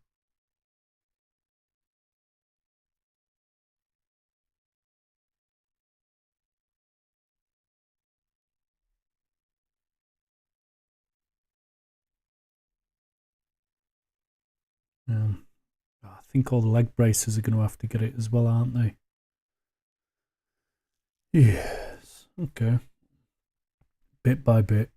I think all the leg braces are going to have to get it as well, aren't they? Yes. Okay. Bit by bit.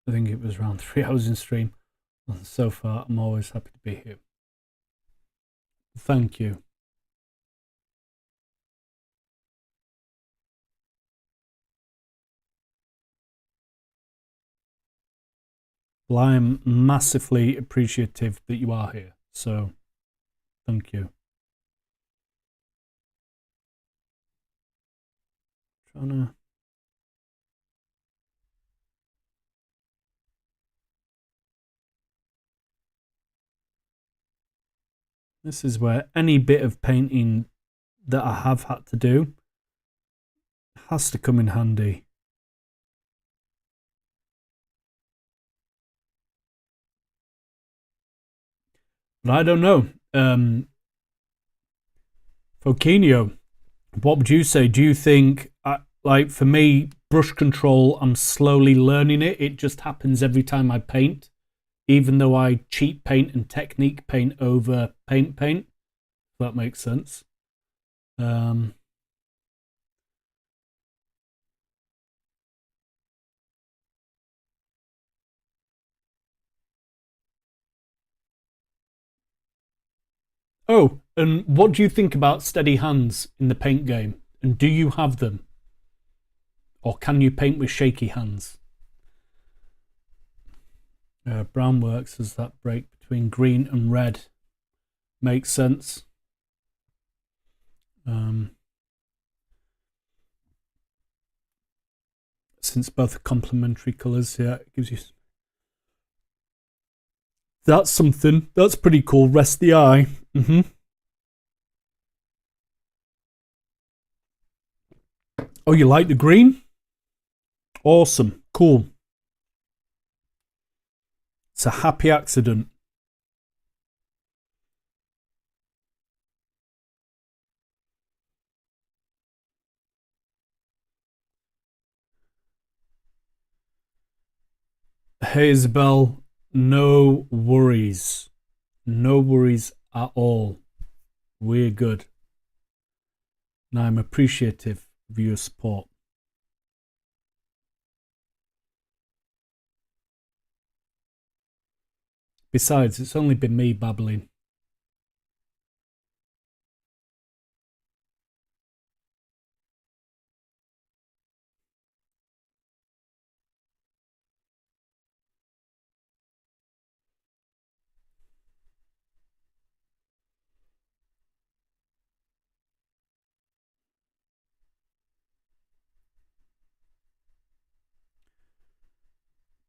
I think it was around 3 hours in stream. And so far, I'm always happy to be here. Thank you. Well, I am massively appreciative that you are here. So, thank you. Trying to. This is where any bit of painting that I have had to do has to come in handy. But I don't know. Foquinho, what would you say? Do you think, like for me, brush control, I'm slowly learning it. It just happens every time I paint. Even though I cheat paint and technique paint over paint. If that makes sense. Oh, and what do you think about steady hands in the paint game? And do you have them? Or can you paint with shaky hands? Brown works as that break between green and red. Makes sense. Since both are complementary colours, yeah, it gives you. That's something. That's pretty cool. Rest the eye. Oh, you like the green? Awesome. Cool. It's a happy accident. Hey, Isabel, no worries. No worries at all. We're good. And I'm appreciative of your support. Besides, it's only been me babbling.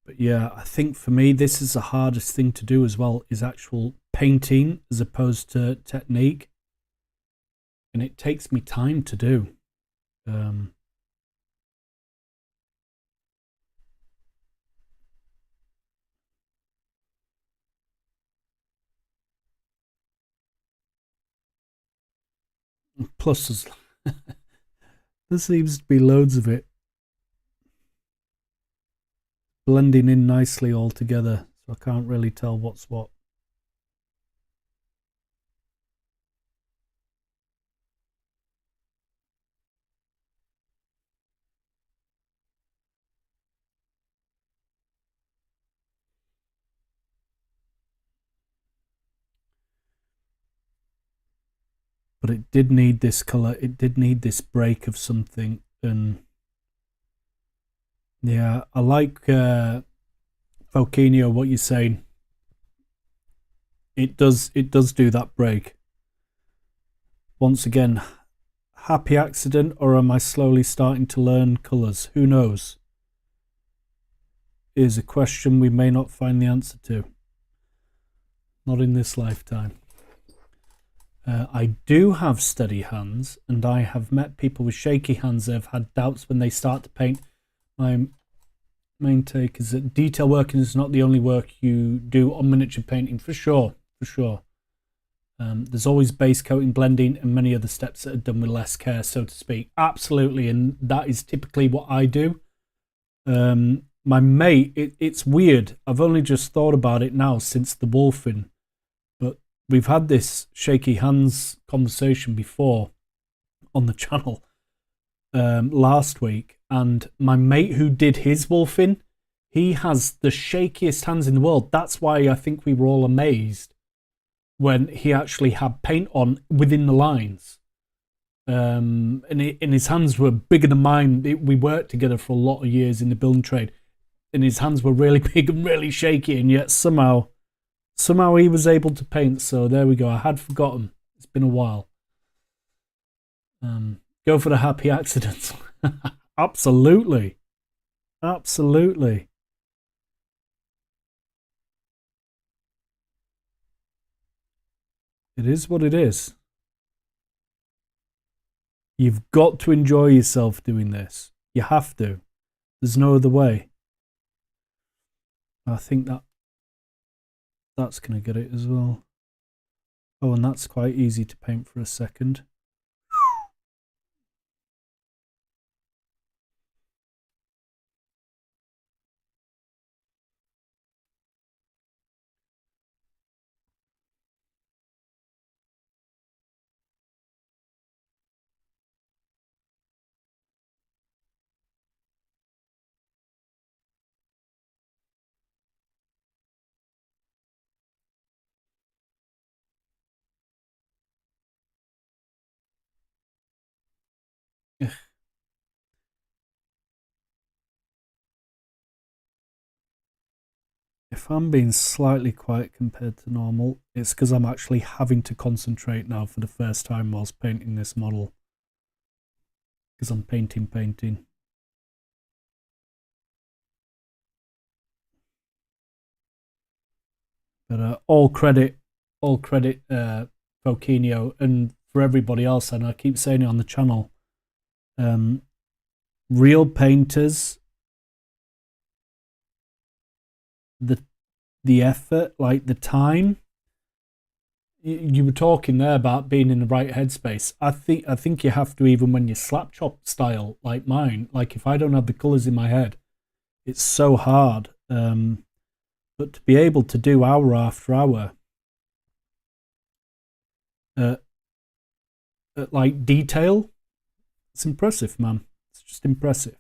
But yeah, I think for me, this is the hardest thing to do as well, is actual painting as opposed to technique. And it takes me time to do. Plus, there seems to be loads of it blending in nicely all together, so I can't really tell what's what. But it did need this colour. It did need this break of something. And yeah, I like Fokinio, what you're saying. It does do that break. Once again, happy accident, or am I slowly starting to learn colours? Who knows? Is a question we may not find the answer to. Not in this lifetime. I do have steady hands, and I have met people with shaky hands that have had doubts when they start to paint. My main take is that detail working is not the only work you do on miniature painting, for sure, for sure. There's always base coating, blending, and many other steps that are done with less care, so to speak. Absolutely, and that is typically what I do. My mate, it's weird. I've only just thought about it now since the wolfing, but we've had this shaky hands conversation before on the channel last week, and my mate who did his wolfing, he has the shakiest hands in the world. That's why I think we were all amazed when he actually had paint on within the lines. And his hands were bigger than mine. We worked together for a lot of years in the building trade, and his hands were really big and really shaky, and yet somehow he was able to paint. So there we go. I had forgotten. It's been a while. Go for the happy accidents. Absolutely. Absolutely. It is what it is. You've got to enjoy yourself doing this. You have to. There's no other way. I think that's going to get it as well. Oh, and that's quite easy to paint for a second. If I'm being slightly quiet compared to normal, it's because I'm actually having to concentrate now for the first time whilst painting this model. Because I'm painting. But all credit, Fokinio, and for everybody else, and I keep saying it on the channel, real painters, the effort, like the time. You were talking there about being in the right headspace. I think you have to, even when you slap chop style like mine. Like if I don't have the colours in my head, it's so hard. But to be able to do hour after hour, at like detail, it's impressive, man. It's just impressive.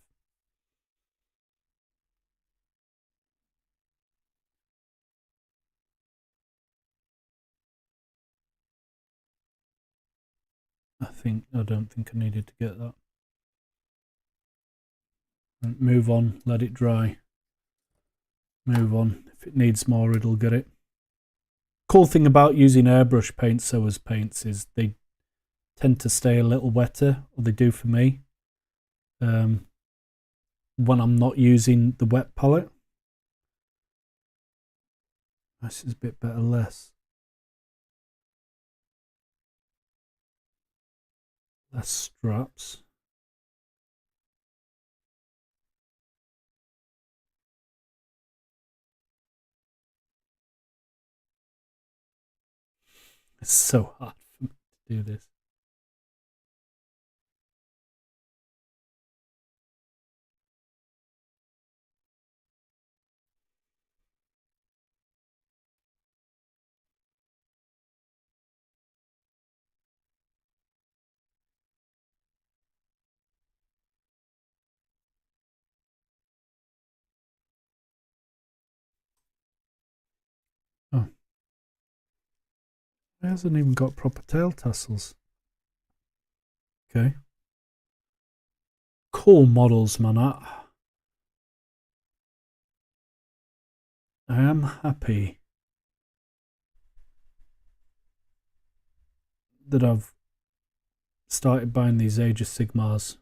I don't think I needed to get that. Move on, let it dry. Move on. If it needs more, it'll get it. Cool thing about using airbrush paints, so as paints, is they tend to stay a little wetter, or they do for me, when I'm not using the wet palette. This is a bit better, less straps. It's so hard for me to do this. Oh, it hasn't even got proper tail tassels. Okay. Cool models, man. I am happy that I've started buying these Age of Sigmars.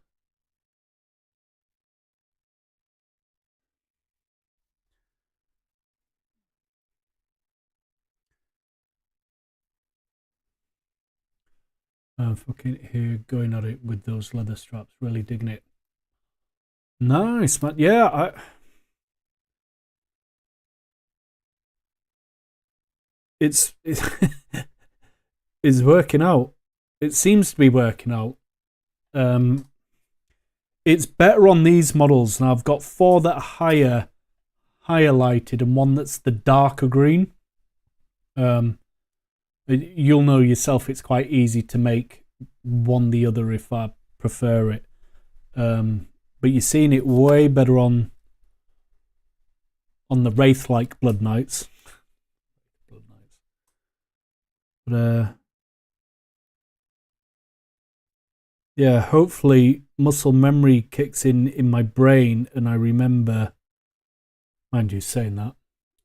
Fucking here, going at it with those leather straps, really digging it. Nice, man. Yeah, it's it's working out. It seems to be working out. It's better on these models, and I've got 4 that are higher lighted, and 1 that's the darker green. You'll know yourself. It's quite easy to make one the other if I prefer it. But you're seeing it way better on the Wraith-like BloodKnights. But yeah, hopefully muscle memory kicks in my brain and I remember. Mind you, saying that,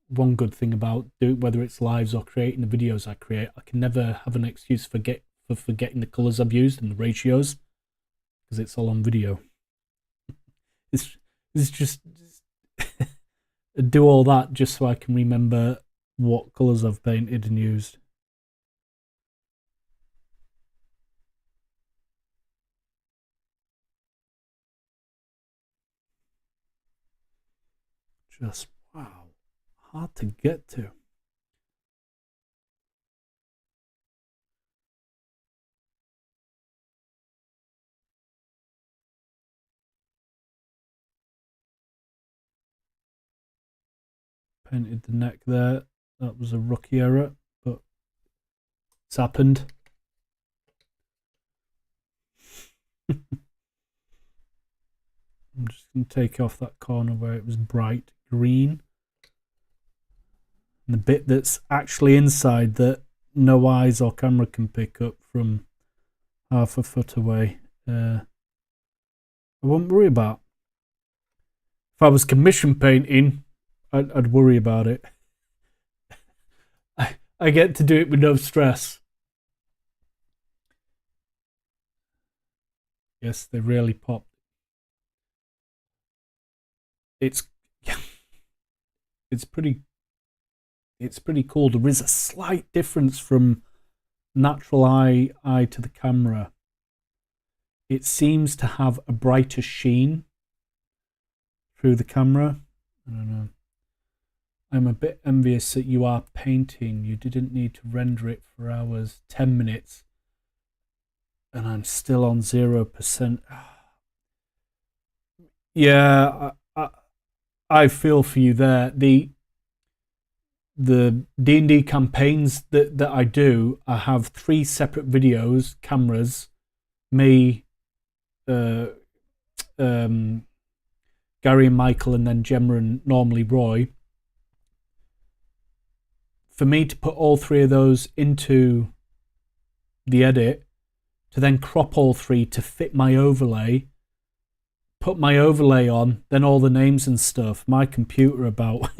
one good thing about whether it's lives or creating the videos I create, I can never have an excuse for forgetting the colours I've used and the ratios, because it's all on video. It's just do all that just so I can remember what colours I've painted and used. Just, wow, hard to get to. Painted the neck there. That was a rookie error, but it's happened. I'm just going to take off that corner where it was bright green. And the bit that's actually inside that no eyes or camera can pick up from half a foot away, I won't worry about. If I was commission painting, I'd worry about it. I get to do it with no stress. Yes, they really pop. It's pretty cool. There is a slight difference from natural eye to the camera. It seems to have a brighter sheen through the camera. I don't know. I'm a bit envious that you are painting. You didn't need to render it for hours, 10 minutes, and I'm still on 0%. Yeah, I feel for you there. The D&D campaigns that I do, I have 3 separate videos, cameras, me, Gary and Michael, and then Gemma and normally Roy. For me to put all 3 of those into the edit, to then crop all 3 to fit my overlay, put my overlay on, then all the names and stuff, my computer about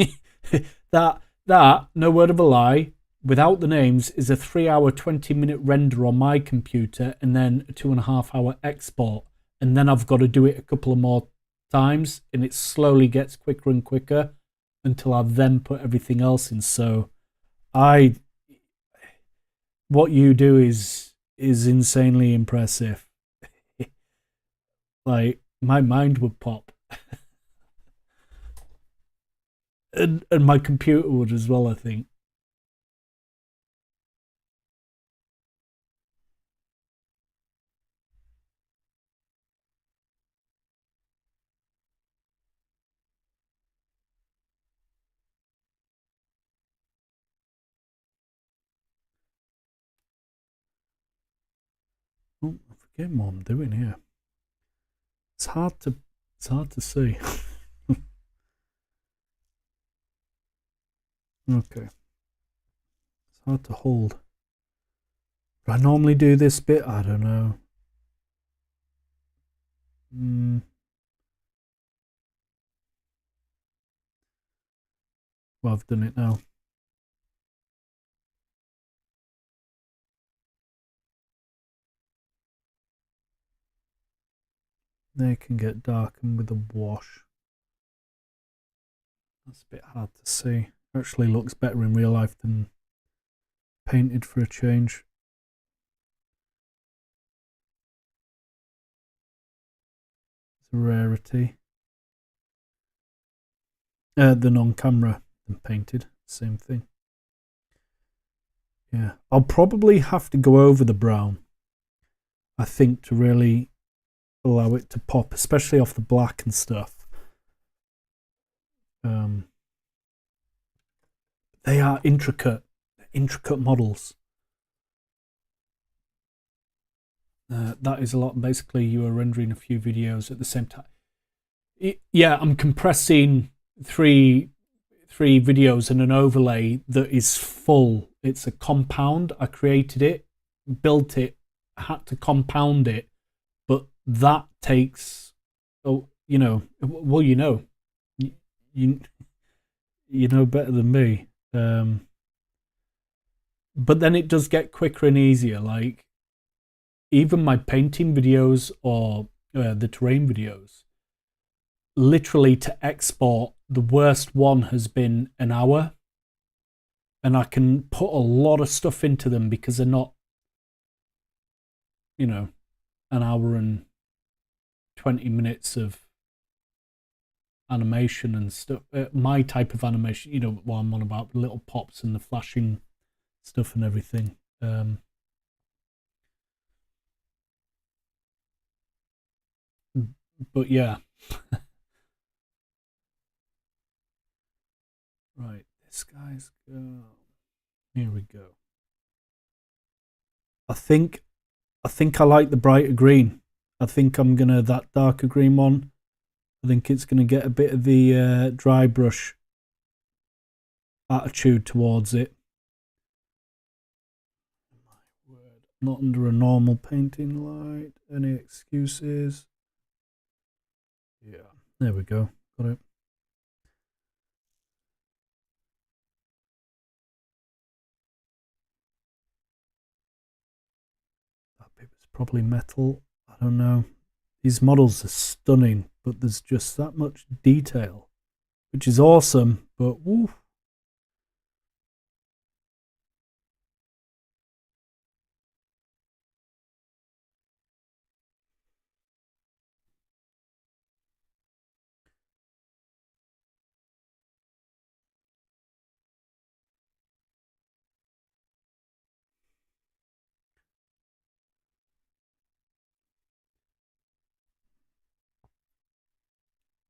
that, no word of a lie, without the names, is a 3-hour, 20-minute render on my computer and then a 2.5-hour export. And then I've got to do it a couple of more times, and it slowly gets quicker and quicker until I then put everything else in. So what you do is insanely impressive. Like, my mind would pop. and my computer would as well, I think. Oh, I forget what I'm doing here. It's hard to see. Okay. It's hard to hold. Do I normally do this bit? I don't know. Well, I've done it now. They can get darkened with a wash. That's a bit hard to see. Actually looks better in real life than painted for a change. It's a rarity. The non-camera and painted, same thing. Yeah, I'll probably have to go over the brown, I think, to really allow it to pop, especially off the black and stuff. They are intricate models. That is a lot. Basically, you are rendering a few videos at the same time. Yeah, I'm compressing three videos and an overlay that is full. It's a compound. I created it, built it, had to compound it, but that takes, well, you know better than me. But then it does get quicker and easier. Like even my painting videos or the terrain videos, literally to export, the worst one has been an hour, and I can put a lot of stuff into them because they're not, an hour and 20 minutes of animation and stuff. My type of animation, what I'm on about, the little pops and the flashing stuff and everything. But yeah. Right, this guy's go. Here we go. I think I like the brighter green. I think I'm gonna that darker green one. I think it's gonna get a bit of the dry brush attitude towards it. My word, not under a normal painting light. Any excuses? Yeah, there we go. Got it. That paper's probably metal. I don't know. These models are stunning, but there's just that much detail, which is awesome, but woo.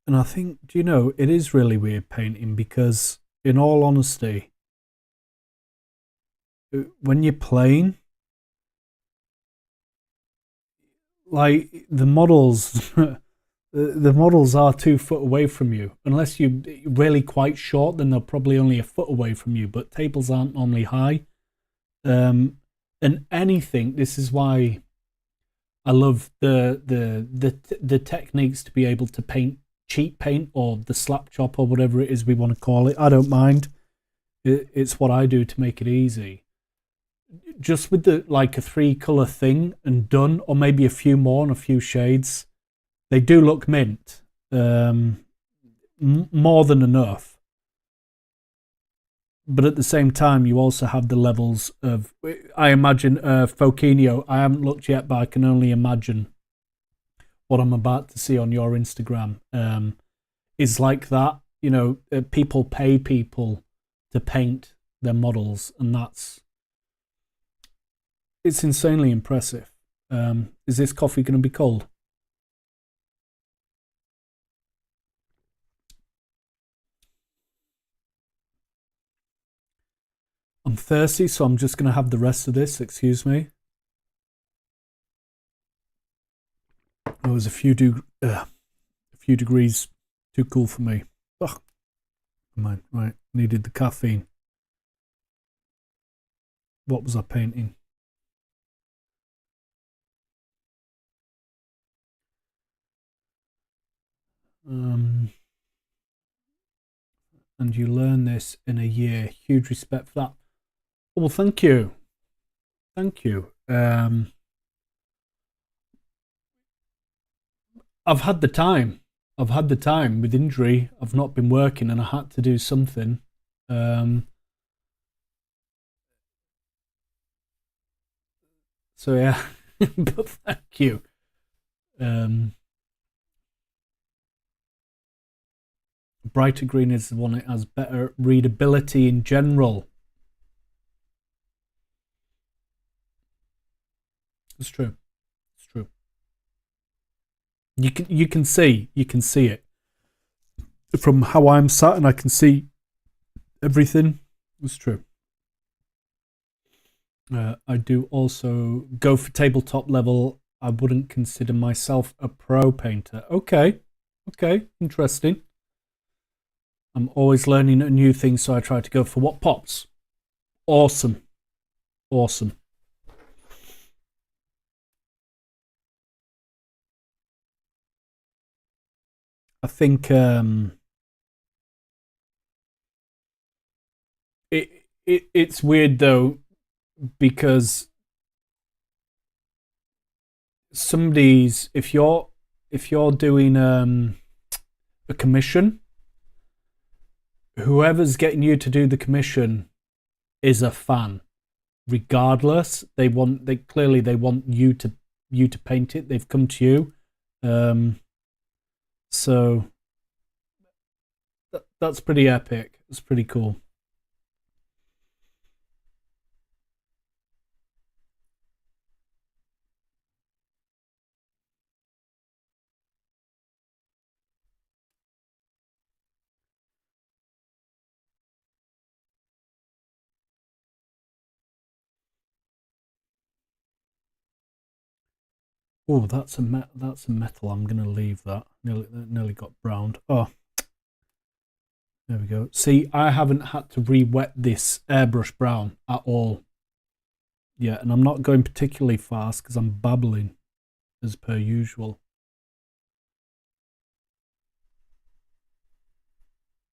And I think, it is really weird painting because, in all honesty, when you're playing, like the models, the models are 2 foot away from you. Unless you're really quite short, then they're probably only a foot away from you. But tables aren't normally high. And anything. This is why I love the techniques to be able to paint cheat paint or the slap chop or whatever it is we want to call it. I don't mind. It's what I do to make it easy. Just with a 3-color thing and done, or maybe a few more and a few shades, they do look mint. More than enough. But at the same time, you also have the levels of, I imagine, Foquinho. I haven't looked yet, but I can only imagine what I'm about to see on your Instagram is like that. People pay people to paint their models, and it's insanely impressive. Is this coffee going to be cold? I'm thirsty, so I'm just going to have the rest of this. Excuse me. It was a few degrees too cool for me. Ugh. Come on, right. Needed the caffeine. What was I painting? And you learn this in a year. Huge respect for that. Well, thank you. Thank you. I've had the time. I've had the time with injury. I've not been working and I had to do something. So yeah, but thank you. Brighter green is the one that has better readability in general. It's true. It's true. You can see it from how I'm sat, and I can see everything. It's true. I do also go for tabletop level. I wouldn't consider myself a pro painter. Okay, interesting. I'm always learning a new thing, so I try to go for what pops. Awesome. I think it's weird though, because somebody's if you're doing a commission, whoever's getting you to do the commission is a fan. Regardless, they clearly want you to paint it. They've come to you, so that's pretty epic. It's pretty cool. Oh, that's a metal. I'm gonna leave that. Nearly got browned. Oh, there we go. See, I haven't had to re-wet this airbrush brown at all. Yeah, and I'm not going particularly fast because I'm babbling as per usual.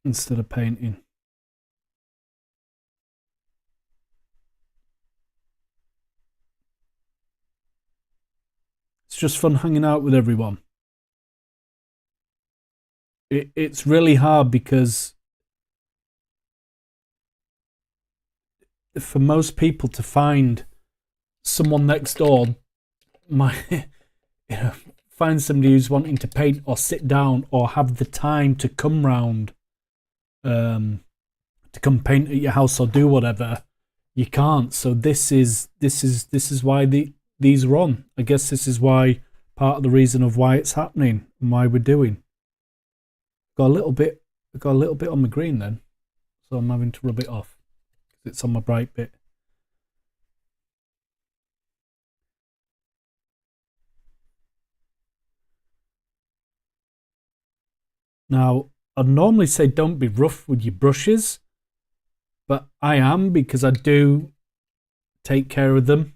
Instead of painting. It's just fun hanging out with everyone. It's really hard because for most people to find someone next door, find somebody who's wanting to paint or sit down or have the time to come round, to come paint at your house or do whatever, you can't. So this is why these are on. I guess this is why part of the reason of why it's happening and why we're doing. Got a little bit on my green then, so I'm having to rub it off. It's on my bright bit. Now, I'd normally say don't be rough with your brushes, but I am, because I do take care of them.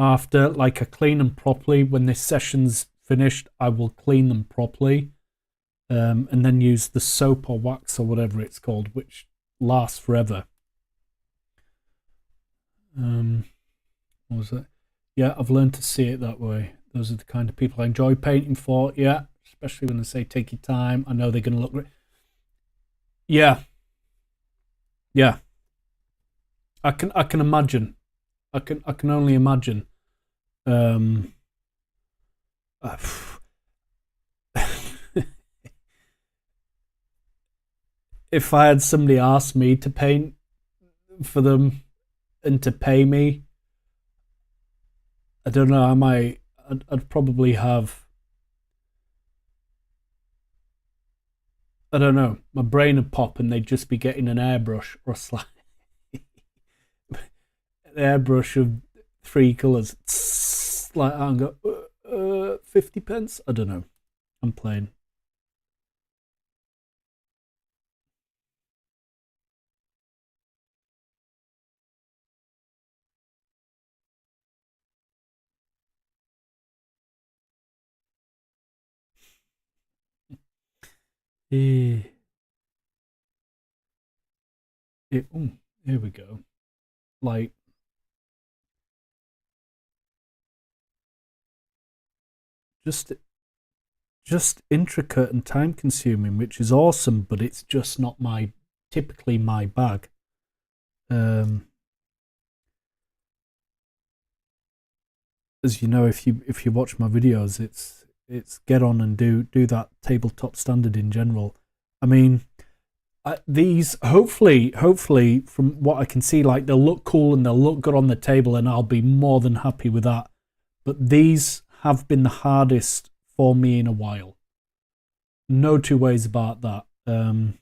After, like, I clean them properly. When this session's finished, I will clean them properly, and then use the soap or wax or whatever it's called, which lasts forever. What was it? Yeah, I've learned to see it that way. Those are the kind of people I enjoy painting for. Yeah, especially when they say take your time. I know they're going to look. Yeah. I can imagine. I can only imagine. If I had somebody ask me to paint for them and to pay me, I don't know. I'd probably have. I don't know. My brain would pop, and they'd just be getting an airbrush or an airbrush of 3 colours, like that, and go 50 pence. I don't know. I'm playing. Here we go. Like, just intricate and time consuming, which is awesome, but it's just not typically my bag. As you know, if you watch my videos, it's get on and do that tabletop standard in general. I mean, these hopefully from what I can see, like, they'll look cool and they'll look good on the table, and I'll be more than happy with that. But these have been the hardest for me in a while. No two ways about that. And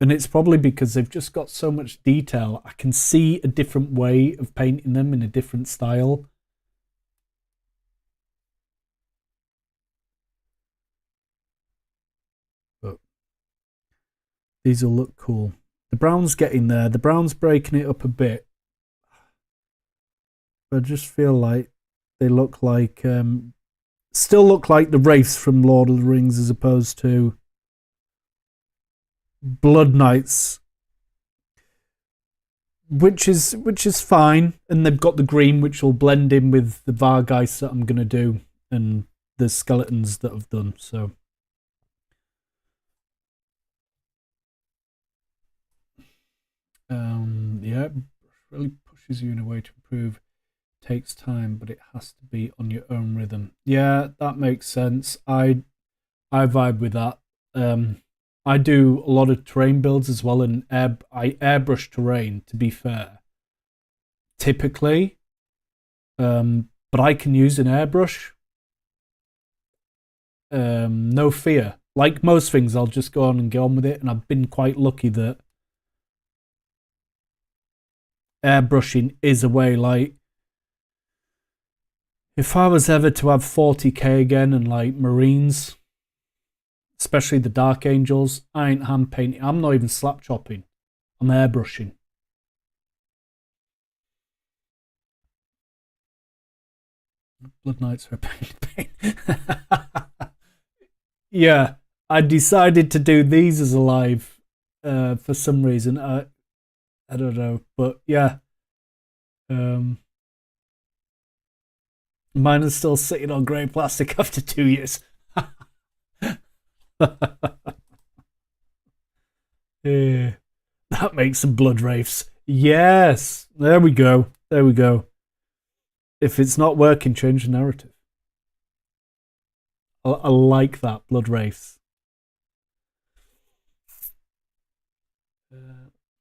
it's probably because they've just got so much detail. I can see a different way of painting them in a different style. But these will look cool. The brown's getting there. The brown's breaking it up a bit. I just feel like they look like, still look like the wraiths from Lord of the Rings, as opposed to BloodKnights, which is fine. And they've got the green, which will blend in with the Vargeist that I'm gonna do, and the skeletons that I've done. So yeah, really pushes you in a way to improve. Takes time, but it has to be on your own rhythm. Yeah, that makes sense. I vibe with that. I do a lot of terrain builds as well, and I airbrush terrain, to be fair, typically. But I can use an airbrush. No fear. Like most things, I'll just go on and get on with it, and I've been quite lucky that airbrushing is a way. Like, if I was ever to have 40k again and like Marines, especially the Dark Angels, I ain't hand painting. I'm not even slap chopping. I'm airbrushing. BloodKnights are a pain. Yeah, I decided to do these as a live for some reason. I don't know, but yeah. Mine is still sitting on grey plastic after 2 years. Yeah, that makes some blood wraiths. Yes, there we go. There we go. If it's not working, change the narrative. I like that, blood wraiths.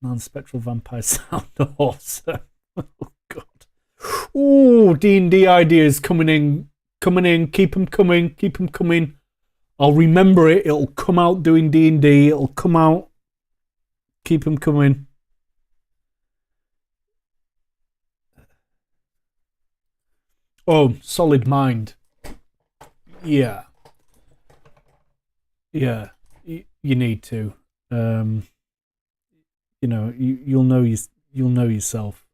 Non-spectral vampire sound awesome. Oh god. Ooh, D&D ideas coming in. Keep them coming. I'll remember it. It'll come out doing D&D. It'll come out. Keep them coming. Oh, solid mind. Yeah. Yeah. You need to. You know, you'll know yourself.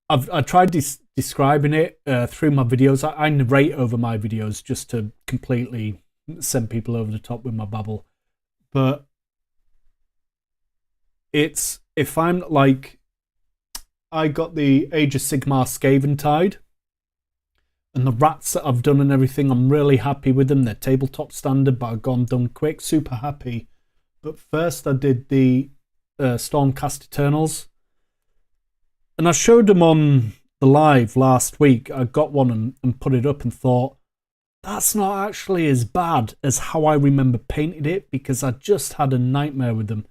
I tried describing it through my videos. I narrate over my videos just to completely send people over the top with my babble. But it's, if I'm like, I got the Age of Sigmar Skaven Tide, and the rats that I've done and everything, I'm really happy with them. They're tabletop standard, but I've gone done quick. Super happy. But first I did the Stormcast Eternals. And I showed them on the live last week. I got one and put it up and thought, that's not actually as bad as how I remember painted it, because I just had a nightmare with them.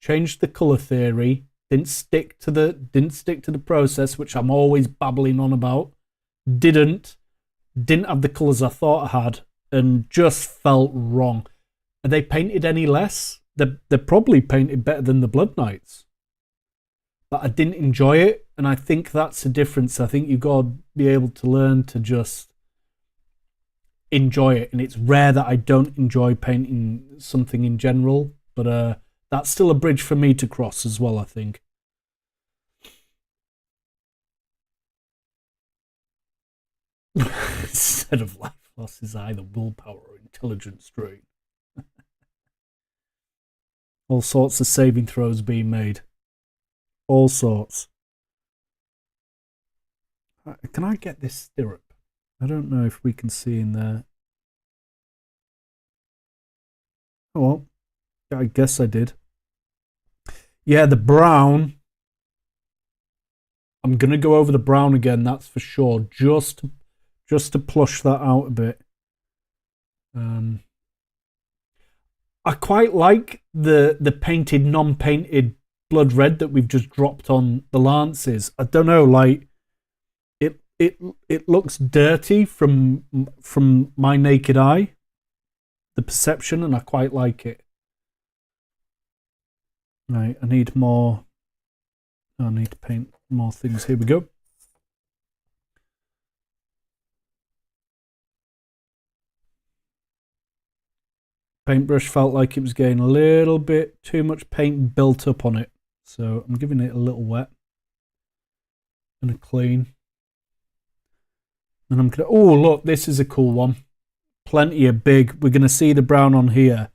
Changed the colour theory, didn't stick to the process, which I'm always babbling on about. Didn't have the colours I thought I had, and just felt wrong. Are they painted any less? They're probably painted better than the BloodKnights. But I didn't enjoy it, and I think that's the difference. I think you've got to be able to learn to just enjoy it, and it's rare that I don't enjoy painting something in general, but that's still a bridge for me to cross as well, I think. Instead of life. class is either willpower or intelligence drain. All sorts of saving throws being made. All sorts. Can I get this stirrup? I don't know if we can see in there. Oh, well, I guess I did. Yeah, the brown. I'm going to go over the brown again, that's for sure. Just to plush that out a bit. I quite like the painted, non-painted blood red that we've just dropped on the lances. I don't know, like it looks dirty from my naked eye, the perception, and I quite like it. Right, I need more. I need to paint more things. Here we go. Paintbrush felt like it was getting a little bit too much paint built up on it, so I'm giving it a little wet and a clean. And I'm gonna. Oh, look, this is a cool one. Plenty of big. We're gonna see the brown on here.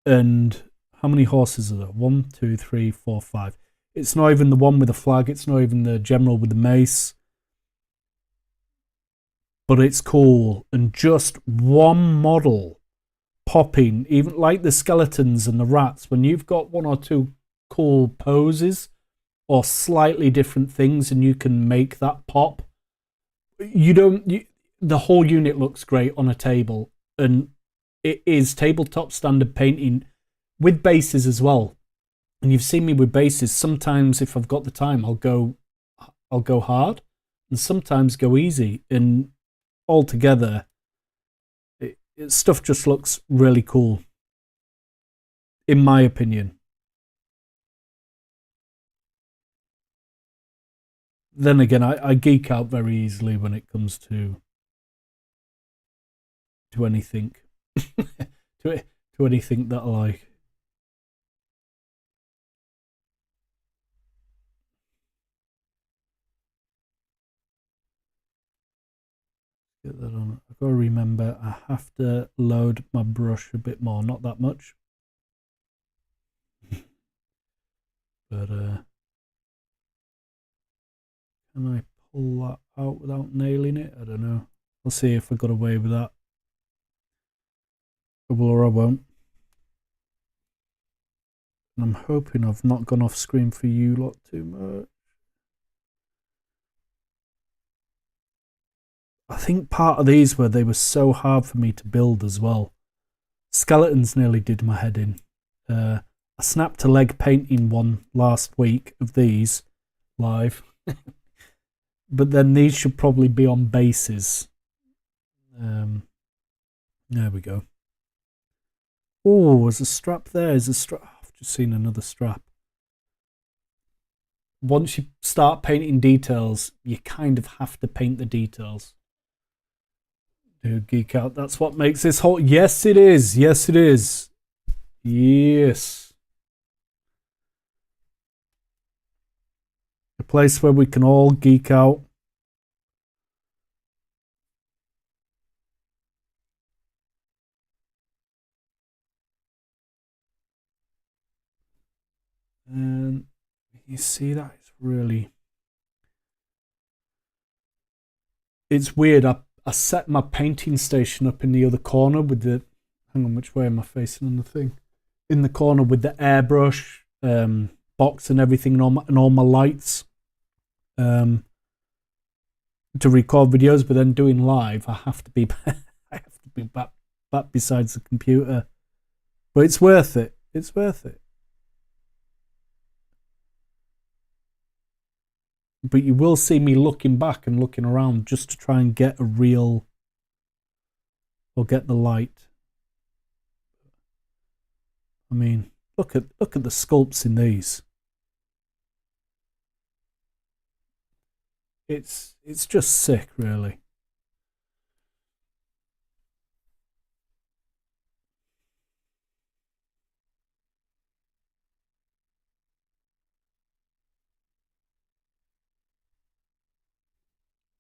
And how many horses are there? 1, 2, 3, 4, 5. It's not even the one with the flag. It's not even the general with the mace. But it's cool. And just one model popping, even like the skeletons and the rats, when you've got one or two cool poses or slightly different things and you can make that pop, the whole unit looks great on a table. And it is tabletop standard painting with bases as well. And you've seen me with bases. Sometimes if I've got the time, I'll go hard, and sometimes go easy. And altogether, stuff just looks really cool, in my opinion. Then again, I geek out very easily when it comes to anything, to anything that I like. Get that on. I've got to remember I have to load my brush a bit more, not that much. But can I pull that out without nailing it? I don't know. I'll see if I got away with that. Or I won't. And I'm hoping I've not gone off screen for you lot too much. I think part of these were they were so hard for me to build as well. Skeletons nearly did my head in. I snapped a leg painting one last week of these live. But then these should probably be on bases. There we go. Oh, there's a strap there. There's a strap. I've just seen another strap. Once you start painting details, you kind of have to paint the details. Dude, geek out. That's what makes this whole. Yes, it is. Yes, it is. Yes. A place where we can all geek out. And you see that? It's really. It's weird. I set my painting station up in the other corner with the. Hang on, which way am I facing on the thing? In the corner with the airbrush box and everything, and all my lights to record videos. But then doing live, I have to be back besides the computer. But it's worth it. It's worth it. But you will see me looking back and looking around just to try and get a real, or get the light. I mean, look at the sculpts in these. It's just sick, really.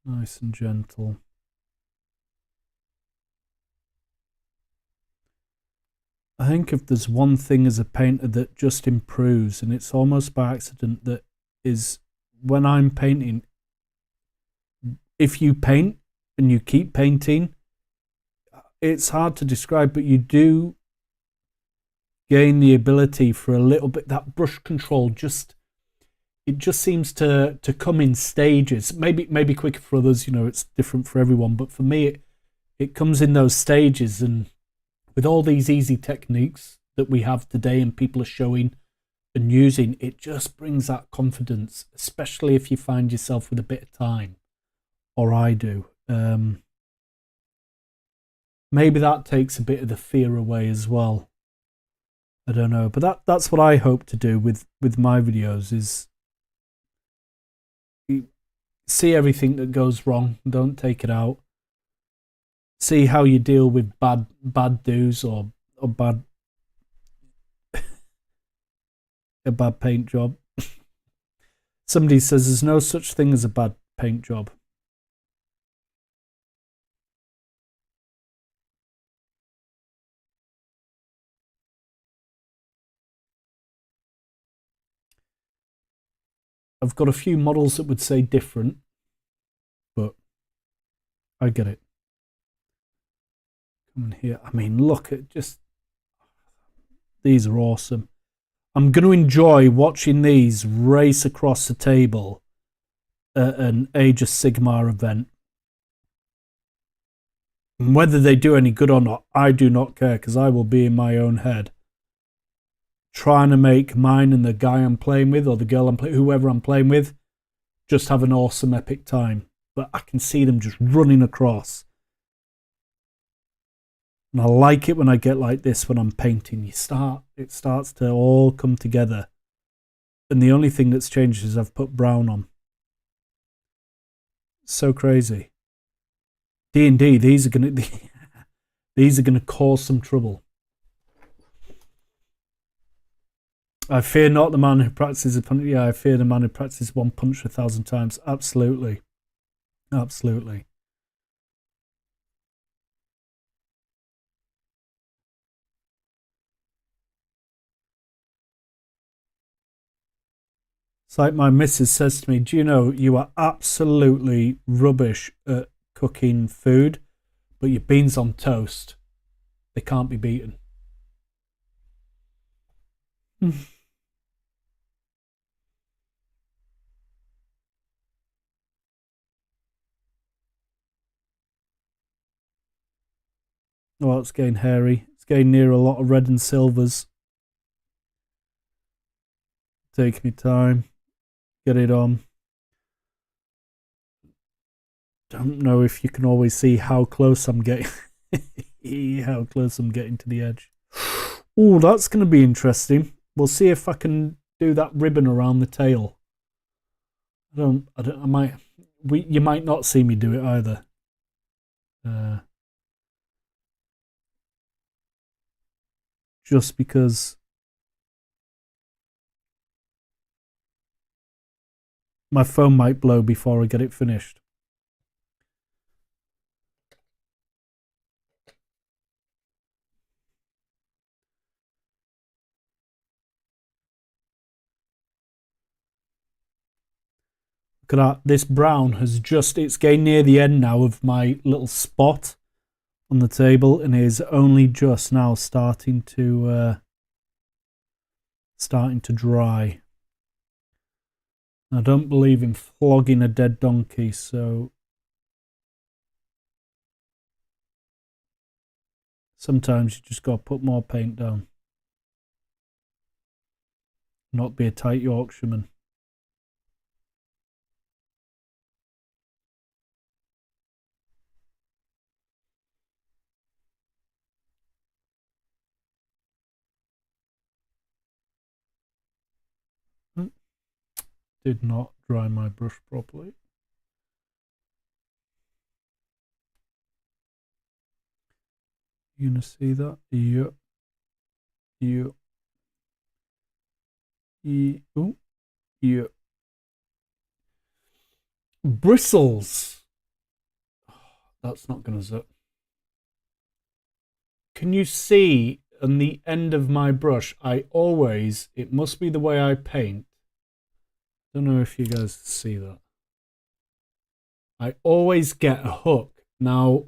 Nice and gentle. I think if there's one thing as a painter that just improves, and it's almost by accident, that is when I'm painting, if you paint and you keep painting, it's hard to describe, but you do gain the ability for a little bit, that brush control it just seems to come in stages. Maybe quicker for others, you know, it's different for everyone, but for me it comes in those stages. And with all these easy techniques that we have today and people are showing and using, it just brings that confidence, especially if you find yourself with a bit of time, or I do. Maybe that takes a bit of the fear away as well. I don't know, but that's what I hope to do with my videos, is see everything that goes wrong, don't take it out. See how you deal with bad do's or bad a bad paint job. Somebody says there's no such thing as a bad paint job. I've got a few models that would say different, but I get it. Come in here. I mean, look at just, these are awesome. I'm going to enjoy watching these race across the table at an Age of Sigmar event. And whether they do any good or not, I do not care, because I will be in my own head trying to make mine and the guy I'm playing with, or the girl I'm playing, whoever I'm playing with, just have an awesome epic time. But I can see them just running across. And I like it when I get like this when I'm painting. It starts to all come together. And the only thing that's changed is I've put brown on. So crazy. D&D, these are gonna cause some trouble. I fear not the man who practices a punch. Yeah, I fear the man who practices one punch 1,000 times. Absolutely. Absolutely. It's like my missus says to me, do you know, you are absolutely rubbish at cooking food, but your beans on toast, they can't be beaten. Oh, it's getting hairy. It's getting near a lot of red and silvers. Take me time. Get it on. Don't know if you can always see how close I'm getting. How close I'm getting to the edge. Oh, that's going to be interesting. We'll see if I can do that ribbon around the tail. You might not see me do it either. Just because my phone might blow before I get it finished. Look at that. This brown has it's getting near the end now of my little spot on the table, and is only just now starting to dry. I don't believe in flogging a dead donkey, so sometimes you just got to put more paint down. Not be a tight Yorkshireman. Did not dry my brush properly. You gonna see that? Yep. Yep. Oh. Yep. Bristles. That's not gonna zip. Can you see on the end of my brush, I always, it must be the way I paint. Don't know if you guys see that. I always get a hook. Now,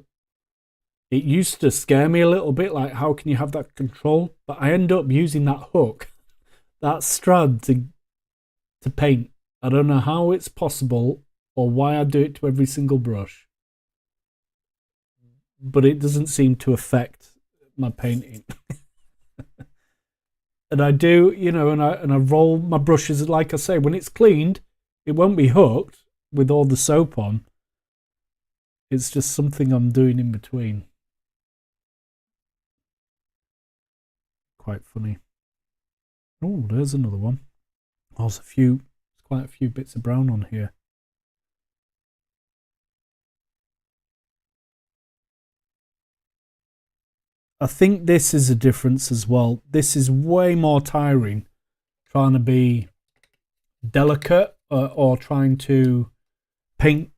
it used to scare me a little bit, like how can you have that control? But I end up using that hook, that strand to paint. I don't know how it's possible or why I do it to every single brush. But it doesn't seem to affect my painting. And I do, you know, and I roll my brushes, like I say, when it's cleaned, it won't be hooked with all the soap on. It's just something I'm doing in between. Quite funny. Oh, there's another one. There's quite a few bits of brown on here. I think this is a difference as well. This is way more tiring, trying to be delicate or trying to paint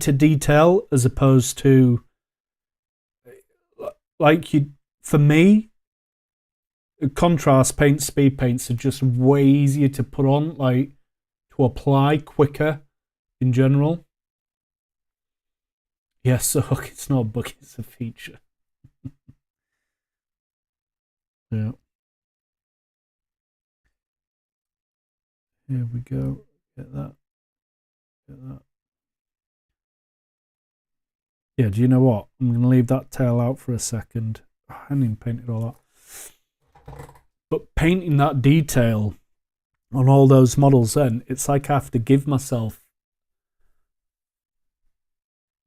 a detail as opposed to, like, you. For me, contrast paints, speed paints are just way easier to put on, like to apply quicker in general. Yes, so it's not a bug, it's a feature. Yeah. Here we go. Get that. Get that. Yeah, do you know what? I'm going to leave that tail out for a second. I haven't even painted all that. But painting that detail on all those models then, it's like I have to give myself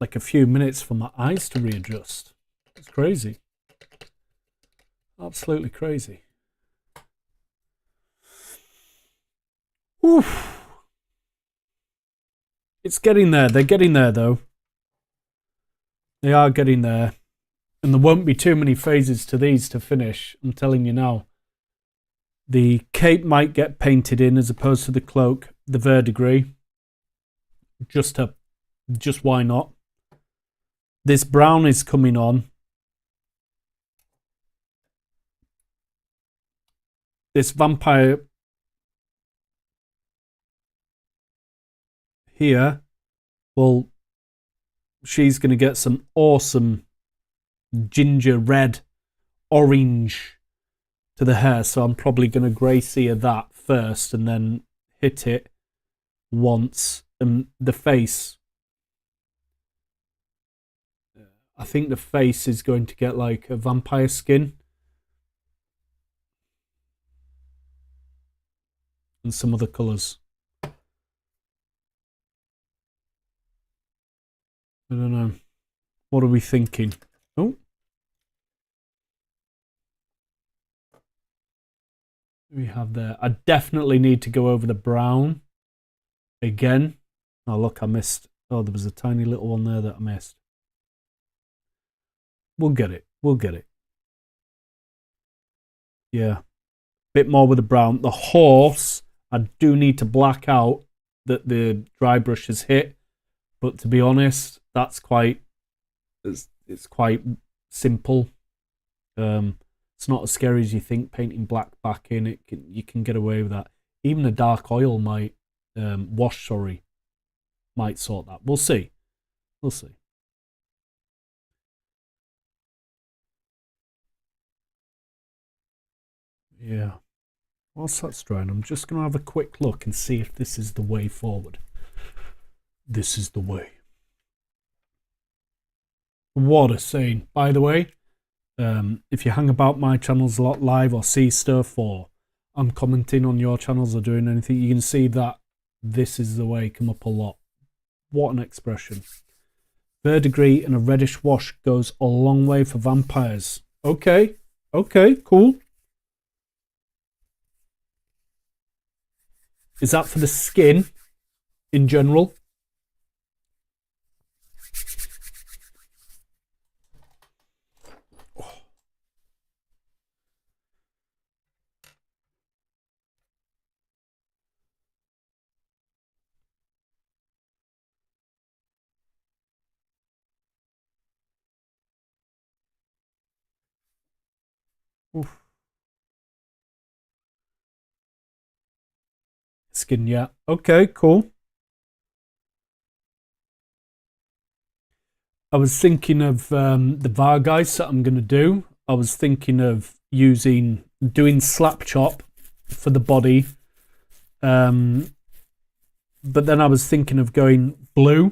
like a few minutes for my eyes to readjust. It's crazy. Absolutely crazy. Oof. It's getting there. They're getting there, though. They are getting there. And there won't be too many phases to these to finish. I'm telling you now. The cape might get painted in as opposed to the cloak, the verdigris. Just why not? This brown is coming on. This vampire here, well, she's going to get some awesome ginger red orange to the hair, so I'm probably going to grey sear that first and then hit it once. And the face, I think the face is going to get like a vampire skin and some other colours. I don't know. What are we thinking? Oh. We have there. I definitely need to go over the brown again. Oh, look, I missed. Oh, there was a tiny little one there that I missed. We'll get it. We'll get it. Yeah. Bit more with the brown. The horse, I do need to black out that the dry brush has hit. But to be honest, that's quite... It's quite simple. It's not as scary as you think. Painting black back in, you can get away with that. Even a dark oil might wash. Sorry, might sort that. We'll see. We'll see. Yeah. Whilst that's drying, I'm just going to have a quick look and see if this is the way forward. This is the way. What a scene, by the way. If you hang about my channels a lot live or see stuff or I'm commenting on your channels or doing anything, you can see that this is the way come up a lot. What an expression. Verdigris and a reddish wash goes a long way for vampires. Okay, okay, cool. Is that for the skin in general? Oof. Skin, yeah. Okay, cool. I was thinking of the Vargeist that I'm going to do. I was thinking of doing slap chop for the body. But then I was thinking of going blue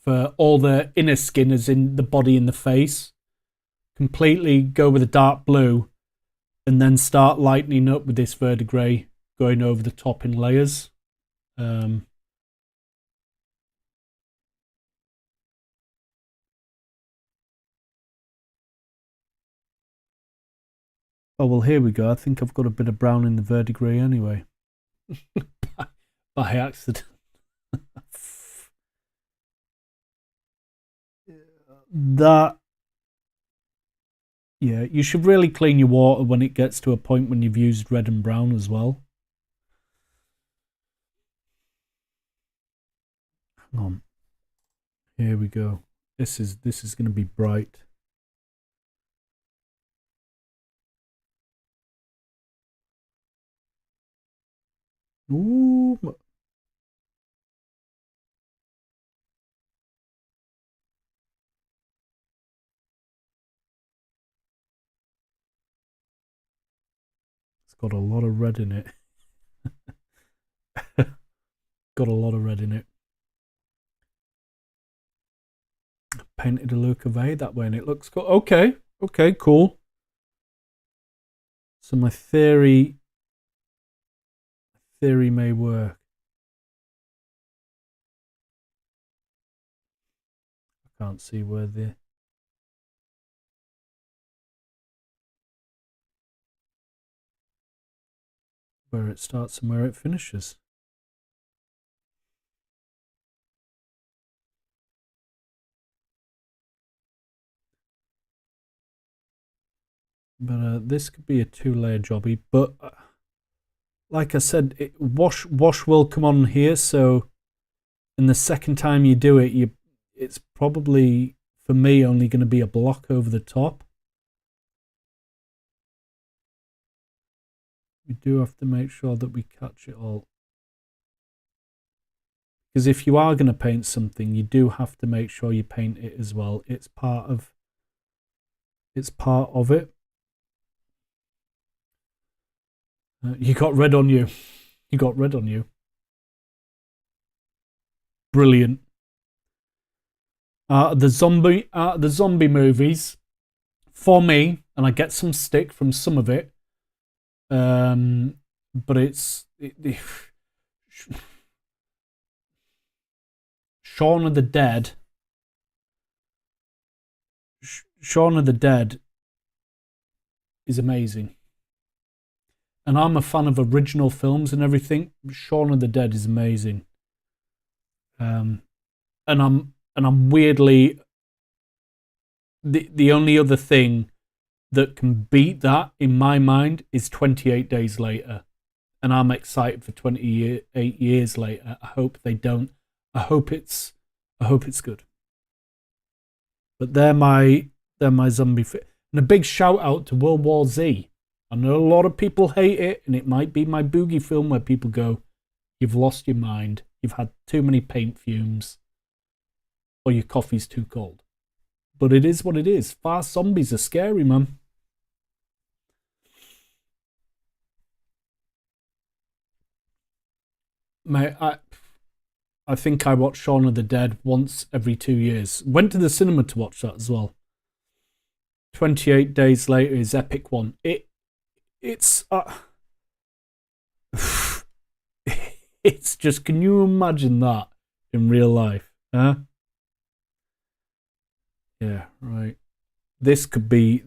for all the inner skin, as in the body and the face. Completely go with a dark blue, and then start lightening up with this verdigris, going over the top in layers. Oh, well, here we go. I think I've got a bit of brown in the verdigris anyway. By accident. That, yeah, you should really clean your water when it gets to a point when you've used red and brown as well. Hang on. Here we go. This is going to be bright. Ooh. It's got a lot of red in it. Got a lot of red in it. Painted a Luke of A that way and it looks cool. Okay. Okay, cool. So my theory may work. I can't see where it starts and where it finishes. But this could be a 2-layer jobby. But like I said, wash will come on here. So, and the second time you do it, it's probably, for me, only going to be a block over the top. We do have to make sure that we catch it all. Because if you are going to paint something, you do have to make sure you paint it as well. It's part of it. You got red on you. You got red on you. Brilliant. The zombie movies, for me, and I get some stick from some of it. But Shaun of the Dead. Shaun of the Dead is amazing. And I'm a fan of original films and everything. Shaun of the Dead is amazing. And I'm weirdly, the only other thing that can beat that in my mind is 28 Days Later. And I'm excited for 28 years later. I hope they don't. I hope it's good. But they're my zombie fit. And a big shout out to World War Z. I know a lot of people hate it, and it might be my boogie film where people go, "You've lost your mind. You've had too many paint fumes, or your coffee's too cold." But it is what it is. Fast zombies are scary, man. Mate, I think I watch Shaun of the Dead once every 2 years. Went to the cinema to watch that as well. 28 Days Later is epic one. It's it's just, can you imagine that in real life? Huh? Yeah, right. This could be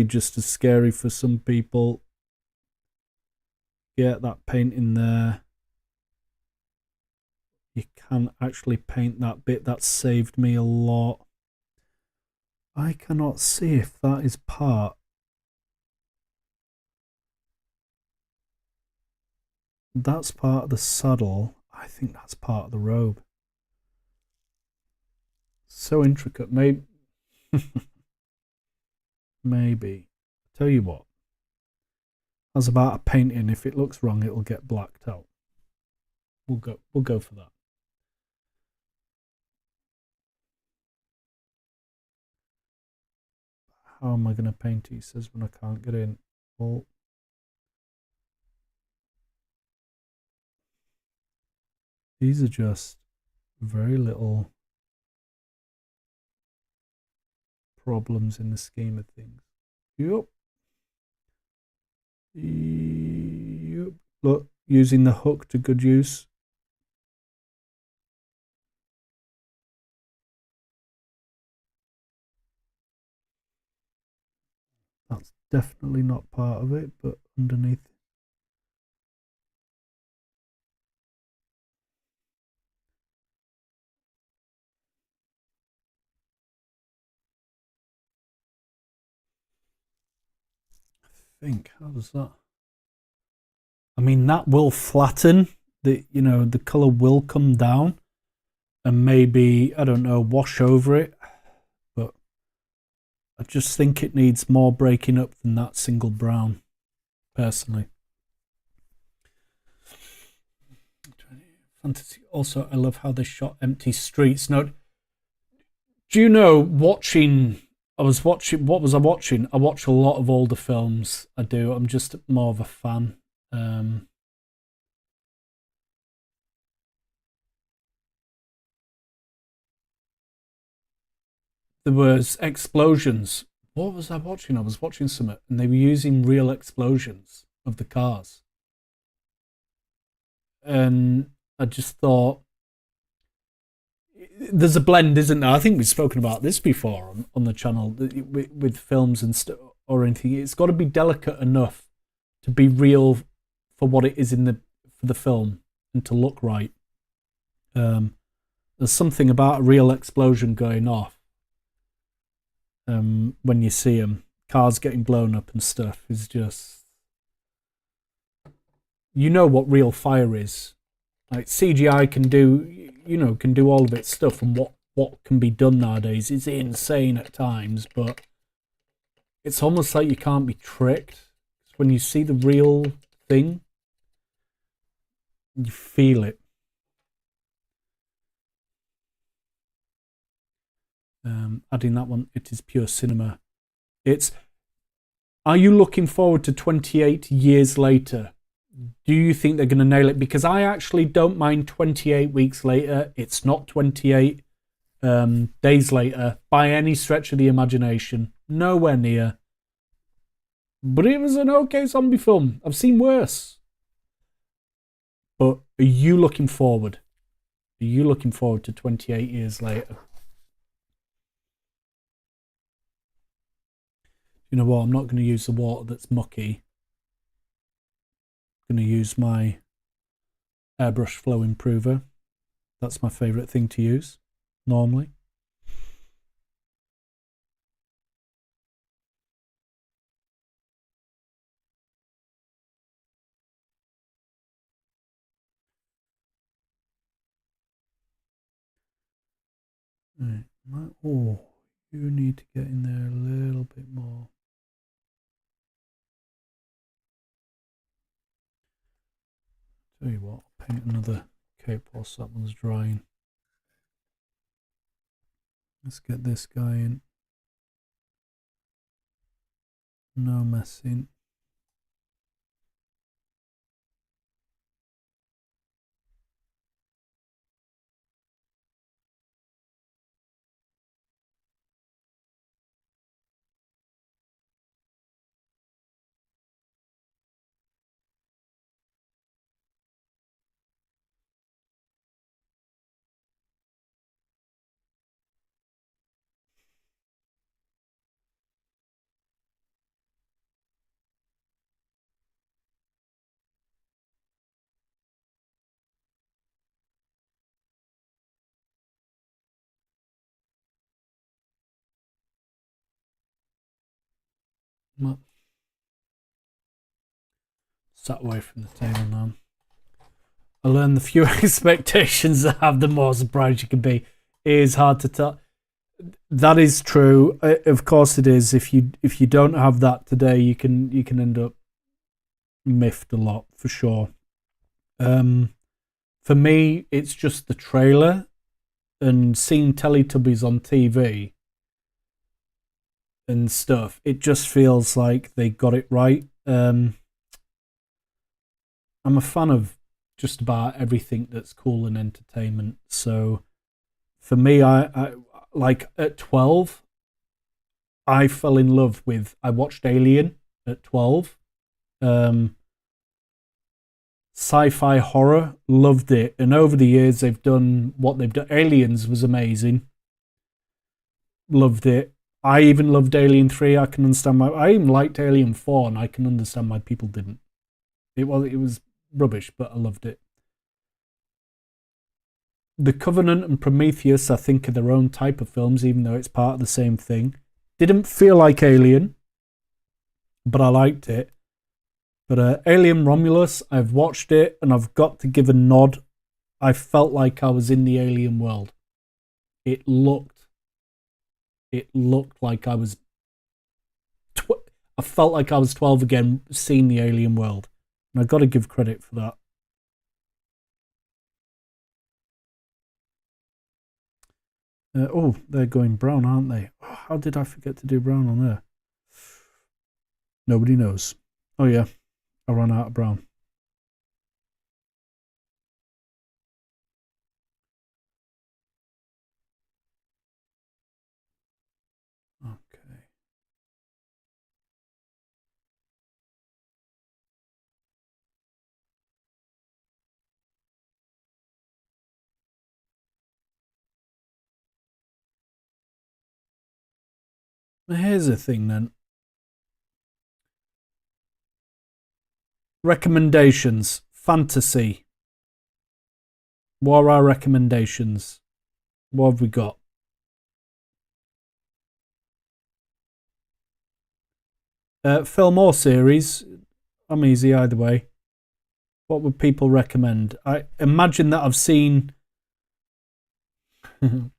just as scary for some people. Get that paint in there. You can actually paint that bit. That saved me a lot. I cannot see if that is part. That's part of the saddle. I think that's part of the robe. So intricate. Maybe. Maybe. Tell you what. as about a painting. If it looks wrong, it'll get blacked out. We'll go for that. How am I going to paint it? He says when I can't get in. Well, these are just very little problems in the scheme of things. Yep. Look, using the hook to good use. That's definitely not part of it, but underneath. I think, how does that? I mean, that will flatten. The color will come down and maybe, I don't know, wash over it. But I just think it needs more breaking up than that single brown, personally. Fantasy. Also, I love how they shot empty streets. Now, do you know, what was I watching? I watch a lot of older films. I do. I'm just more of a fan. There was explosions. What was I watching? I was watching something, and they were using real explosions of the cars. And I just thought, there's a blend, isn't there? I think we've spoken about this before on the channel with films and stuff or anything. It's got to be delicate enough to be real for what it is for the film and to look right. There's something about a real explosion going off. When you see them, cars getting blown up and stuff is just, you know what real fire is. Like CGI can do all of its stuff, and what can be done nowadays is insane at times, but it's almost like you can't be tricked. When you see the real thing, you feel it. Adding that one, it is pure cinema. Are you looking forward to 28 years later? Do you think they're going to nail it? Because I actually don't mind 28 weeks later. It's not 28 days later by any stretch of the imagination. Nowhere near. But it was an okay zombie film. I've seen worse. But are you looking forward? Are you looking forward to 28 years later? You know what? I'm not going to use the water that's mucky. I'm going to use my airbrush flow improver. That's my favourite thing to use normally. Right. Oh, you need to get in there a little bit more. Tell you what, I'll paint another cape whilst that one's drying. Let's get this guy in. No messing. Sat away from the table now. I learned the fewer expectations I have, the more surprised you can be. It is hard to tell. That is true. Of course it is. If you don't have that today, you can end up miffed a lot for sure. For me, it's just the trailer and seeing Teletubbies on TV and stuff. It just feels like they got it right. I'm a fan of just about everything that's cool and entertainment. So for me, I like at 12, I fell in love with. I watched Alien at 12. Sci-fi horror, loved it, and over the years they've done what they've done. Aliens was amazing, loved it. I even loved Alien 3. I can understand why. I even liked Alien 4, and I can understand why people didn't. It was rubbish, but I loved it. The Covenant and Prometheus, I think, are their own type of films, even though it's part of the same thing. Didn't feel like Alien, but I liked it. But Alien Romulus, I've watched it, and I've got to give a nod. I felt like I was in the alien world. It looked like I was. I felt like I was 12 again, seeing the alien world, and I've got to give credit for that. Oh, they're going brown, aren't they? Oh, how did I forget to do brown on there? Nobody knows. Oh yeah, I ran out of brown. Okay. Now here's the thing then. Recommendations. Fantasy. What are our recommendations? What have we got? Film or series. I'm easy either way. What would people recommend? I imagine that I've seen a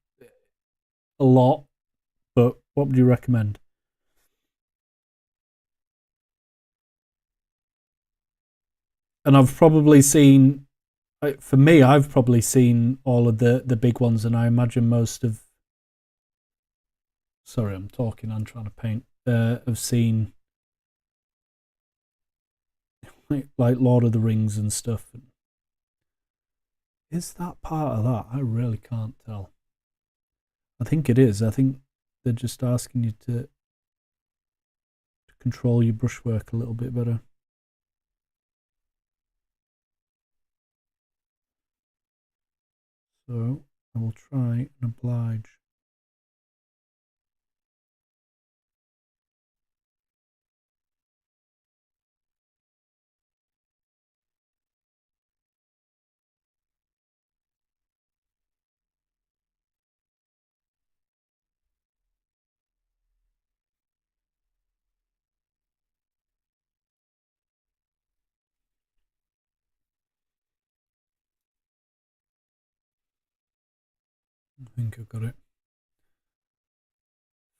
lot, but what would you recommend? And I've probably seen, for me, I've probably seen all of the big ones, and I imagine most of. Sorry, I'm talking. I'm trying to paint. I've seen like Lord of the Rings and stuff. Is that part of that? I really can't tell. I think it is. I think they're just asking you to control your brushwork a little bit better. So I will try and oblige. I think I've got it.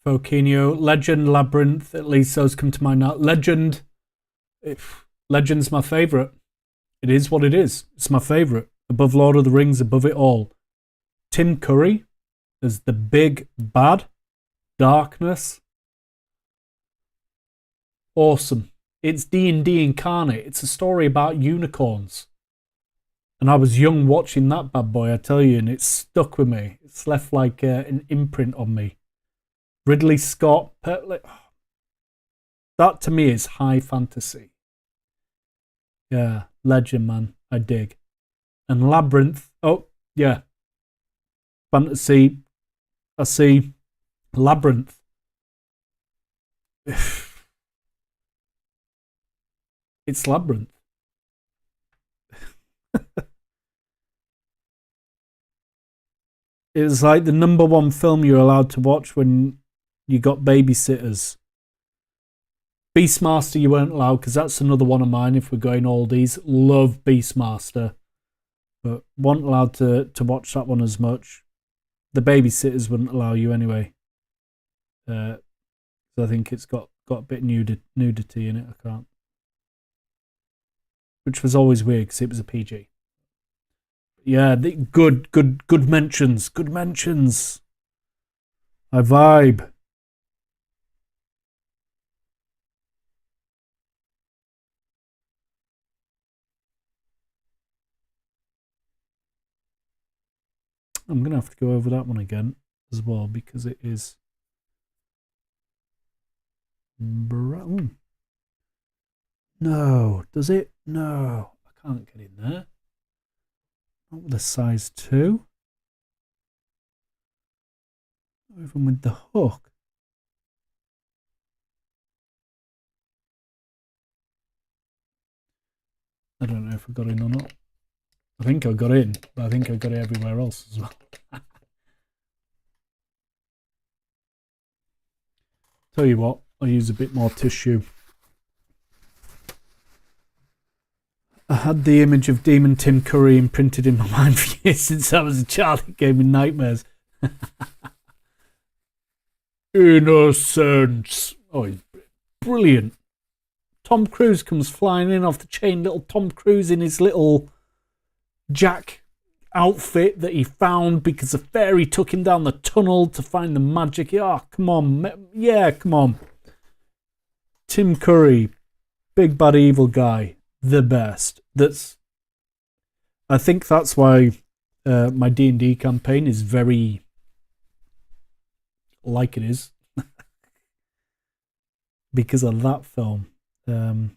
Focinio, Legend, Labyrinth, at least those come to mind now. Legend, Legend's my favourite. It is what it is. It's my favourite. Above Lord of the Rings, above it all. Tim Curry as the big bad. Darkness. Awesome. It's D&D incarnate. It's a story about unicorns. And I was young watching that bad boy, I tell you, and it's stuck with me. It's left like an imprint on me. Ridley Scott. That to me is high fantasy. Yeah, Legend, man. I dig. And Labyrinth. Oh, yeah. Fantasy. I see. Labyrinth. It's Labyrinth. It was like the number one film you're allowed to watch when you got babysitters. Beastmaster you weren't allowed, because that's another one of mine if we're going oldies. Love Beastmaster. But weren't allowed to watch that one as much. The babysitters wouldn't allow you anyway. So I think it's got a bit nudity in it. I can't. which was always weird because it was a PG. Yeah, good mentions. Good mentions. I vibe. I'm going to have to go over that one again as well because it is brown. No, does it? No, I can't get in there. Not with a size 2. Not even with the hook. I don't know if I got in or not. I think I got in, but I think I got it everywhere else as well. Tell you what, I'll use a bit more tissue. I had the image of Demon Tim Curry imprinted in my mind for years since I was a child. It gave me nightmares. Innocence. Oh, he's brilliant. Tom Cruise comes flying in off the chain. Little Tom Cruise in his little Jack outfit that he found because the fairy took him down the tunnel to find the magic. Oh, come on. Yeah, come on. Tim Curry, big bad evil guy. The best. I think that's why my D&D campaign is very like it is because of that film. When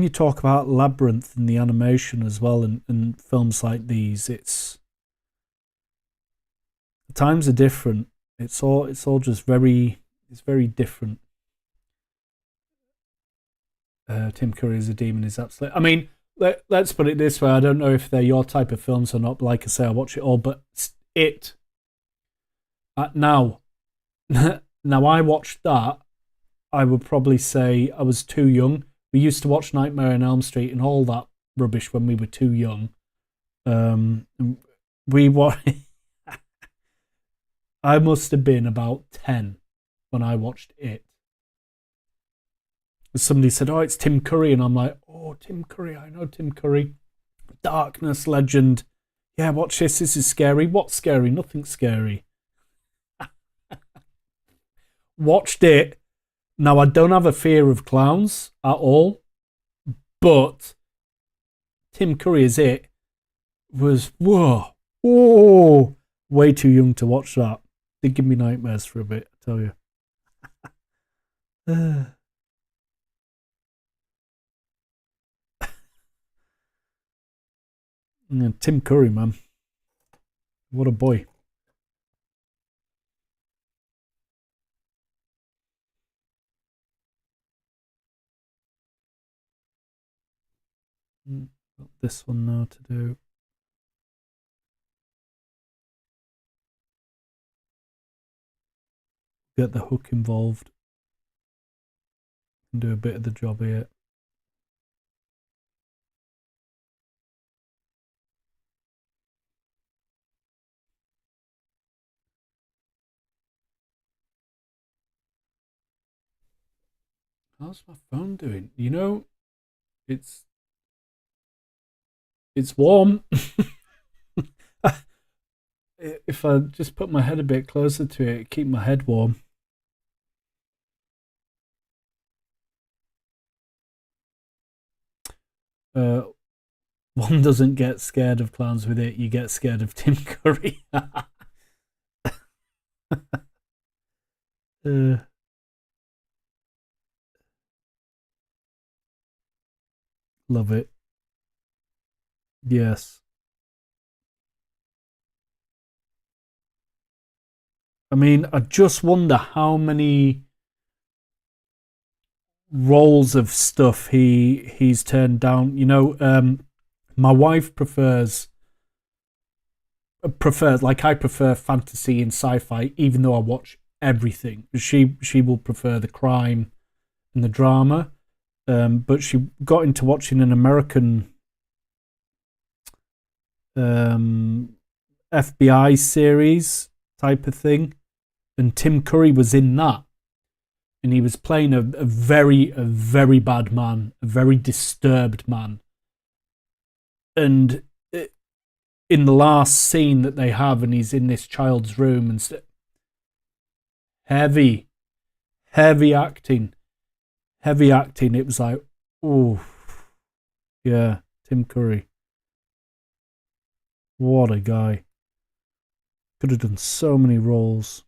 you talk about Labyrinth and the animation as well, and films like these, times are different. It's all just very different. Tim Curry as a demon is absolutely. I mean, let's put it this way. I don't know if they're your type of films or not. But like I say, I watch it all. But it now I watched that. I would probably say I was too young. We used to watch Nightmare on Elm Street and all that rubbish when we were too young. I must have been about 10 when I watched it. Somebody said, "Oh, it's Tim Curry," and I'm like, "Oh, Tim Curry, I know Tim Curry. Darkness legend. Yeah, watch this. This is scary. What's scary? Nothing's scary." Watched it. Now, I don't have a fear of clowns at all, but Tim Curry as it was, whoa, way too young to watch that. Did give me nightmares for a bit, I tell you. Yeah, Tim Curry, man. What a boy. Got this one now to do. Get the hook involved. And do a bit of the job here. How's my phone doing? You know, it's warm. If I just put my head a bit closer to it, keep my head warm. One doesn't get scared of clowns with it. You get scared of Tim Curry. Love it. Yes. I mean, I just wonder how many roles of stuff he's turned down. You know, my wife prefers like I prefer fantasy and sci-fi, even though I watch everything. She will prefer the crime and the drama. But she got into watching an American FBI series type of thing, and Tim Curry was in that. and he was playing a very bad man, a very disturbed man. And in the last scene that they have, and he's in this child's room and heavy acting. It was like, oh, yeah, Tim Curry. What a guy. Could have done so many roles.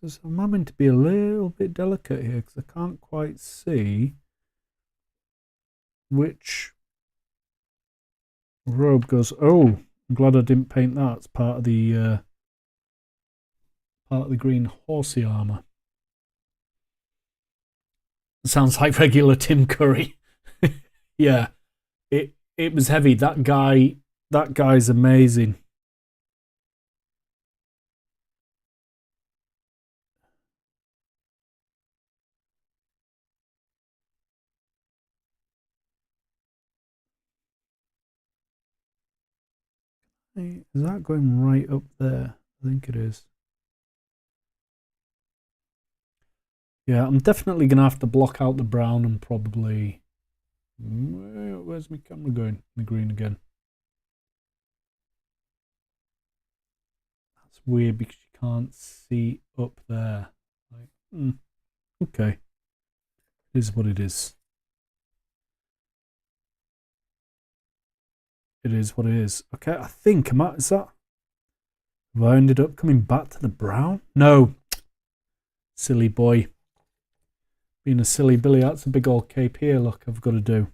So I'm having to be a little bit delicate here because I can't quite see which robe goes. Oh, I'm glad I didn't paint that. It's part of the green horsey armor. It sounds like regular Tim Curry. Yeah, it was heavy. That guy's amazing. Is that going right up there? I think it is. Yeah, I'm definitely going to have to block out the brown and probably... Where's my camera going? The green again. That's weird because you can't see up there. Like, okay. It is what it is. It is what it is. Okay, I think is that... Have I ended up coming back to the brown? No. Silly boy. Being a silly Billy, that's a big old cape here. Look, I've got to do.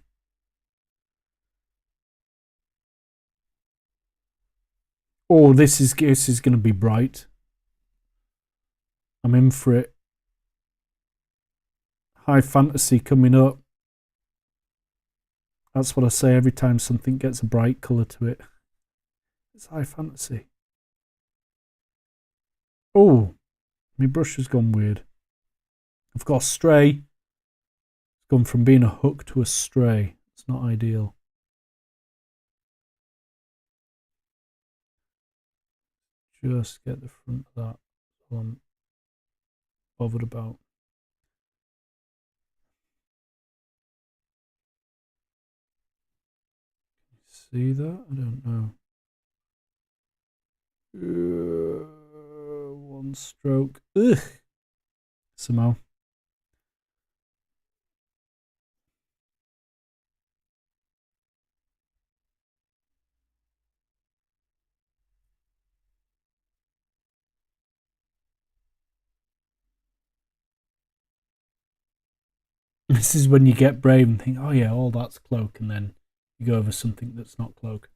Oh, this is going to be bright. I'm in for it. High fantasy coming up. That's what I say every time something gets a bright colour to it. It's high fantasy. Oh, my brush has gone weird. I've got a stray. It's gone from being a hook to a stray. It's not ideal. Just get the front of that. That's what I'm bothered about. See that? I don't know. One stroke. Ugh. Somehow. This is when you get brave and think, oh yeah, all that's cloak, and then you go over something that's not cloak.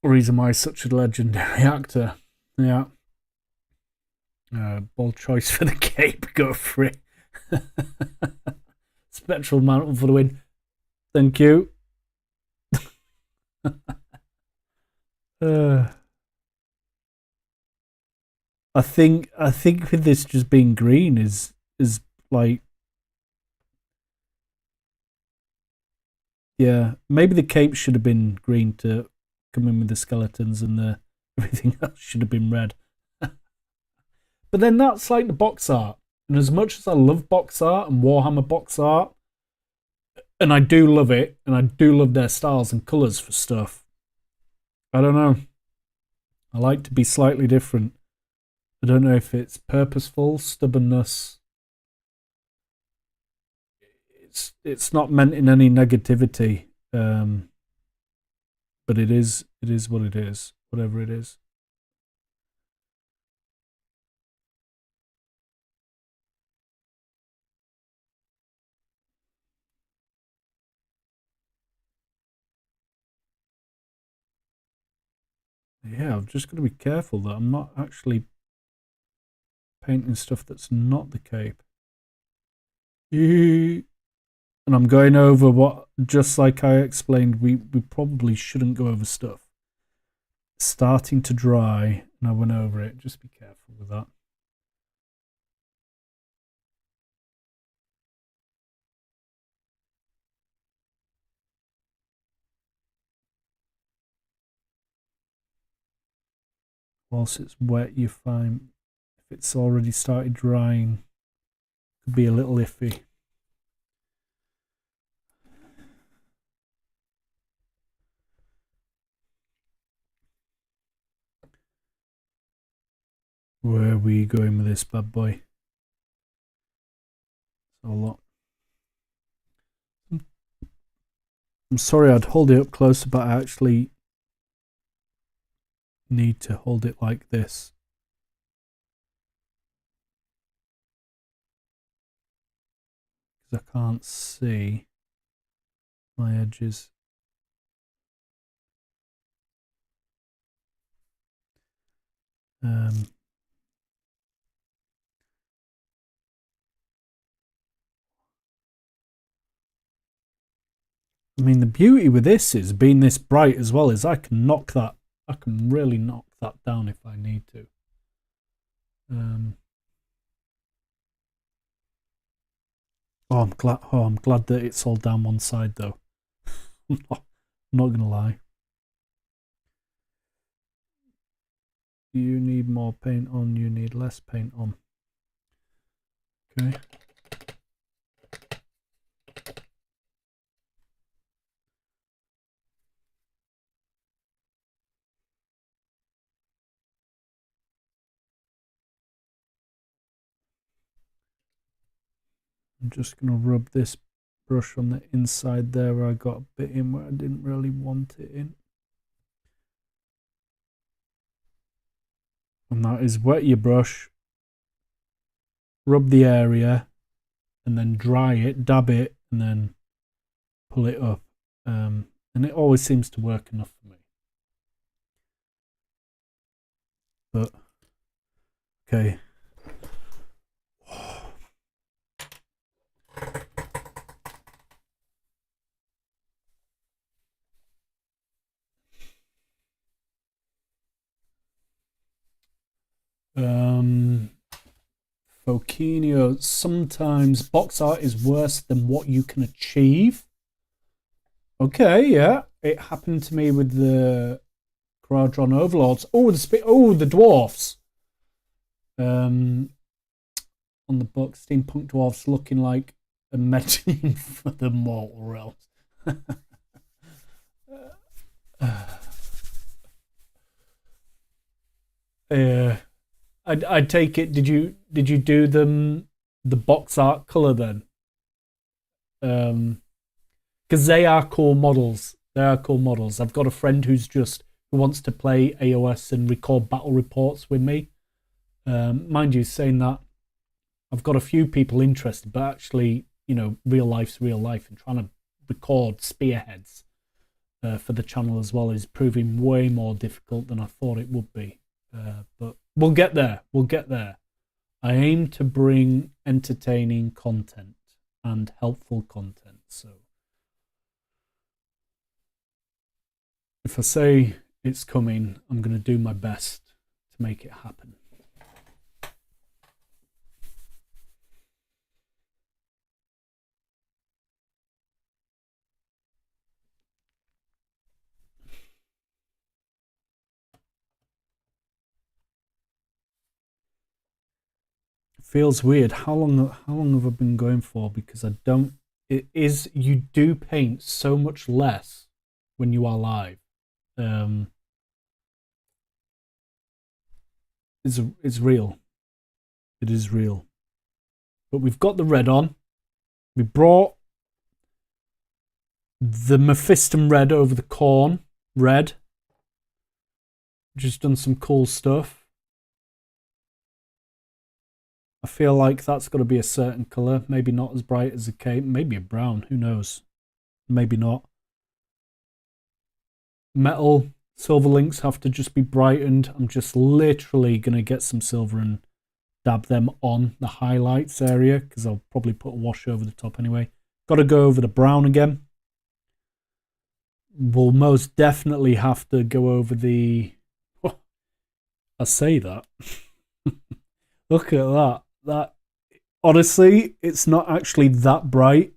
Reason why he's such a legendary actor. Yeah. Bold choice for the cape. Go for it. Spectral mantle for the win. Thank you. I think with this just being green is like, yeah, maybe the cape should have been green to come in with the skeletons, and the everything else should have been red. But then that's like the box art, and as much as I love box art and Warhammer box art, and I do love it, and I do love their styles and colours for stuff, I don't know. I like to be slightly different. I don't know if it's purposeful, stubbornness. It's not meant in any negativity, but it is what it is, whatever it is. Yeah, I've just got to be careful that I'm not actually painting stuff that's not the cape. And I'm going over what, just like I explained, we probably shouldn't go over stuff. Starting to dry, and I went over it. Just be careful with that. whilst it's wet, you find if it's already started drying, it could be a little iffy. Where are we going with this bad boy? A lot. I'm sorry I'd hold it up closer, but I actually need to hold it like this. Because I can't see my edges. I mean, the beauty with this is being this bright as well is I can really knock that down if I need to. I'm glad that it's all down one side though. I'm not gonna lie. You need more paint on, you need less paint on. Okay. I'm just going to rub this brush on the inside there where I got a bit in where I didn't really want it in. And that is wet your brush, rub the area, and then dry it, dab it, and then pull it up. And it always seems to work enough for me. But, okay. Focinio, sometimes box art is worse than what you can achieve. Okay, yeah. It happened to me with the Quadron Overlords. Oh, the dwarfs. On the book, steampunk dwarfs looking like a metaphor for the mortal realms. Yeah. I take it. Did you do them the box art color then? Because they are cool models. They are cool models. I've got a friend who wants to play AOS and record battle reports with me. Mind you, saying that, I've got a few people interested, but actually, real life's real life, and trying to record spearheads for the channel as well is proving way more difficult than I thought it would be. But we'll get there. We'll get there. I aim to bring entertaining content and helpful content. So if I say it's coming, I'm going to do my best to make it happen. Feels weird. How long have I been going for? Because you do paint so much less when you are live. It's real. It is real. But we've got the red on. We brought the Mephiston red over the corn red. Just done some cool stuff. I feel like that's got to be a certain colour. Maybe not as bright as a cape. Maybe a brown. Who knows? Maybe not. Metal. Silver links have to just be brightened. I'm just literally going to get some silver and dab them on the highlights area, because I'll probably put a wash over the top anyway. Got to go over the brown again. We'll most definitely have to go over the... I say that. Look at that. That, honestly, it's not actually that bright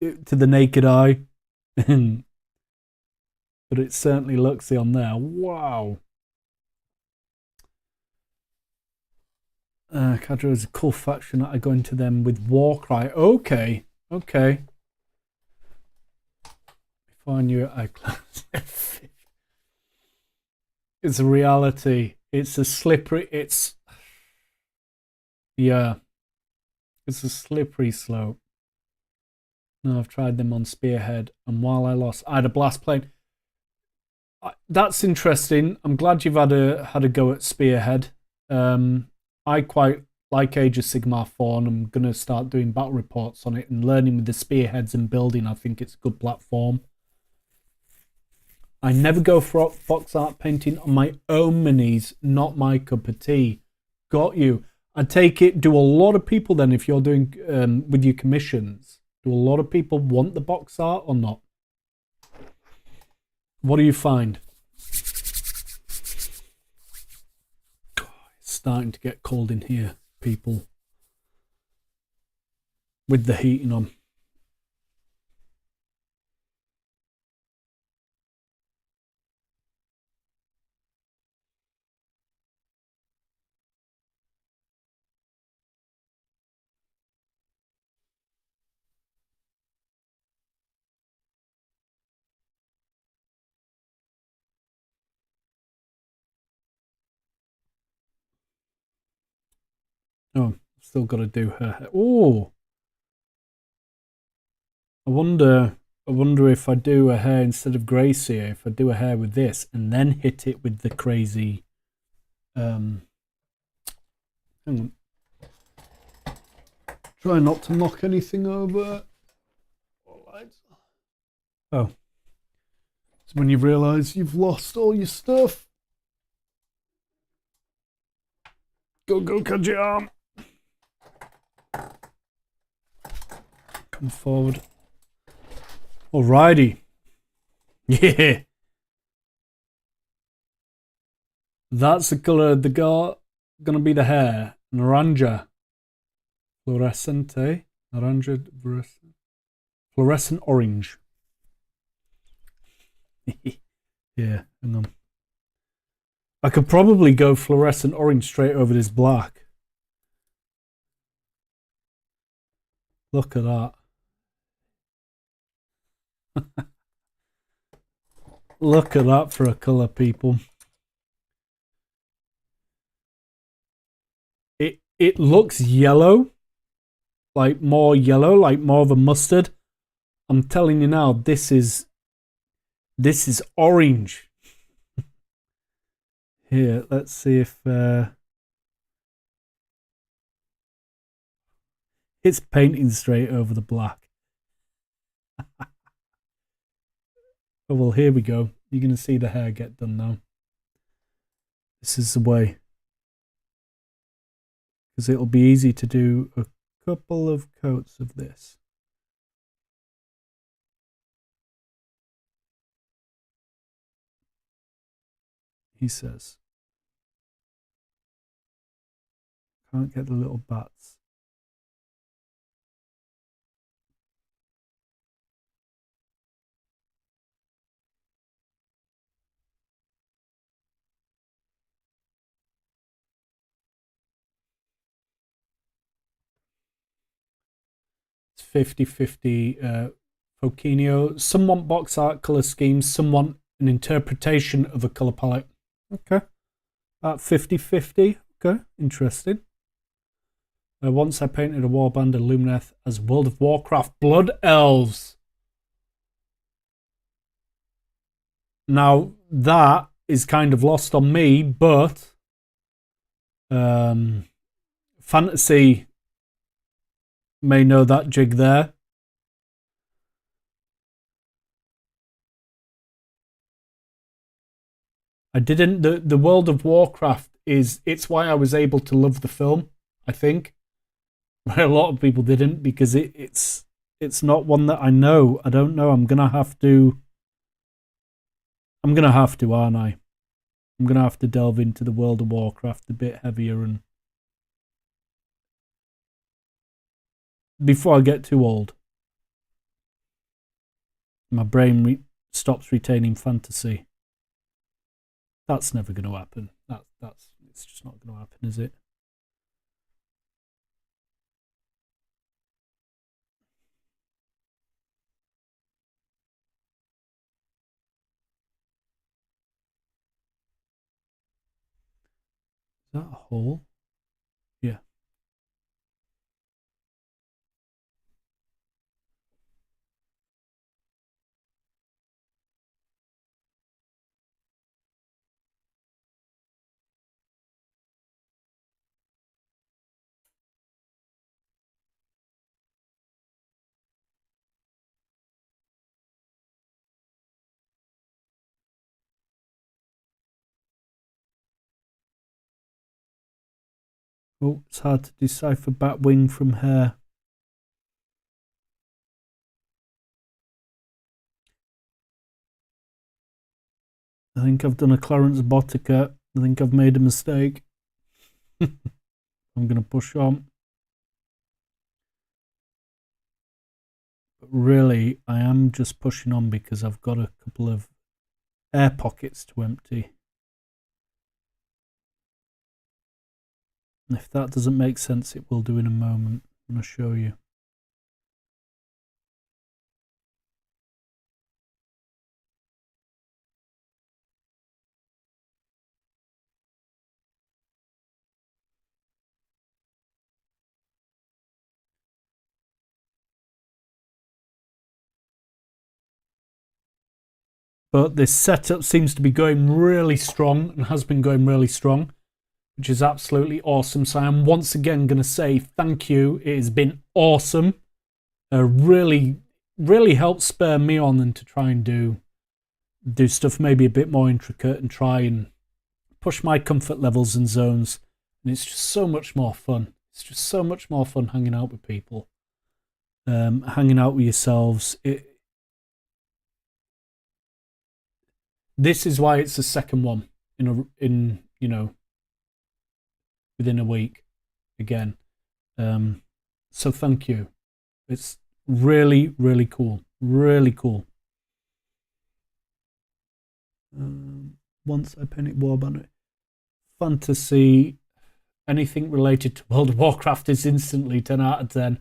to the naked eye. But it certainly looks on there. Wow. Cadre is a cool faction that I go into them with Warcry. Okay, okay. Before I knew it, I closed. It's a reality. It's a slippery. Yeah. It's a slippery slope. No, I've tried them on Spearhead, and while I lost, I had a blast playing. That's interesting. I'm glad you've had a go at Spearhead. I quite like Age of Sigmar 4, and I'm going to start doing battle reports on it and learning with the Spearheads and building. I think it's a good platform. I never go for box art painting on my own minis, not my cup of tea. Got you. I take it, do a lot of people then, if you're doing with your commissions, do a lot of people want the box art or not? What do you find? God, it's starting to get cold in here, people. With the heating on. Oh, still got to do her hair. Oh, I wonder if I do a hair instead of Gracie, if I do a hair with this and then hit it with the crazy. Hang on. Try not to knock anything over. Oh, it's when you realise you've lost all your stuff. Go, cut your arm. Come forward. Alrighty. Yeah. That's the colour of the gonna be the hair. Naranja. Fluorescent, eh? Naranja, fluorescent orange. Yeah, hang on. I could probably go fluorescent orange straight over this black. Look at that. Look at that for a colour, people. It looks yellow. Like more yellow, like more of a mustard. I'm telling you now, this is orange. Here, let's see if it's painting straight over the black. Oh, well, here we go. You're going to see the hair get done now. This is the way. Because it'll be easy to do a couple of coats of this. He says. Can't get the little bats. It's 50-50 Focinio. Some want box art colour schemes, some want an interpretation of a colour palette. Okay. About 50-50. Okay, interesting. Once I painted a warband of Lumineth as World of Warcraft Blood Elves. Now, that is kind of lost on me, but Fantasy may know that jig there. I didn't. The World of Warcraft it's why I was able to love the film, I think. Where a lot of people didn't, because it's not one that I know. I don't know. I'm gonna have to, aren't I? I'm gonna have to delve into the World of Warcraft a bit heavier and before I get too old. My brain stops retaining fantasy. That's never going to happen. It's just not going to happen, is it? that a hole? Yeah. Oh, it's hard to decipher Batwing from hair. I think I've done a Clarence Botica. I think I've made a mistake. I'm going to push on. But really, I am just pushing on because I've got a couple of air pockets to empty. And if that doesn't make sense, it will do in a moment. I'm going to show you. But this setup seems to be going really strong and has been going really strong, which is absolutely awesome. So I'm once again going to say thank you. It has been awesome. Really helped spur me on and to try and do stuff maybe a bit more intricate and try and push my comfort levels and zones. And it's just so much more fun. It's just so much more fun hanging out with people, hanging out with yourselves. This is why it's the second one in you know, within a week again. So thank you. It's really, really cool. Really cool. Once I painted war banner. Fantasy, anything related to World of Warcraft is instantly 10 out of 10.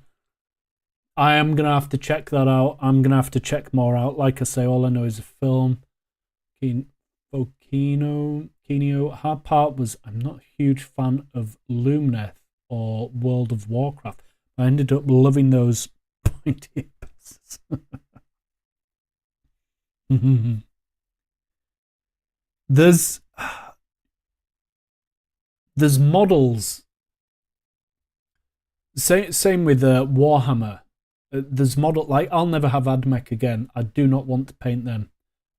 I am going to have to check that out. I'm going to have to check more out. Like I say, all I know is a film. Kino. Hard part was I'm not a huge fan of Lumneth or World of Warcraft. I ended up loving those pointy passes. There's models. Same with Warhammer. There's model like I'll never have Admech again. I do not want to paint them.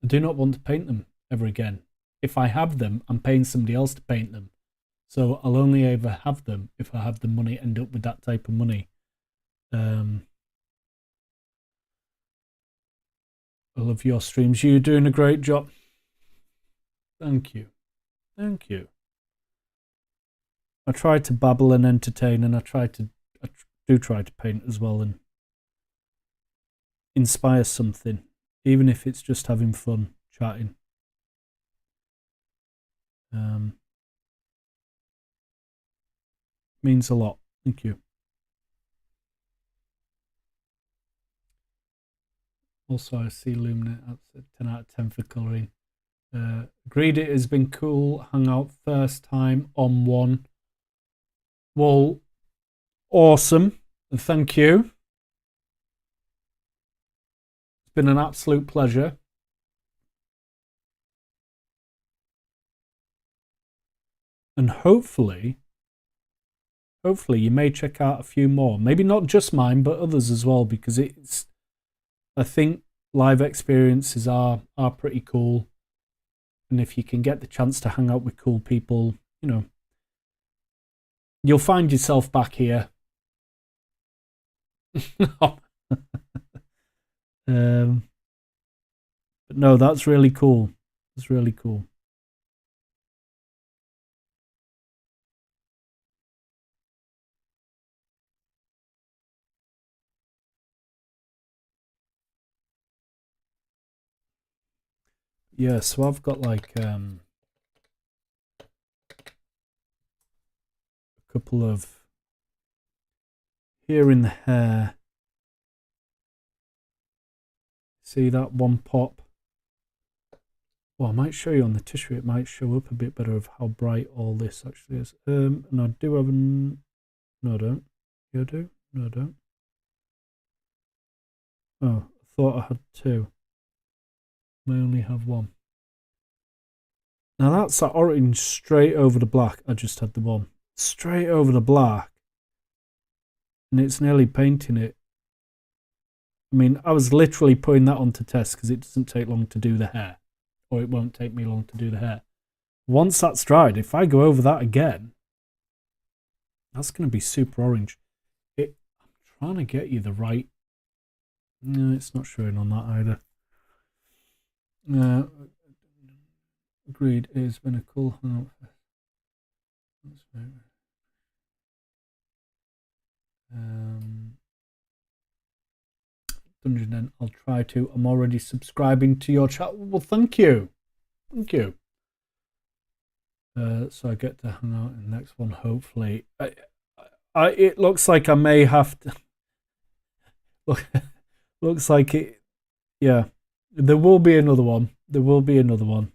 I do not want to paint them ever again. If I have them, I'm paying somebody else to paint them. So I'll only ever have them if I have the money, end up with that type of money. I love your streams. You're doing a great job. Thank you. Thank you. I try to babble and entertain, and I do try to paint as well and inspire something, even if it's just having fun chatting. Means a lot. Thank you. Also, I see Lumina. That's a 10 out of 10 for colouring. Agreed, it has been cool. Hung out first time on one. Well, awesome. Thank you. It's been an absolute pleasure. And hopefully you may check out a few more. Maybe not just mine, but others as well, because I think live experiences are pretty cool. And if you can get the chance to hang out with cool people, you know, you'll find yourself back here. But no, that's really cool. It's really cool. Yeah, so I've got like a couple of here in the hair. See that one pop Well, I might show you on the tissue. It might show up a bit better of how bright all this actually is. And I do have an... No, I don't. You do? No, I don't. Oh, I thought I had two. I only have one. Now that's that orange straight over the black. I just had the one. Straight over the black. And it's nearly painting it. I mean, I was literally putting that on to test because it doesn't take long to do the hair. Or it won't take me long to do the hair. Once that's dried, if I go over that again, that's going to be super orange. I'm trying to get you the right... No, it's not showing on that either. Agreed, it's been a cool... DungeonDen, I'll try to. I'm already subscribing to your chat. Well, thank you. Thank you. So I get to hang out in the next one, hopefully. It looks like I may have to... Looks like it... Yeah. There will be another one. There will be another one.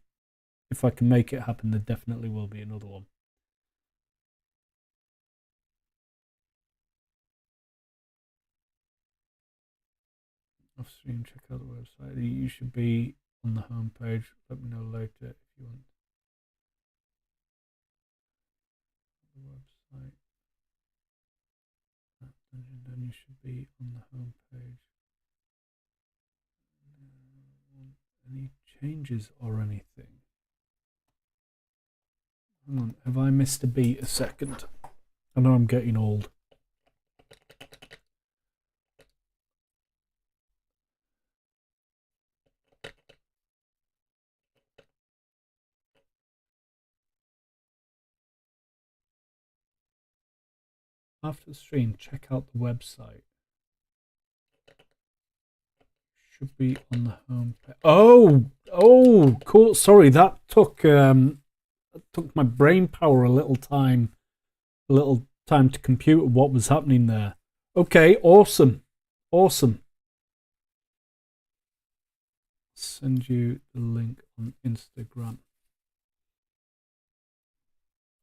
If I can make it happen, there definitely will be another one. Off stream, check out the website. You should be on the homepage. Let me know later if you want. The website. Then you should be on the homepage. Any changes or anything? Hang on, have I missed a beat a second? I know I'm getting old. After the stream, check out the website. Should be on the home page. Oh, cool. Sorry, that took my brain power a little time to compute what was happening there. Okay, awesome. Send you the link on Instagram.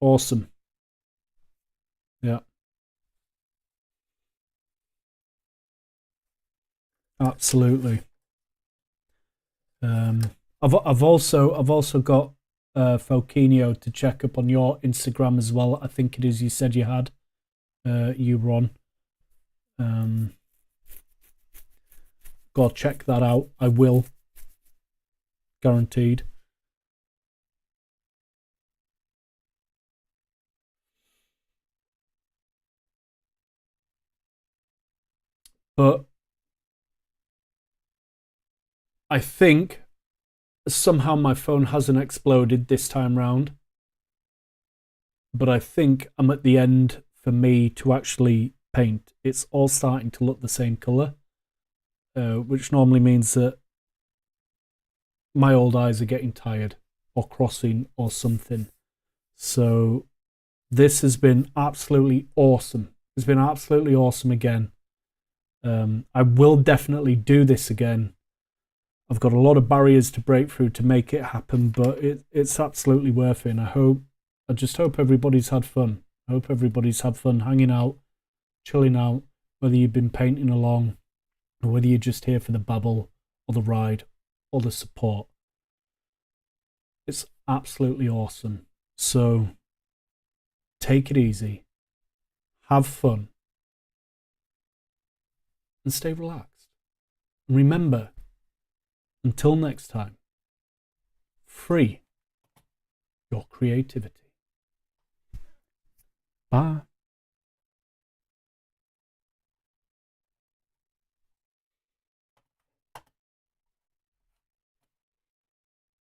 Awesome. Yeah. Absolutely. I've also got Foquinho to check up on your Instagram as well. I think it is you said you had. You were on. Go check that out. I will. Guaranteed. But I think somehow my phone hasn't exploded this time round. But I think I'm at the end for me to actually paint. It's all starting to look the same colour, which normally means that my old eyes are getting tired or crossing or something. So this has been absolutely awesome. It's been absolutely awesome again. I will definitely do this again. I've got a lot of barriers to break through to make it happen, but it's absolutely worth it. And I just hope everybody's had fun. I hope everybody's had fun hanging out, chilling out, whether you've been painting along or whether you're just here for the babble or the ride or the support. It's absolutely awesome. So take it easy, have fun, and stay relaxed. And remember, until next time, free your creativity. Bye.